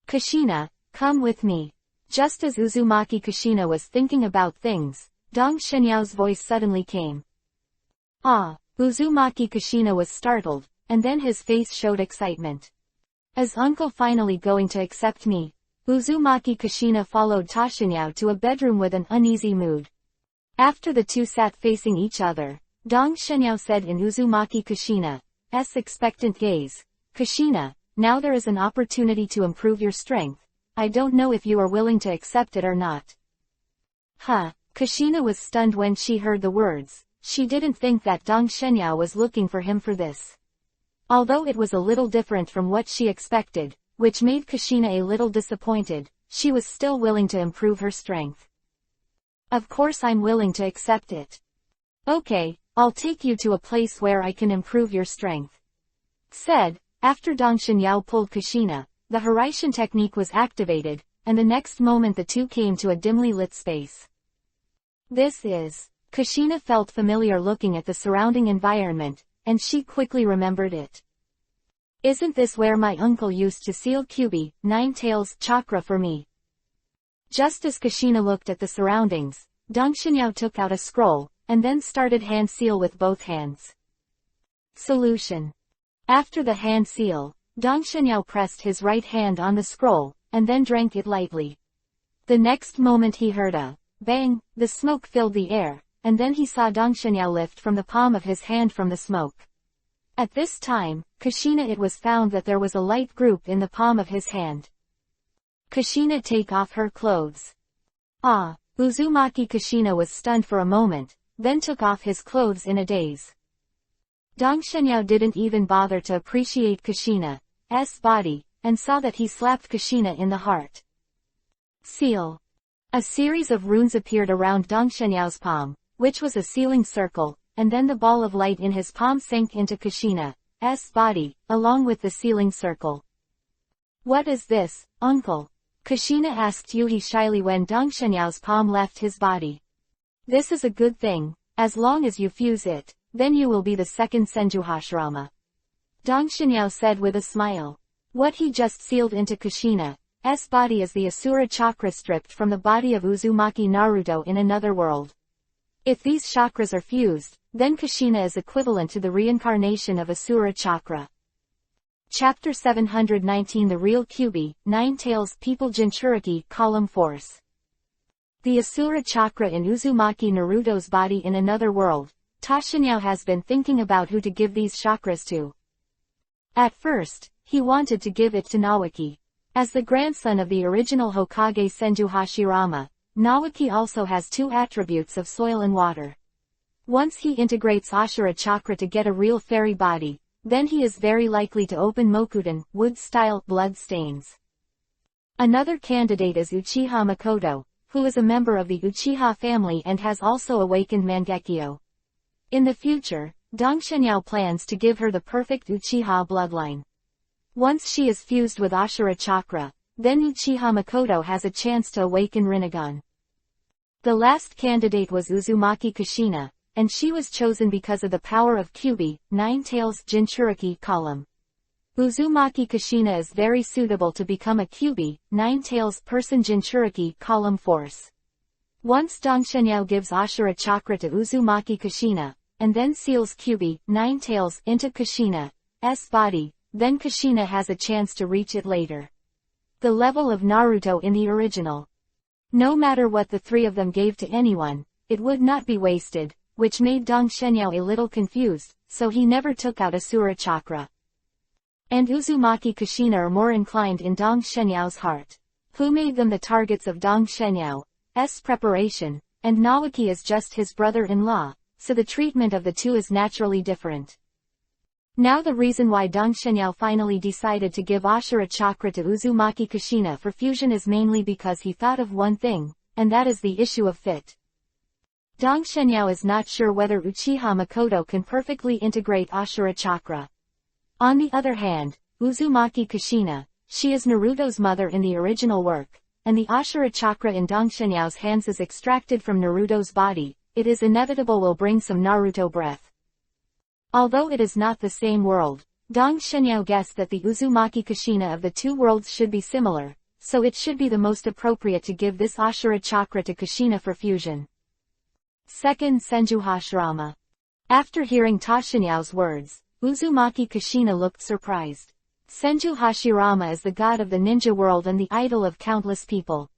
Kushina, come with me. Just as Uzumaki Kushina was thinking about things, Dong Shenyao's voice suddenly came. Ah! Uzumaki Kushina was startled, and then his face showed excitement. Is uncle finally going to accept me? Uzumaki Kushina followed Ta Xinyao to a bedroom with an uneasy mood. After the two sat facing each other, Dong Xinyao said in Uzumaki Kushina's expectant gaze, Kushina, now there is an opportunity to improve your strength. I don't know if you are willing to accept it or not. Huh, Kushina was stunned when she heard the words. She didn't think that Dong Xinyao was looking for him for this. Although it was a little different from what she expected, which made Kushina a little disappointed, she was still willing to improve her strength. Of course I'm willing to accept it. Okay, I'll take you to a place where I can improve your strength. Said, after Dong Xinyao pulled Kushina, the Hiraishin technique was activated, and the next moment the two came to a dimly lit space. This is... Kushina felt familiar looking at the surrounding environment, and she quickly remembered it. Isn't this where my uncle used to seal Kyubi, Nine Tails, chakra for me? Just as Kushina looked at the surroundings, Dong Xinyao took out a scroll, and then started hand seal with both hands. Solution. After the hand seal, Dong Xinyao pressed his right hand on the scroll, and then drank it lightly. The next moment he heard a bang, the smoke filled the air, and then he saw Dong Xinyao lift from the palm of his hand from the smoke. At this time, Kushina, it was found that there was a light group in the palm of his hand. Kushina, take off her clothes. Ah! Uzumaki Kushina was stunned for a moment, then took off his clothes in a daze. Dong Shenyao didn't even bother to appreciate Kushina's body, and saw that he slapped Kushina in the heart. Seal. A series of runes appeared around Dong Shenyao's palm, which was a sealing circle, and then the ball of light in his palm sank into Kushina's body, along with the sealing circle. What is this, uncle? Kushina asked Yuhi shyly when Dong Shenyao's palm left his body. This is a good thing, as long as you fuse it, then you will be the second Senju Hashirama. Dong Shenyao said with a smile. What he just sealed into Kushina's body is the Asura chakra stripped from the body of Uzumaki Naruto in another world. If these chakras are fused, then Kushina is equivalent to the reincarnation of Asura chakra. Chapter 719, The Real Kyubi, Nine Tails People Jinchuriki Column Force. The Asura chakra in Uzumaki Naruto's body in another world. Tashinyao has been thinking about who to give these chakras to. At first, he wanted to give it to Nawaki. As the grandson of the original Hokage Senju Hashirama, Nawaki also has two attributes of soil and water. Once he integrates Ashura chakra to get a real fairy body, then he is very likely to open Mokuden, wood-style, blood stains. Another candidate is Uchiha Makoto, who is a member of the Uchiha family and has also awakened Mangekyo. In the future, Dong Shenyao plans to give her the perfect Uchiha bloodline. Once she is fused with Ashura chakra, then Uchiha Makoto has a chance to awaken Rinnegan. The last candidate was Uzumaki Kushina, and she was chosen because of the power of Kyubi, Nine Tails Jinchuriki column. Uzumaki Kushina is very suitable to become a Kyubi, Nine Tails person Jinchuriki column force. Once Dong Shenyao gives Ashura chakra to Uzumaki Kushina, and then seals Kyubi, Nine Tails into Kushina's body, then Kushina has a chance to reach it later. The level of Naruto in the original. No matter what the three of them gave to anyone, it would not be wasted, which made Dong Shenyao a little confused, so he never took out Asura chakra. And Uzumaki Kushina are more inclined in Dong Shenyao's heart. Who made them the targets of Dong Shenyao's preparation, and Nawaki is just his brother-in-law, so the treatment of the two is naturally different. Now the reason why Dong Shenyao finally decided to give Ashura chakra to Uzumaki Kushina for fusion is mainly because he thought of one thing, and that is the issue of fit. Dong Shenyao is not sure whether Uchiha Makoto can perfectly integrate Ashura chakra. On the other hand, Uzumaki Kushina, she is Naruto's mother in the original work, and the Ashura chakra in Dong Shenyao's hands is extracted from Naruto's body, it is inevitable will bring some Naruto breath. Although it is not the same world, Dong Shenyao guessed that the Uzumaki Kushina of the two worlds should be similar, so it should be the most appropriate to give this Ashura chakra to Kushina for fusion. Second Senju Hashirama. After hearing Tashinyao's words, Uzumaki Kushina looked surprised. Senju Hashirama is the god of the ninja world and the idol of countless people.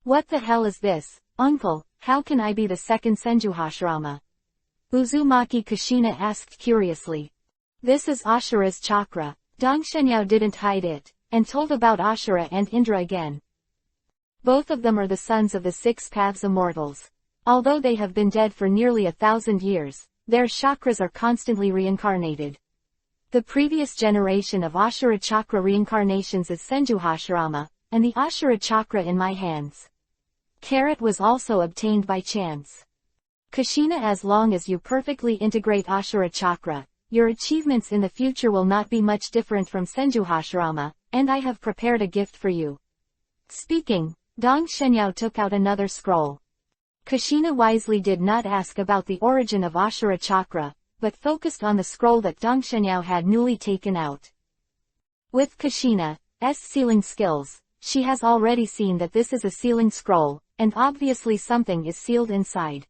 What the hell is this, uncle? How can I be the second Senju Hashirama? Uzumaki Kushina asked curiously. This is Ashura's chakra. Dong Shenyao didn't hide it, and told about Ashura and Indra again. Both of them are the sons of the Six Paths Immortals. Although they have been dead for nearly 1,000 years, their chakras are constantly reincarnated. The previous generation of Ashura chakra reincarnations is Senju Hashirama, and the Ashura chakra in my hands. Carrot was also obtained by chance. Kushina, as long as you perfectly integrate Ashura chakra, your achievements in the future will not be much different from Senju Hashirama, and I have prepared a gift for you. Speaking, Dong Shenyao took out another scroll. Kushina wisely did not ask about the origin of Ashura chakra, but focused on the scroll that Dong Shenyao had newly taken out. With Kushina's sealing skills, she has already seen that this is a sealing scroll, and obviously something is sealed inside.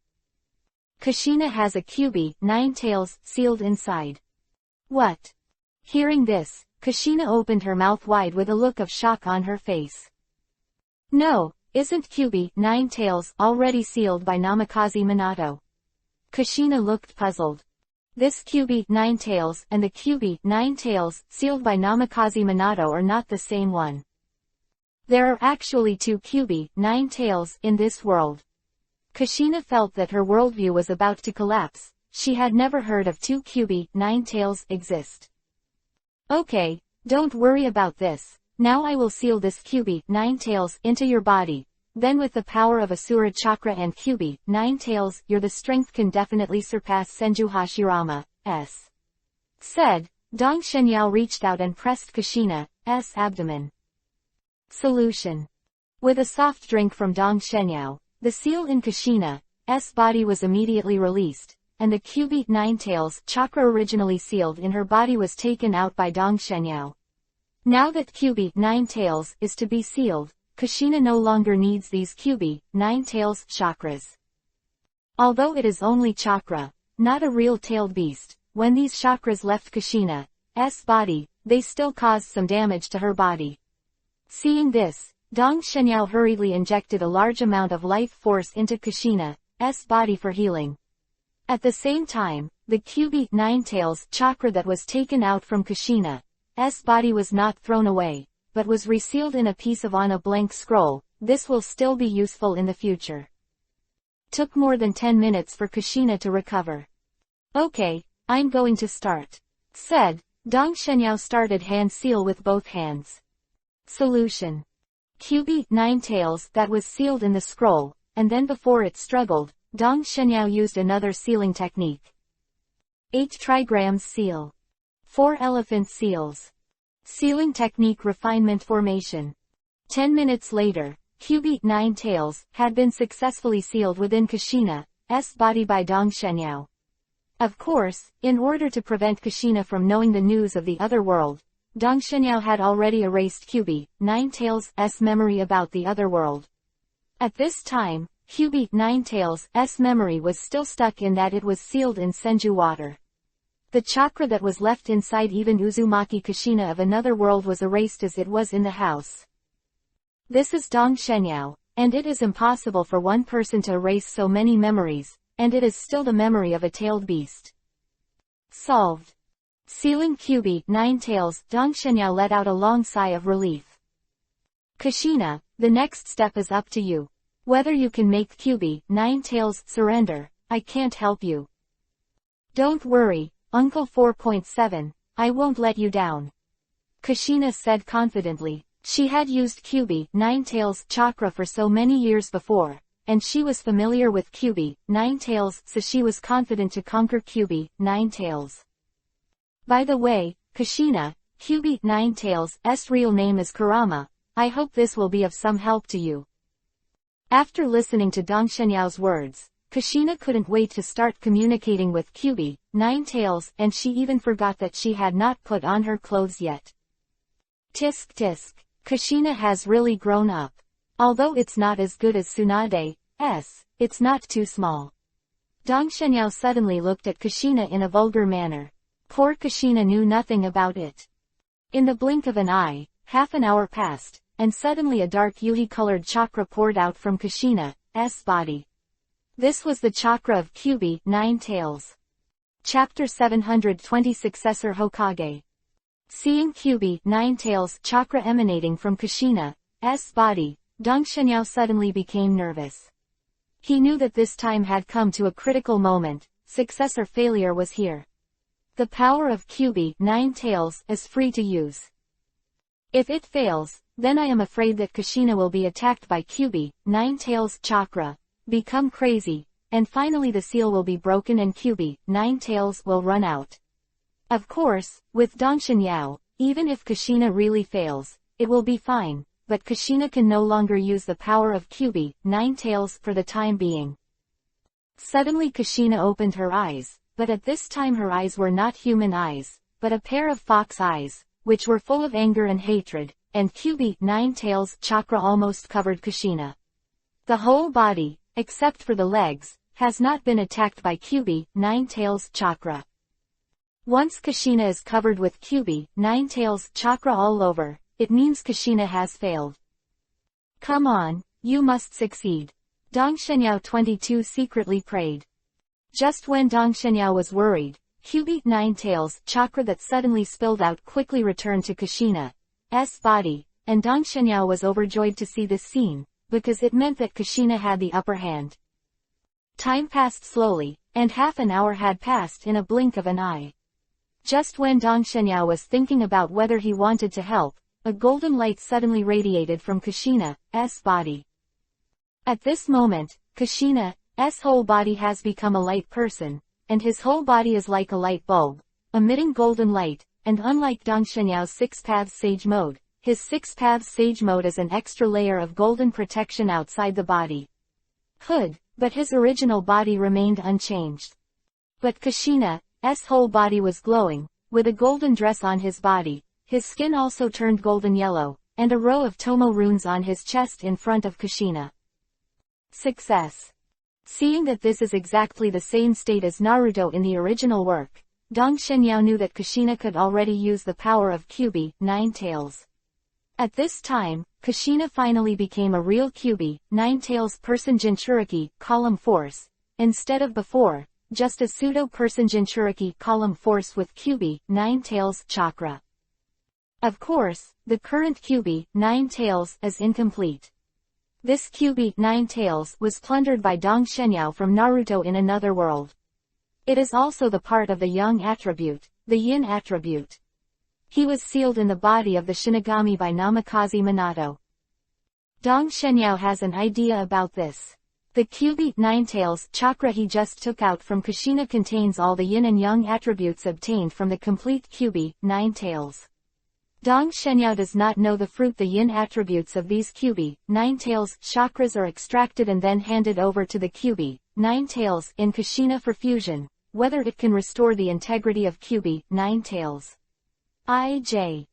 Kushina has a Kyubi, 9 tails, sealed inside. What? Hearing this, Kushina opened her mouth wide with a look of shock on her face. No, isn't Kyubi, 9 tails, already sealed by Namikaze Minato? Kushina looked puzzled. This QB 9 tails and the QB 9 tails sealed by Namikaze Minato are not the same one. There are actually two QB 9 tails in this world. Kushina felt that her worldview was about to collapse. She had never heard of two QB 9 tails exist. Okay, don't worry about this. Now I will seal this QB 9 tails into your body. Then with the power of Asura Chakra and QB 9 tails, your strength can definitely surpass Senju Hashirama's. Said, Dong Shenyao reached out and pressed Kushina's abdomen. Solution. With a soft drink from Dong Shenyao, the seal in Kushina's body was immediately released, and the QB 9 tails chakra originally sealed in her body was taken out by Dong Shenyao. Now that QB 9 tails is to be sealed, Kushina no longer needs these QB 9 tails chakras. Although it is only chakra, not a real tailed beast, when these chakras left Kushina's body, they still caused some damage to her body. Seeing this, Dong Shenyao hurriedly injected a large amount of life force into Kushina's body for healing. At the same time, the QB 9 tails chakra that was taken out from Kushina's body was not thrown away, but was resealed in a piece of on a blank scroll. This will still be useful in the future. Took more than 10 minutes for Kushina to recover. Okay, I'm going to start. Said, Dong Shenyao started hand seal with both hands. Solution. QB 9 tails that was sealed in the scroll, and then before it struggled, Dong Shenyao used another sealing technique. 8 trigrams seal. 4 elephant seals. Sealing technique refinement formation. 10 minutes later, QB 9 tails had been successfully sealed within Kushina's body by Dong Shenyao. Of course, in order to prevent Kushina from knowing the news of the other world, Dong Shenyao had already erased QB 9 tails' memory about the other world. At this time, QB 9 tails' memory was still stuck in that it was sealed in Senju water. The chakra that was left inside even Uzumaki Kushina of another world was erased as it was in the house. This is Dong Shenyao, and it is impossible for one person to erase so many memories, and it is still the memory of a tailed beast. Solved. Sealing QB 9 tails, Dong Shenyao let out a long sigh of relief. Kushina, the next step is up to you. Whether you can make QB 9 tails surrender, I can't help you. Don't worry, Uncle 4.7, I won't let you down. Kushina said confidently. She had used QB 9 tails chakra for so many years before, and she was familiar with QB 9 tails, so she was confident to conquer QB 9 tails. By the way, Kushina, QB 9 tails' real name is Kurama. I hope this will be of some help to you. After listening to Dong Shenyao's words, Kushina couldn't wait to start communicating with QB 9 tails, and she even forgot that she had not put on her clothes yet. Tisk tisk, Kushina has really grown up. Although it's not as good as Tsunade's, it's not too small. Dong Shenyao suddenly looked at Kushina in a vulgar manner. Poor Kushina knew nothing about it. In the blink of an eye, half an hour passed, and suddenly a dark yuhi-colored chakra poured out from Kushina's body. This was the chakra of QB 9 tails. Chapter 720 Successor Hokage. Seeing QB 9 tails chakra emanating from Kushina's body, Dong Shenyao suddenly became nervous. He knew that this time had come to a critical moment. Successor failure was here. The power of QB 9 tails is free to use. If it fails, then I am afraid that Kushina will be attacked by QB 9 tails chakra, become crazy, and finally the seal will be broken and QB 9 tails will run out. Of course, with Dong Shenyao, even if Kushina really fails, it will be fine, but Kushina can no longer use the power of QB 9 tails for the time being. Suddenly Kushina opened her eyes, but at this time her eyes were not human eyes, but a pair of fox eyes, which were full of anger and hatred, and QB 9 tails chakra almost covered Kushina. The whole body, except for the legs, has not been attacked by QB 9 tails chakra. Once Kushina is covered with QB 9 tails chakra all over, it means Kushina has failed. Come on, you must succeed. Dong Shenyao 22 secretly prayed. Just when Dong Shenyao was worried, Kyubi, Nine Tails, chakra that suddenly spilled out quickly returned to Kushina's body, and Dong Shenyao was overjoyed to see this scene, because it meant that Kushina had the upper hand. Time passed slowly, and half an hour had passed in a blink of an eye. Just when Dong Shenyao was thinking about whether he wanted to help, a golden light suddenly radiated from Kushina's body. At this moment, Kushina's whole body has become a light person, and his whole body is like a light bulb, emitting golden light, and unlike Dong Shenyao's Six Paths Sage Mode, his Six Paths Sage Mode is an extra layer of golden protection outside the body hood, but his original body remained unchanged. But Kushina's whole body was glowing, with a golden dress on his body, his skin also turned golden yellow, and a row of Tomo runes on his chest in front of Kushina. Success. Seeing that this is exactly the same state as Naruto in the original work, Dong Shenyao knew that Kushina could already use the power of Kyubi, Nine Tails. At this time, Kushina finally became a real Kyubi, Nine Tails person Jinchuriki, column force, instead of before, just a pseudo-person Jinchuriki column force with Kyubi, Nine Tails chakra. Of course, the current Kyubi, Nine Tails, is incomplete. This Kyubi, Nine Tails, was plundered by Dong Shenyao from Naruto in another world. It is also the part of the Yang attribute, the Yin attribute. He was sealed in the body of the Shinigami by Namikaze Minato. Dong Shenyao has an idea about this. The Kyubi, Nine Tails, chakra he just took out from Kushina contains all the Yin and Yang attributes obtained from the complete Kyubi, Nine Tails. Dong Shenyao does not know the fruit the Yin attributes of these Kyubi, Nine Tails, chakras are extracted and then handed over to the Kyubi, Nine Tails, in Kushina for fusion, whether it can restore the integrity of Kyubi, Nine Tails. I.J.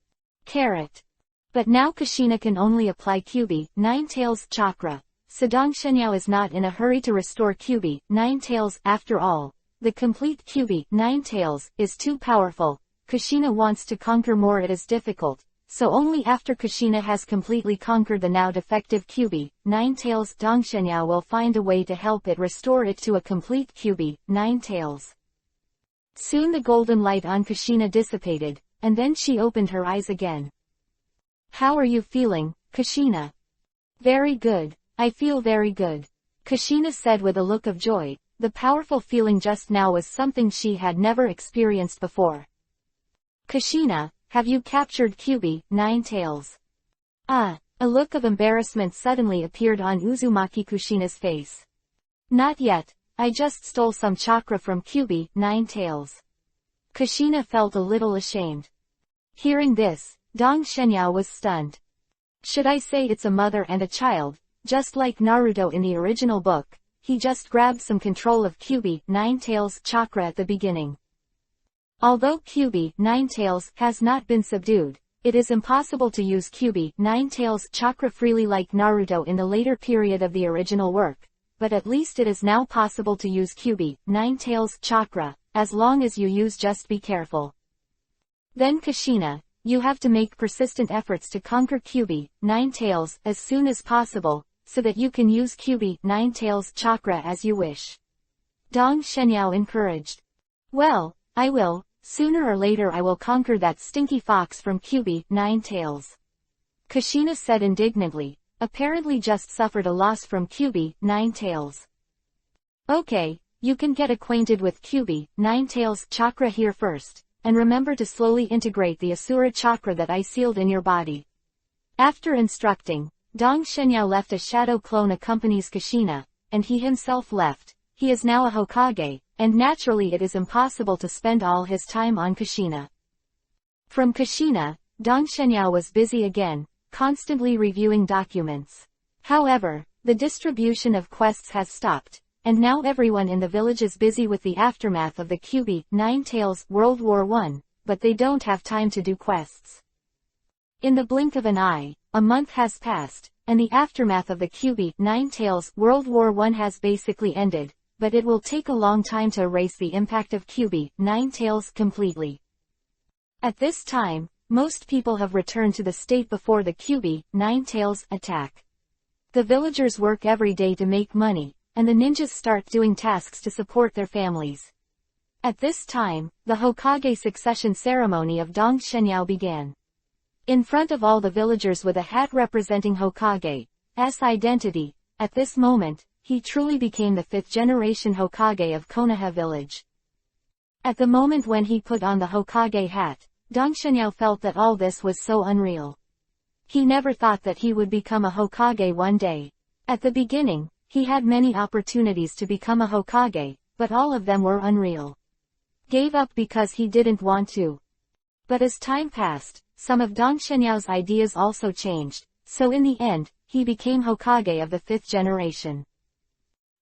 But now Kushina can only apply Kyubi, Nine Tails chakra, so Dong Shenyao is not in a hurry to restore Kyubi, Nine Tails. After all, the complete Kyubi, Nine Tails, is too powerful. Kushina wants to conquer more, it is difficult, so only after Kushina has completely conquered the now defective Kyubi, Nine Tails, Dong Shenyao will find a way to help it restore it to a complete Kyubi, Nine Tails. Soon the golden light on Kushina dissipated, and then she opened her eyes again. How are you feeling, Kushina? Very good, I feel very good, Kushina said with a look of joy. The powerful feeling just now was something she had never experienced before. Kushina, have you captured Kyubi, Nine Tails? A look of embarrassment suddenly appeared on Uzumaki Kushina's face. Not yet, I just stole some chakra from Kyubi, Nine Tails. Kushina felt a little ashamed. Hearing this, Dong Shenyao was stunned. Should I say it's a mother and a child, just like Naruto in the original book, he just grabbed some control of Kyubi, Nine Tails chakra at the beginning. Although Kyubi, Nine Tails, has not been subdued, it is impossible to use Kyubi, Nine Tails chakra freely like Naruto in the later period of the original work, but at least it is now possible to use Kyubi, Nine Tails chakra, as long as you use just be careful. Then Kushina, you have to make persistent efforts to conquer Kyubi, Nine Tails, as soon as possible, so that you can use Kyubi, Nine Tails chakra as you wish. Dong Shenyao encouraged. Well, I will, sooner or later I will conquer that stinky fox from Kyubi, Nine Tails. Kushina said indignantly, apparently just suffered a loss from Kyubi, Nine Tails. Okay, you can get acquainted with Kyubi, Nine Tails chakra here first, and remember to slowly integrate the Asura chakra that I sealed in your body. After instructing, Dong Shenyao left. A shadow clone accompanies Kushina, and he himself left. He is now a Hokage, and naturally it is impossible to spend all his time on Kushina. From Kushina, Dong Shenyao was busy again, constantly reviewing documents. However, the distribution of quests has stopped, and now everyone in the village is busy with the aftermath of the Kyubi, Nine Tails, World War I, but they don't have time to do quests. In the blink of an eye, a month has passed, and the aftermath of the Kyubi, Nine Tails, World War I has basically ended, but it will take a long time to erase the impact of Kyubi, Nine Tails completely. At this time, most people have returned to the state before the Kyubi, Nine Tails, attack. The villagers work every day to make money, and the ninjas start doing tasks to support their families. At this time, the Hokage succession ceremony of Dong Shenyao began. In front of all the villagers with a hat representing Hokage's identity, at this moment, he truly became the 5th generation Hokage of Konoha village. At the moment when he put on the Hokage hat, Dong Shenyao felt that all this was so unreal. He never thought that he would become a Hokage one day. At the beginning, he had many opportunities to become a Hokage, but all of them were unreal. Gave up because he didn't want to. But as time passed, some of Dong Shenyao's ideas also changed, so in the end, he became Hokage of the 5th generation.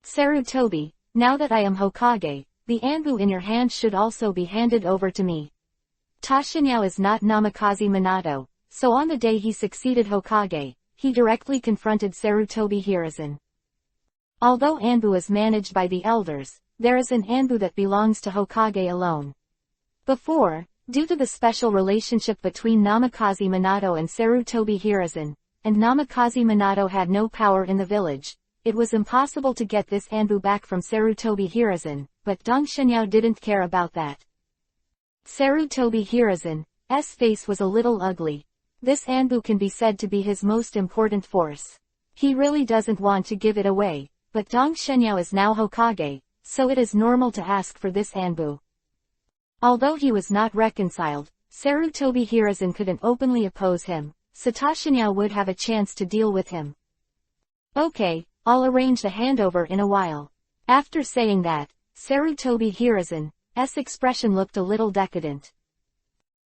Sarutobi, now that I am Hokage, the anbu in your hand should also be handed over to me. Tashinyao is not Namikaze Minato, so on the day he succeeded Hokage, he directly confronted Sarutobi Hiruzen. Although anbu is managed by the elders, there is an anbu that belongs to Hokage alone. Before, due to the special relationship between Namikaze Minato and Sarutobi Hiruzen, and Namikaze Minato had no power in the village, it was impossible to get this anbu back from Sarutobi Hiruzen, but Dong Shenyao didn't care about that. Sarutobi Hiruzen's face was a little ugly. This anbu can be said to be his most important force. He really doesn't want to give it away, but Dong Shenyao is now Hokage, so it is normal to ask for this anbu. Although he was not reconciled, Sarutobi Hiruzen couldn't openly oppose him, so Tashinyao would have a chance to deal with him. Okay, I'll arrange the handover in a while. After saying that, Sarutobi Hiruzen's expression looked a little decadent.